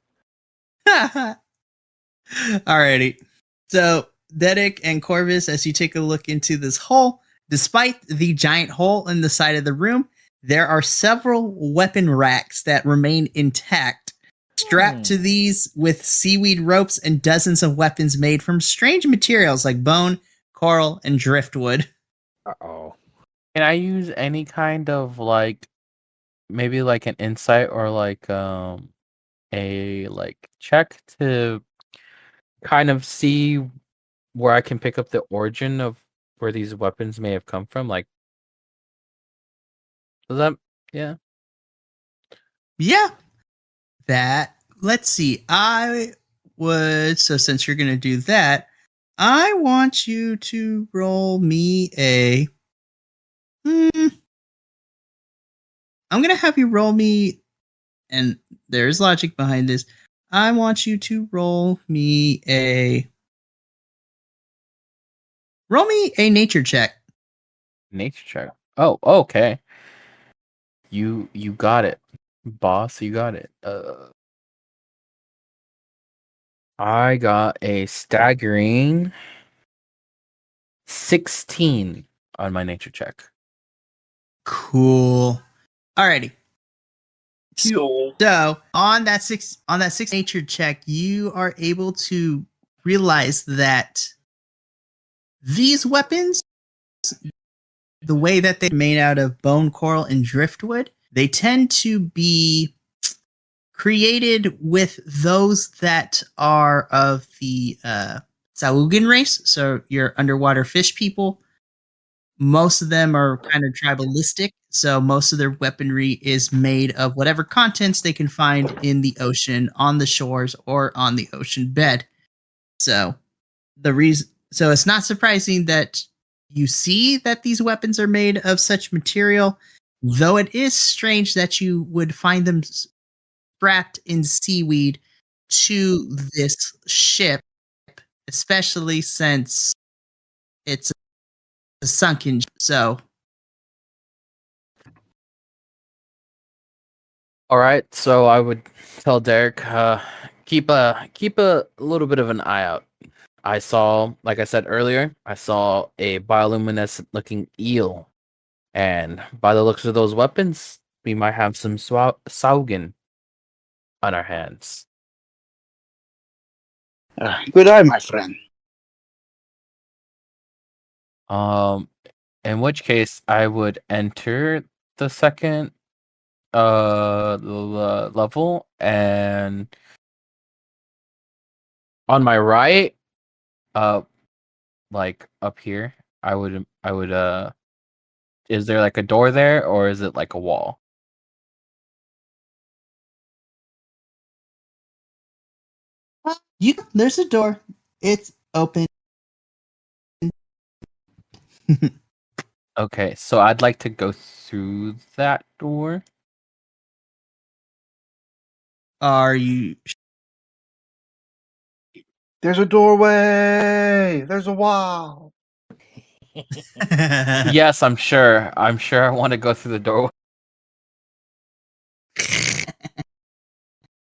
Alrighty. So, Dedic and Corvus, as you take a look into this hole, despite the giant hole in the side of the room, there are several weapon racks that remain intact, strapped to these with seaweed ropes and dozens of weapons made from strange materials like bone, coral, and driftwood. Uh-oh. Can I use any kind of maybe like an insight or a check to kind of see where I can pick up the origin of where these weapons may have come from? Like, does that? Yeah. Yeah. Let's see. So since you're going to do that, I want you to roll me a. I'm going to have you roll me, and there's logic behind this. I want you to roll me a nature check. Nature check. Oh, okay. You got it, boss. You got it. I got a staggering 16 on my nature check. Cool. Alrighty. So on that six nature check, you are able to realize that these weapons, the way that they're made out of bone, coral, and driftwood, they tend to be created with those that are of the Saugan race, so your underwater fish people. Most of them are kind of tribalistic, so most of their weaponry is made of whatever contents they can find in the ocean, on the shores, or on the ocean bed. So it's not surprising that you see that these weapons are made of such material, though it is strange that you would find them strapped in seaweed to this ship, especially since it's a sunken. So, all right. So I would tell Derek, keep a little bit of an eye out. I saw, like I said earlier, I saw a bioluminescent looking eel, and by the looks of those weapons, we might have some Saugan on our hands. Good eye, my friend. In which case, I would enter the second level, and on my right, like up here, I would is there like a door there, or is it like a wall? There's a door. It's open. Okay, so I'd like to go through that door. Are you? There's a doorway. There's a wall. Yes, I'm sure. I'm sure I want to go through the doorway.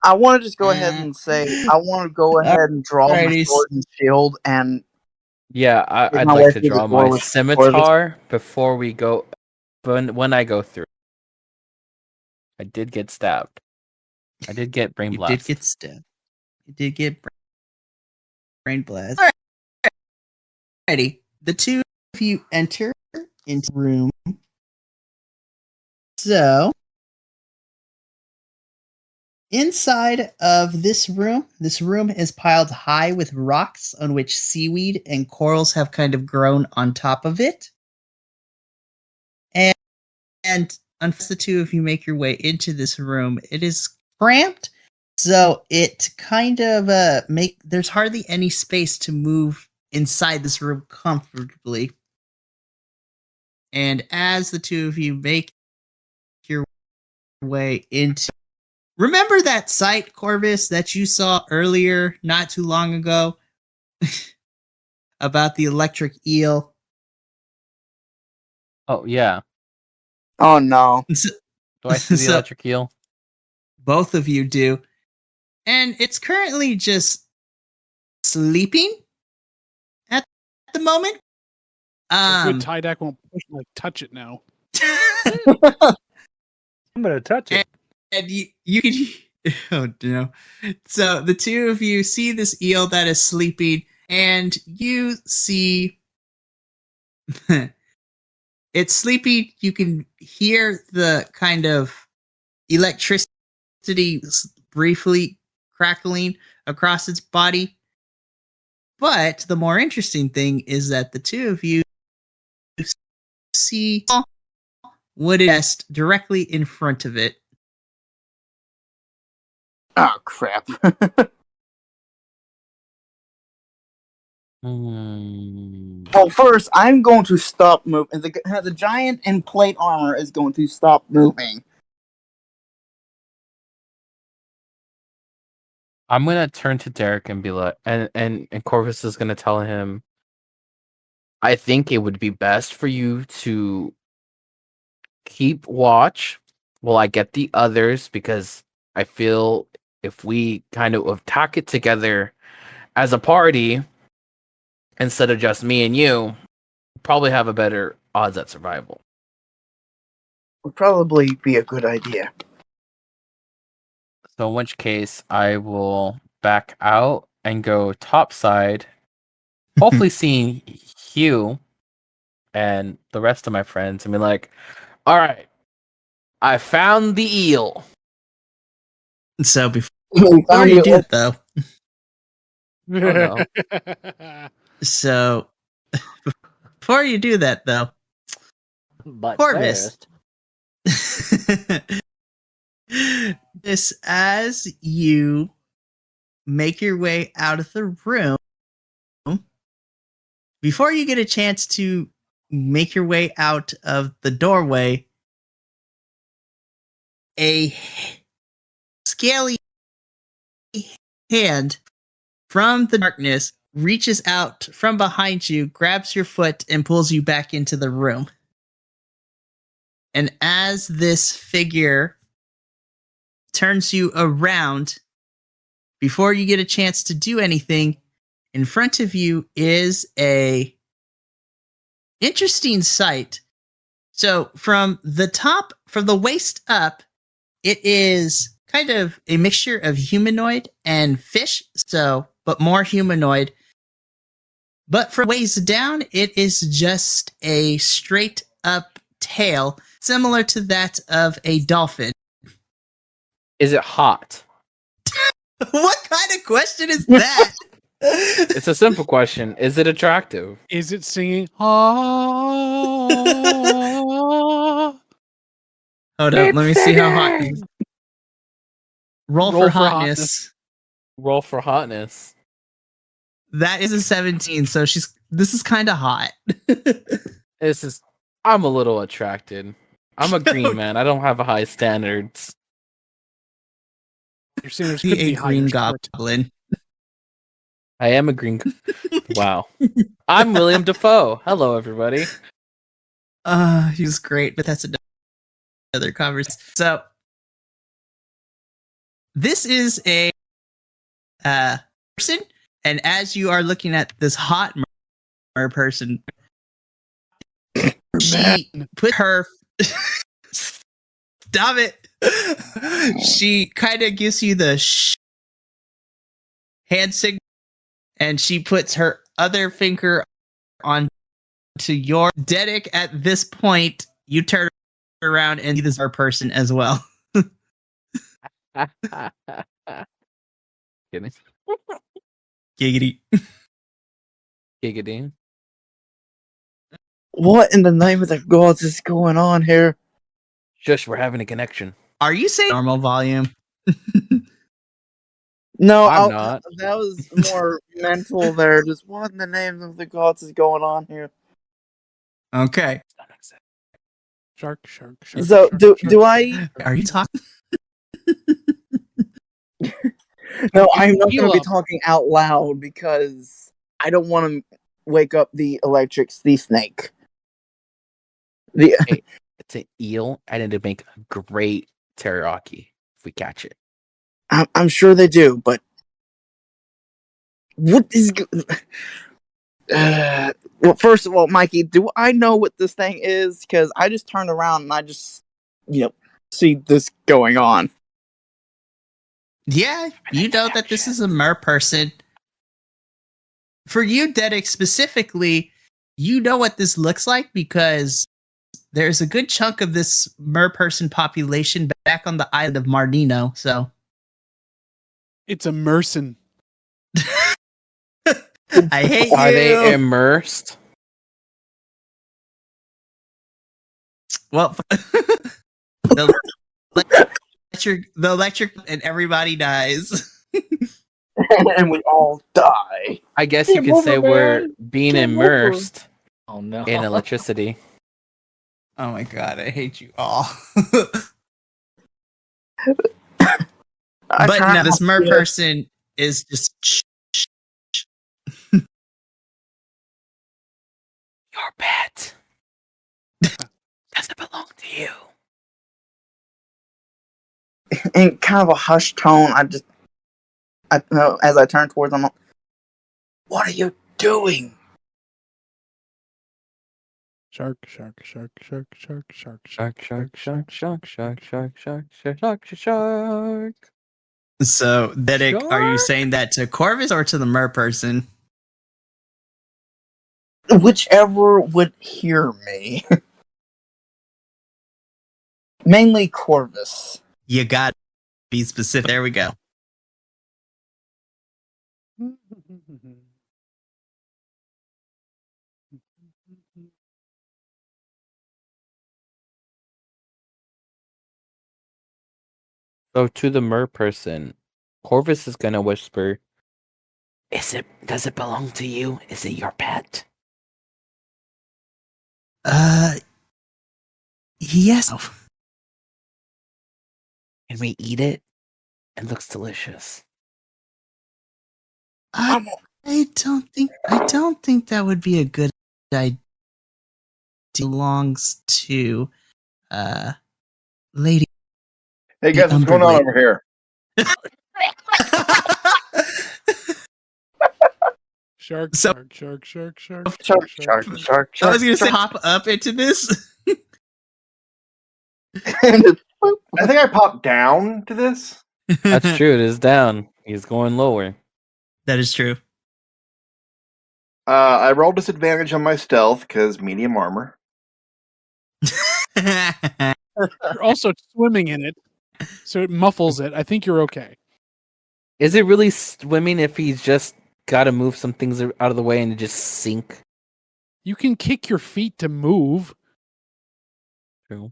I want to just go ahead and say I want to go ahead and draw my sword and shield and Yeah, I'd my like way to through the draw door my with scimitar before we go. When I go through, I did get stabbed. I did get brain You blast. did get stabbed. You did get brain blast. Alrighty. The two of you enter into the room. So, inside of this room is piled high with rocks on which seaweed and corals have kind of grown on top of it. And unless the two of you make your way into this room, it is cramped. So it kind of there's hardly any space to move inside this room comfortably. And as the two of you make your way into, remember that site, Corvus, that you saw earlier, not too long ago, about the electric eel? Oh yeah. Oh no. Do I see the electric eel? Both of you do. And it's currently just sleeping at the moment. Good Tydak won't push like touch it now. I'm gonna touch it. And you can oh no. So the two of you see this eel that is sleeping, and you see it's sleeping. You can hear the kind of electricity briefly crackling across its body. But the more interesting thing is that the two of you see what is directly in front of it. Oh crap. Well, first I'm going to stop moving. The giant in plate armor is going to stop moving. I'm gonna turn to Derek and be like, and Corvus is gonna tell him, I think it would be best for you to keep watch while I get the others, because I feel if we kind of attack it together as a party instead of just me and you, we'll probably have a better odds at survival. Would probably be a good idea. So in which case I will back out and go topside, hopefully seeing Hugh and the rest of my friends and be like, all right, I found the eel. So before you do it, though. Oh no. So before you do that, though, but Corvus, this as you make your way out of the room, before you get a chance to make your way out of the doorway, a scaly hand from the darkness reaches out from behind you, grabs your foot, and pulls you back into the room. And as this figure turns you around, before you get a chance to do anything, in front of you is a interesting sight. So from the waist up, it is kind of a mixture of humanoid and fish, but more humanoid. But from waist down, it is just a straight up tail, similar to that of a dolphin. Is it hot? What kind of question is that? It's a simple question. Is it attractive? Is it singing? Ah. Hold up, let me see how hot. Roll for hotness. Roll for hotness. That is a 17, so this is kind of hot. I'm a little attracted. I'm a green man. I don't have high standards. Your standards Be could a be green higher. goblin. I am a green. Wow. I'm William Dafoe. Hello, everybody. He was great, but that's another conversation. So, this is a person, and as you are looking at this hot person, she put her. Stop it! She kind of gives you the hand signal, and she puts her other finger on to your Dedic. At this point, you turn around and see this our person as well. Kidding. Giggity. Giggity. What in the name of the gods is going on here? Shush, we're having a connection. Are you saying normal volume? No, I'm not. That was more mental there. Just what in the name of the gods is going on here? Okay. Shark. So shark, do shark. I? Are you talking? No, I'm not Heal going to be up. talking out loud because I don't want to wake up the electric sea snake. Hey, it's an eel, and it'd make a great teriyaki if we catch it. I'm sure they do, but what is? Well, first of all, Mikey, do I know what this thing is? Because I just turned around and I just, see this going on. Yeah, you know that this is a mer person. For you, Dedic, specifically, you know what this looks like because there's a good chunk of this mer person population back on the island of Mardino. So It's a merson. I hate Are you. they immersed? Well, the electric and everybody dies. And we all die. I guess you could say we're being immersed Oh no. in electricity. Oh my god, I hate you all. But no, this mer person is just. Your pet doesn't belong to you. In kind of a hushed tone, as I turn towards them, what are you doing? Shark. So, Dedic, are you saying that to Corvus or to the mer person? Whichever would hear me. Mainly Corvus. You got to be specific. There we go. So to the mer person, Corvus is gonna whisper, does it belong to you? Is it your pet? Yes. Can we eat it? It looks delicious. I don't think that would be a good idea. Belongs to lady. Hey guys, what's going on over here? Shark. I was gonna say hop up into this. I think I popped down to this. That's true. It is down. He's going lower. That is true. I rolled disadvantage on my stealth because medium armor. You're also swimming in it, so it muffles it. I think you're okay. Is it really swimming if he's just got to move some things out of the way and just sink? You can kick your feet to move.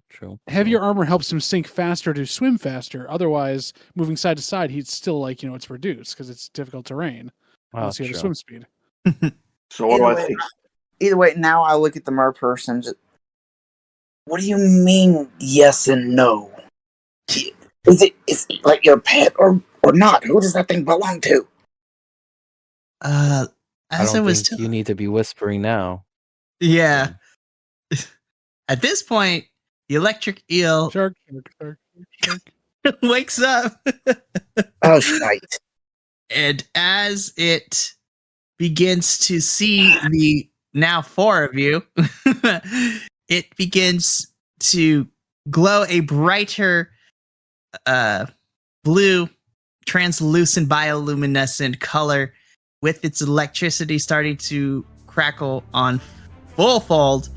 True. Heavier armor helps him sink faster to swim faster. Otherwise, moving side to side, he'd still it's reduced because it's difficult terrain. Unless you have a swim speed. So what do I see? Either way, now I look at the mer person. What do you mean, yes and no? Is it like your pet or not? Who does that thing belong to? I don't think you need to be whispering now. Yeah. At this point, the electric eel Shark. wakes up. Oh, shite. And as it begins to see the now 4 of you, it begins to glow a brighter blue, translucent, bioluminescent color with its electricity starting to crackle on full fold.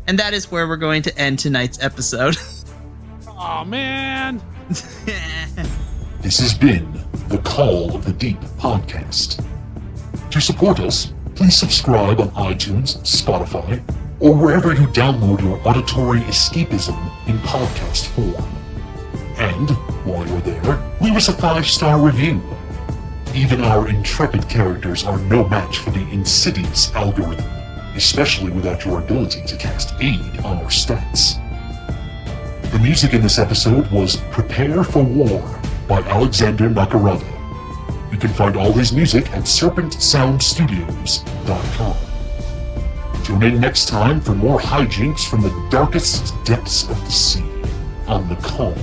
And that is where we're going to end tonight's episode. Oh, man. This has been the Call of the Deep podcast. To support us, please subscribe on iTunes, Spotify, or wherever you download your auditory escapism in podcast form. And, while you're there, leave us a 5-star review. Even our intrepid characters are no match for the insidious algorithm, especially without your ability to cast aid on our stats. The music in this episode was Prepare for War by Alexander Nakarada. You can find all his music at serpentsoundstudios.com. Tune in next time for more hijinks from the darkest depths of the sea on The Call